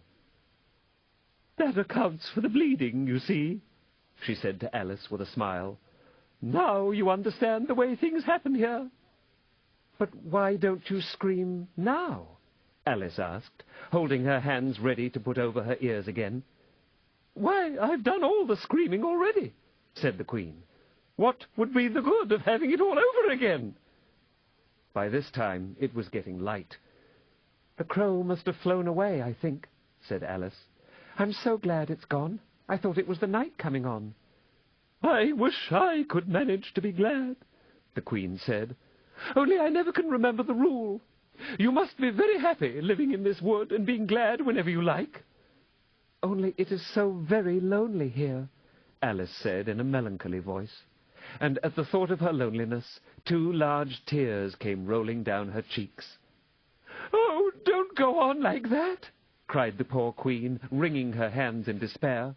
"That accounts for the bleeding, you see," she said to Alice with a smile. "Now you understand the way things happen here." "But why don't you scream now?" Alice asked, holding her hands ready to put over her ears again. "Why, I've done all the screaming already," said the Queen. "What would be the good of having it all over again?" By this time it was getting light. "The crow must have flown away, I think," said Alice. "I'm so glad it's gone. I thought it was the night coming on." "I wish I could manage to be glad," the Queen said. "Only I never can remember the rule. You must be very happy living in this wood and being glad whenever you like." "Only it is so very lonely here," Alice said in a melancholy voice. And at the thought of her loneliness, 2 large tears came rolling down her cheeks. "Oh, don't go on like that," cried the poor Queen, wringing her hands in despair.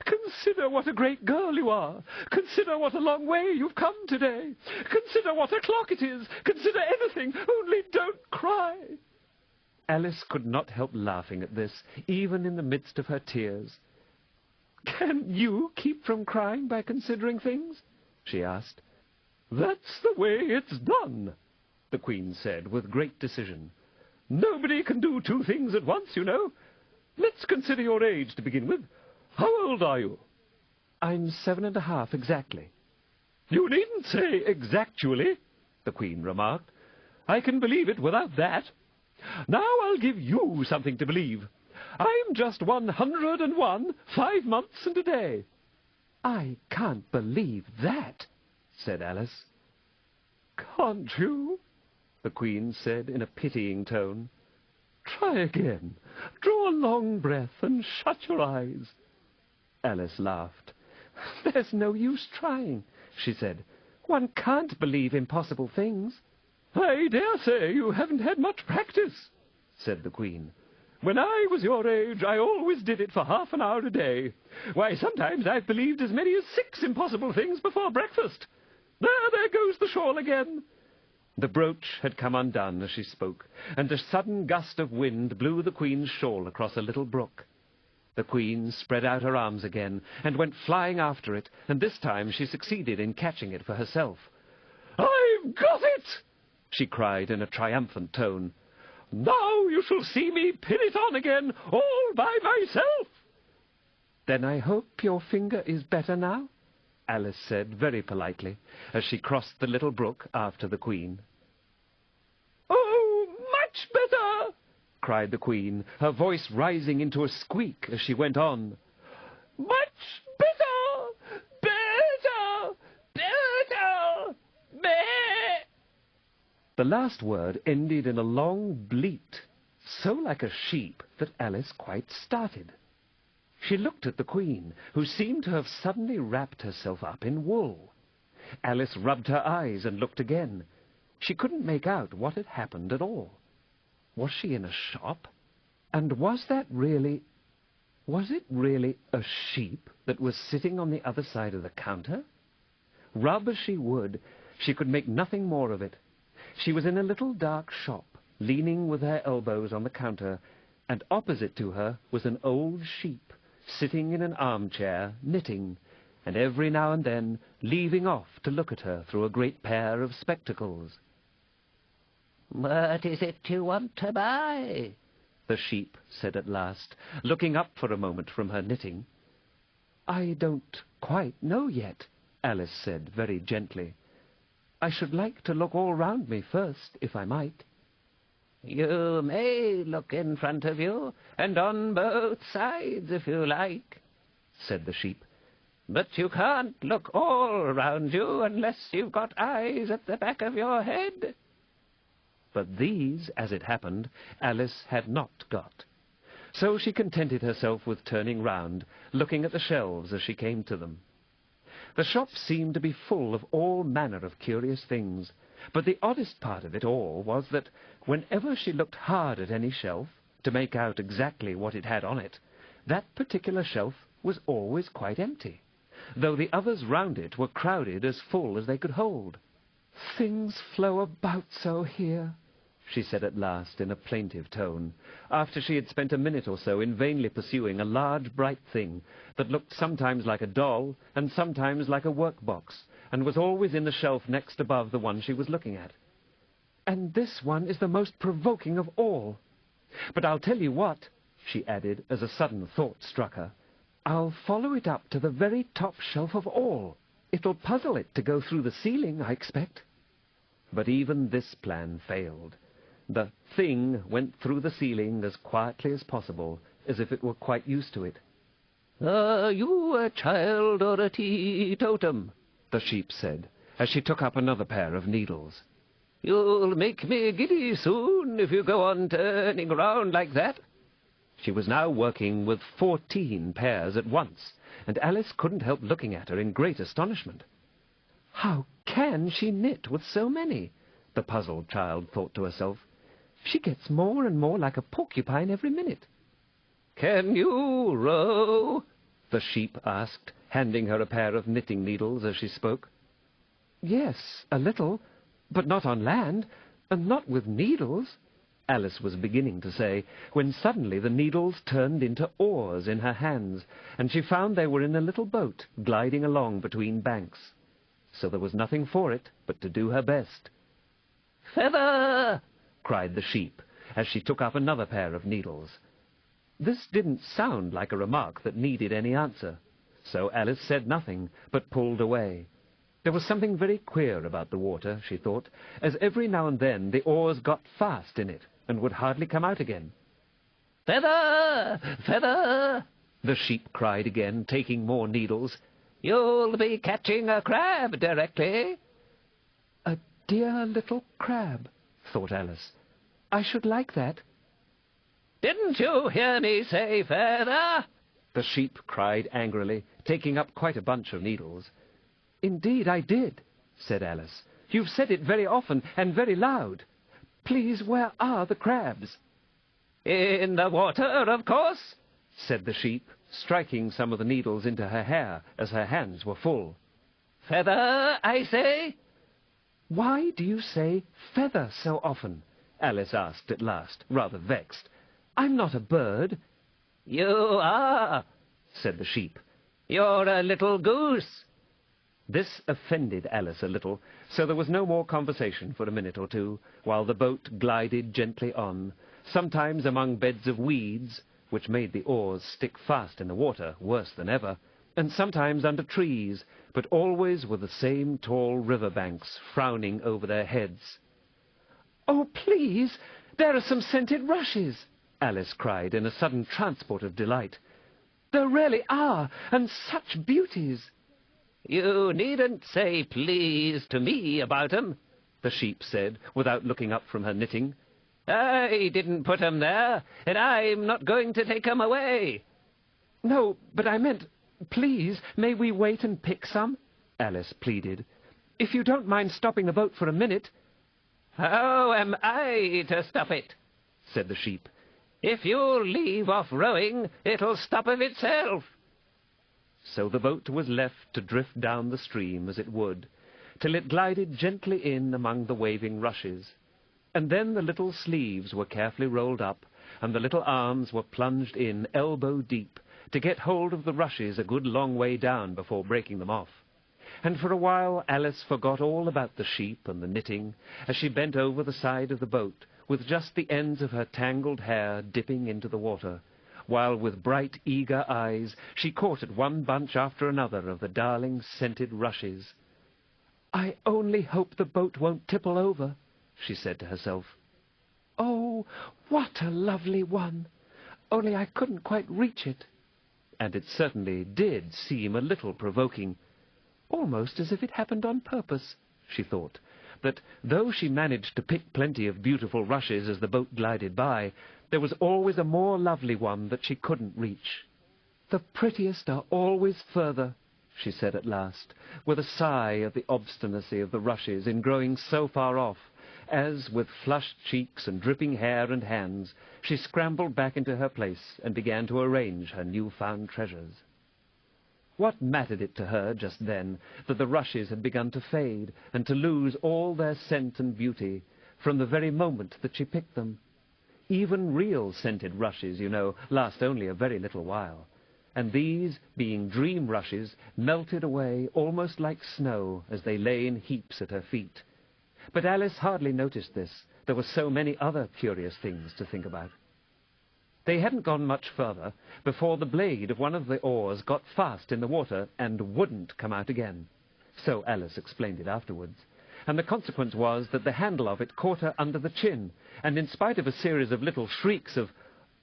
"Consider what a great girl you are. Consider what a long way you've come today. Consider what o'clock it is. Consider anything, only don't cry." Alice could not help laughing at this, even in the midst of her tears. "Can you keep from crying by considering things?" she asked. "That's the way it's done," the Queen said with great decision. "Nobody can do 2 things at once, you know. Let's consider your age to begin with. How old are you?" "I'm 7½ exactly." "You needn't say exactually," the Queen remarked. "I can believe it without that. Now I'll give you something to believe. I'm just 101, 5 months and a day." "I can't believe that," said Alice. "Can't you?" the Queen said in a pitying tone. "Try again. Draw a long breath and shut your eyes." Alice laughed. "There's no use trying," she said. "One can't believe impossible things." "I dare say you haven't had much practice," said the Queen. "When I was your age, I always did it for half an hour a day. Why, sometimes I've believed as many as 6 impossible things before breakfast. There goes the shawl again." The brooch had come undone as she spoke, and a sudden gust of wind blew the Queen's shawl across a little brook. The Queen spread out her arms again and went flying after it, and this time she succeeded in catching it for herself. "I've got it!" she cried in a triumphant tone. "Now you shall see me pin it on again, all by myself." "Then I hope your finger is better now?" Alice said very politely, as she crossed the little brook after the Queen. "Oh, much better!" cried the Queen, her voice rising into a squeak as she went on. "Much better! Better! Better! Better!" The last word ended in a long bleat, so like a sheep that Alice quite started. She looked at the Queen, who seemed to have suddenly wrapped herself up in wool. Alice rubbed her eyes and looked again. She couldn't make out what had happened at all. Was she in a shop? And was it really a sheep that was sitting on the other side of the counter? Rub as she would, she could make nothing more of it. She was in a little dark shop, leaning with her elbows on the counter, and opposite to her was an old sheep, sitting in an armchair, knitting, and every now and then leaving off to look at her through a great pair of spectacles. "What is it you want to buy?" the sheep said at last, looking up for a moment from her knitting. "I don't quite know yet," Alice said very gently. "I should like to look all round me first, if I might." "You may look in front of you, and on both sides, if you like," said the sheep. "But you can't look all round you unless you've got eyes at the back of your head." But these, as it happened, Alice had not got. So she contented herself with turning round, looking at the shelves as she came to them. The shop seemed to be full of all manner of curious things, but the oddest part of it all was that whenever she looked hard at any shelf, to make out exactly what it had on it, that particular shelf was always quite empty, though the others round it were crowded as full as they could hold. "Things flow about so here," she said at last in a plaintive tone, after she had spent a minute or so in vainly pursuing a large bright thing that looked sometimes like a doll and sometimes like a work-box, and was always in the shelf next above the one she was looking at. "And this one is the most provoking of all. But I'll tell you what," she added as a sudden thought struck her, "I'll follow it up to the very top shelf of all. It'll puzzle it to go through the ceiling, I expect." But even this plan failed. The thing went through the ceiling as quietly as possible, as if it were quite used to it. "Are you a child or a teetotum?" the sheep said, as she took up another pair of needles. "You'll make me giddy soon if you go on turning round like that." She was now working with 14 pairs at once, and Alice couldn't help looking at her in great astonishment. "How can she knit with so many?" the puzzled child thought to herself. "She gets more and more like a porcupine every minute." "Can you row?" the sheep asked, handing her a pair of knitting needles as she spoke. "Yes, a little, but not on land, and not with needles," Alice was beginning to say, when suddenly the needles turned into oars in her hands, and she found they were in a little boat gliding along between banks. So there was nothing for it but to do her best. "Feather!" cried the sheep, as she took up another pair of needles. This didn't sound like a remark that needed any answer, so Alice said nothing, but pulled away. There was something very queer about the water, she thought, as every now and then the oars got fast in it, and would hardly come out again. "Feather! Feather!" the sheep cried again, taking more needles. "You'll be catching a crab directly." "A dear little crab," thought Alice. "I should like that." "Didn't you hear me say feather?" the sheep cried angrily, taking up quite a bunch of needles. Indeed I did, said Alice. You've said it very often and very loud. Please, where are the crabs? In the water, of course, said the sheep, striking some of the needles into her hair as her hands were full. Feather, I say? Why do you say feather so often? Alice asked at last, rather vexed. I'm not a bird. You are, said the sheep. You're a little goose. This offended Alice a little, so there was no more conversation for a minute or two, while the boat glided gently on, sometimes among beds of weeds, which made the oars stick fast in the water worse than ever, and sometimes under trees, but always with the same tall river banks frowning over their heads. "Oh, please, there are some scented rushes!" Alice cried in a sudden transport of delight. "There really are, and such beauties!" "You needn't say please to me about 'em," the sheep said, without looking up from her knitting. "I didn't put 'em there, and I'm not going to take 'em away." "No, but I meant, please, may we wait and pick some?" Alice pleaded. "If you don't mind stopping the boat for a minute." "How am I to stop it?" said the sheep. "If you'll leave off rowing, it'll stop of itself." So the boat was left to drift down the stream as it would, till it glided gently in among the waving rushes. And then the little sleeves were carefully rolled up, and the little arms were plunged in elbow deep, to get hold of the rushes a good long way down before breaking them off. And for a while Alice forgot all about the sheep and the knitting, as she bent over the side of the boat, with just the ends of her tangled hair dipping into the water, while with bright, eager eyes she caught at one bunch after another of the darling scented rushes. "I only hope the boat won't tipple over," she said to herself. "Oh, what a lovely one! Only I couldn't quite reach it." And it certainly did seem a little provoking, almost as if it happened on purpose, she thought, that though she managed to pick plenty of beautiful rushes as the boat glided by, there was always a more lovely one that she couldn't reach. "The prettiest are always further," she said at last, with a sigh at the obstinacy of the rushes in growing so far off, as, with flushed cheeks and dripping hair and hands, she scrambled back into her place and began to arrange her new-found treasures. What mattered it to her just then that the rushes had begun to fade and to lose all their scent and beauty from the very moment that she picked them? Even real scented rushes, you know, last only a very little while, and these, being dream rushes, melted away almost like snow as they lay in heaps at her feet. But Alice hardly noticed this. There were so many other curious things to think about. They hadn't gone much further before the blade of one of the oars got fast in the water and wouldn't come out again. So Alice explained it afterwards. And the consequence was that the handle of it caught her under the chin, and in spite of a series of little shrieks of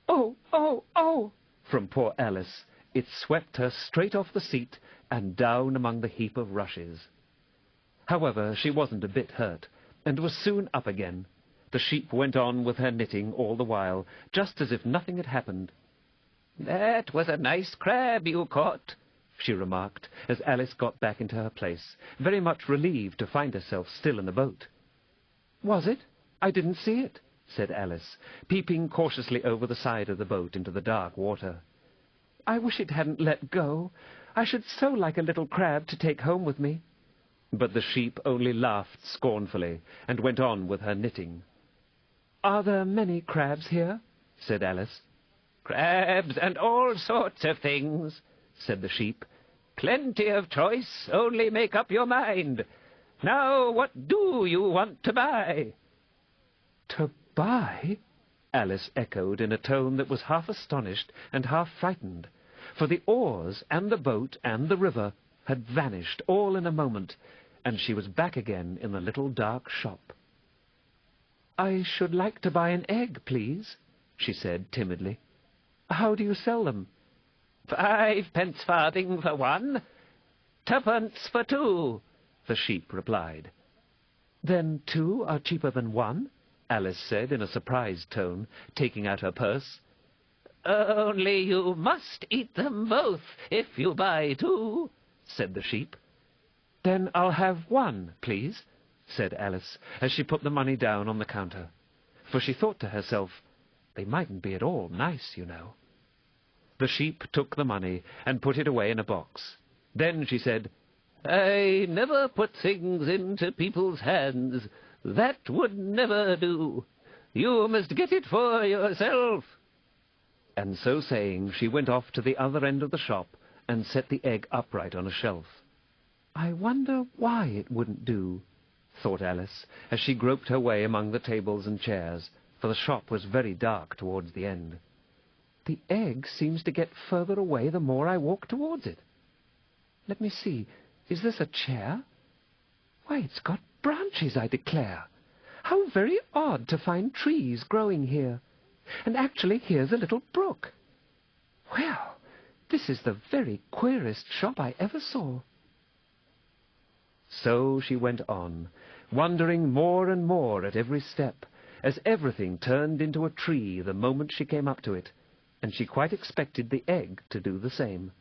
"Oh, oh, oh!" from poor Alice, it swept her straight off the seat and down among the heap of rushes. However, she wasn't a bit hurt, and was soon up again. The sheep went on with her knitting all the while, just as if nothing had happened. "That was a nice crab you caught," she remarked, as Alice got back into her place, very much relieved to find herself still in the boat. "Was it? I didn't see it," said Alice, peeping cautiously over the side of the boat into the dark water. "I wish it hadn't let go. I should so like a little crab to take home with me." But the sheep only laughed scornfully and went on with her knitting. "Are there many crabs here?" said Alice. "Crabs and all sorts of things," said the sheep. "Plenty of choice, only make up your mind. Now, what do you want to buy?" "To buy?" Alice echoed in a tone that was half astonished and half frightened, for the oars and the boat and the river had vanished all in a moment, and she was back again in the little dark shop. "I should like to buy an egg, please," she said timidly. "How do you sell them?" 5 farthing for one, 2 for 2, the sheep replied. "Then 2 are cheaper than 1, Alice said in a surprised tone, taking out her purse. "Only you must eat them both if you buy 2, said the sheep. "Then I'll have one, please," said Alice, as she put the money down on the counter. For she thought to herself, they mightn't be at all nice, you know. The sheep took the money and put it away in a box. Then she said, "I never put things into people's hands. That would never do. You must get it for yourself." And so saying, she went off to the other end of the shop and set the egg upright on a shelf. "I wonder why it wouldn't do," thought Alice, as she groped her way among the tables and chairs, for the shop was very dark towards the end. "The egg seems to get further away the more I walk towards it. Let me see, is this a chair? Why, it's got branches, I declare. How very odd to find trees growing here. And actually, here's a little brook. Well, this is the very queerest shop I ever saw." So she went on, wondering more and more at every step, as everything turned into a tree the moment she came up to it, and she quite expected the egg to do the same.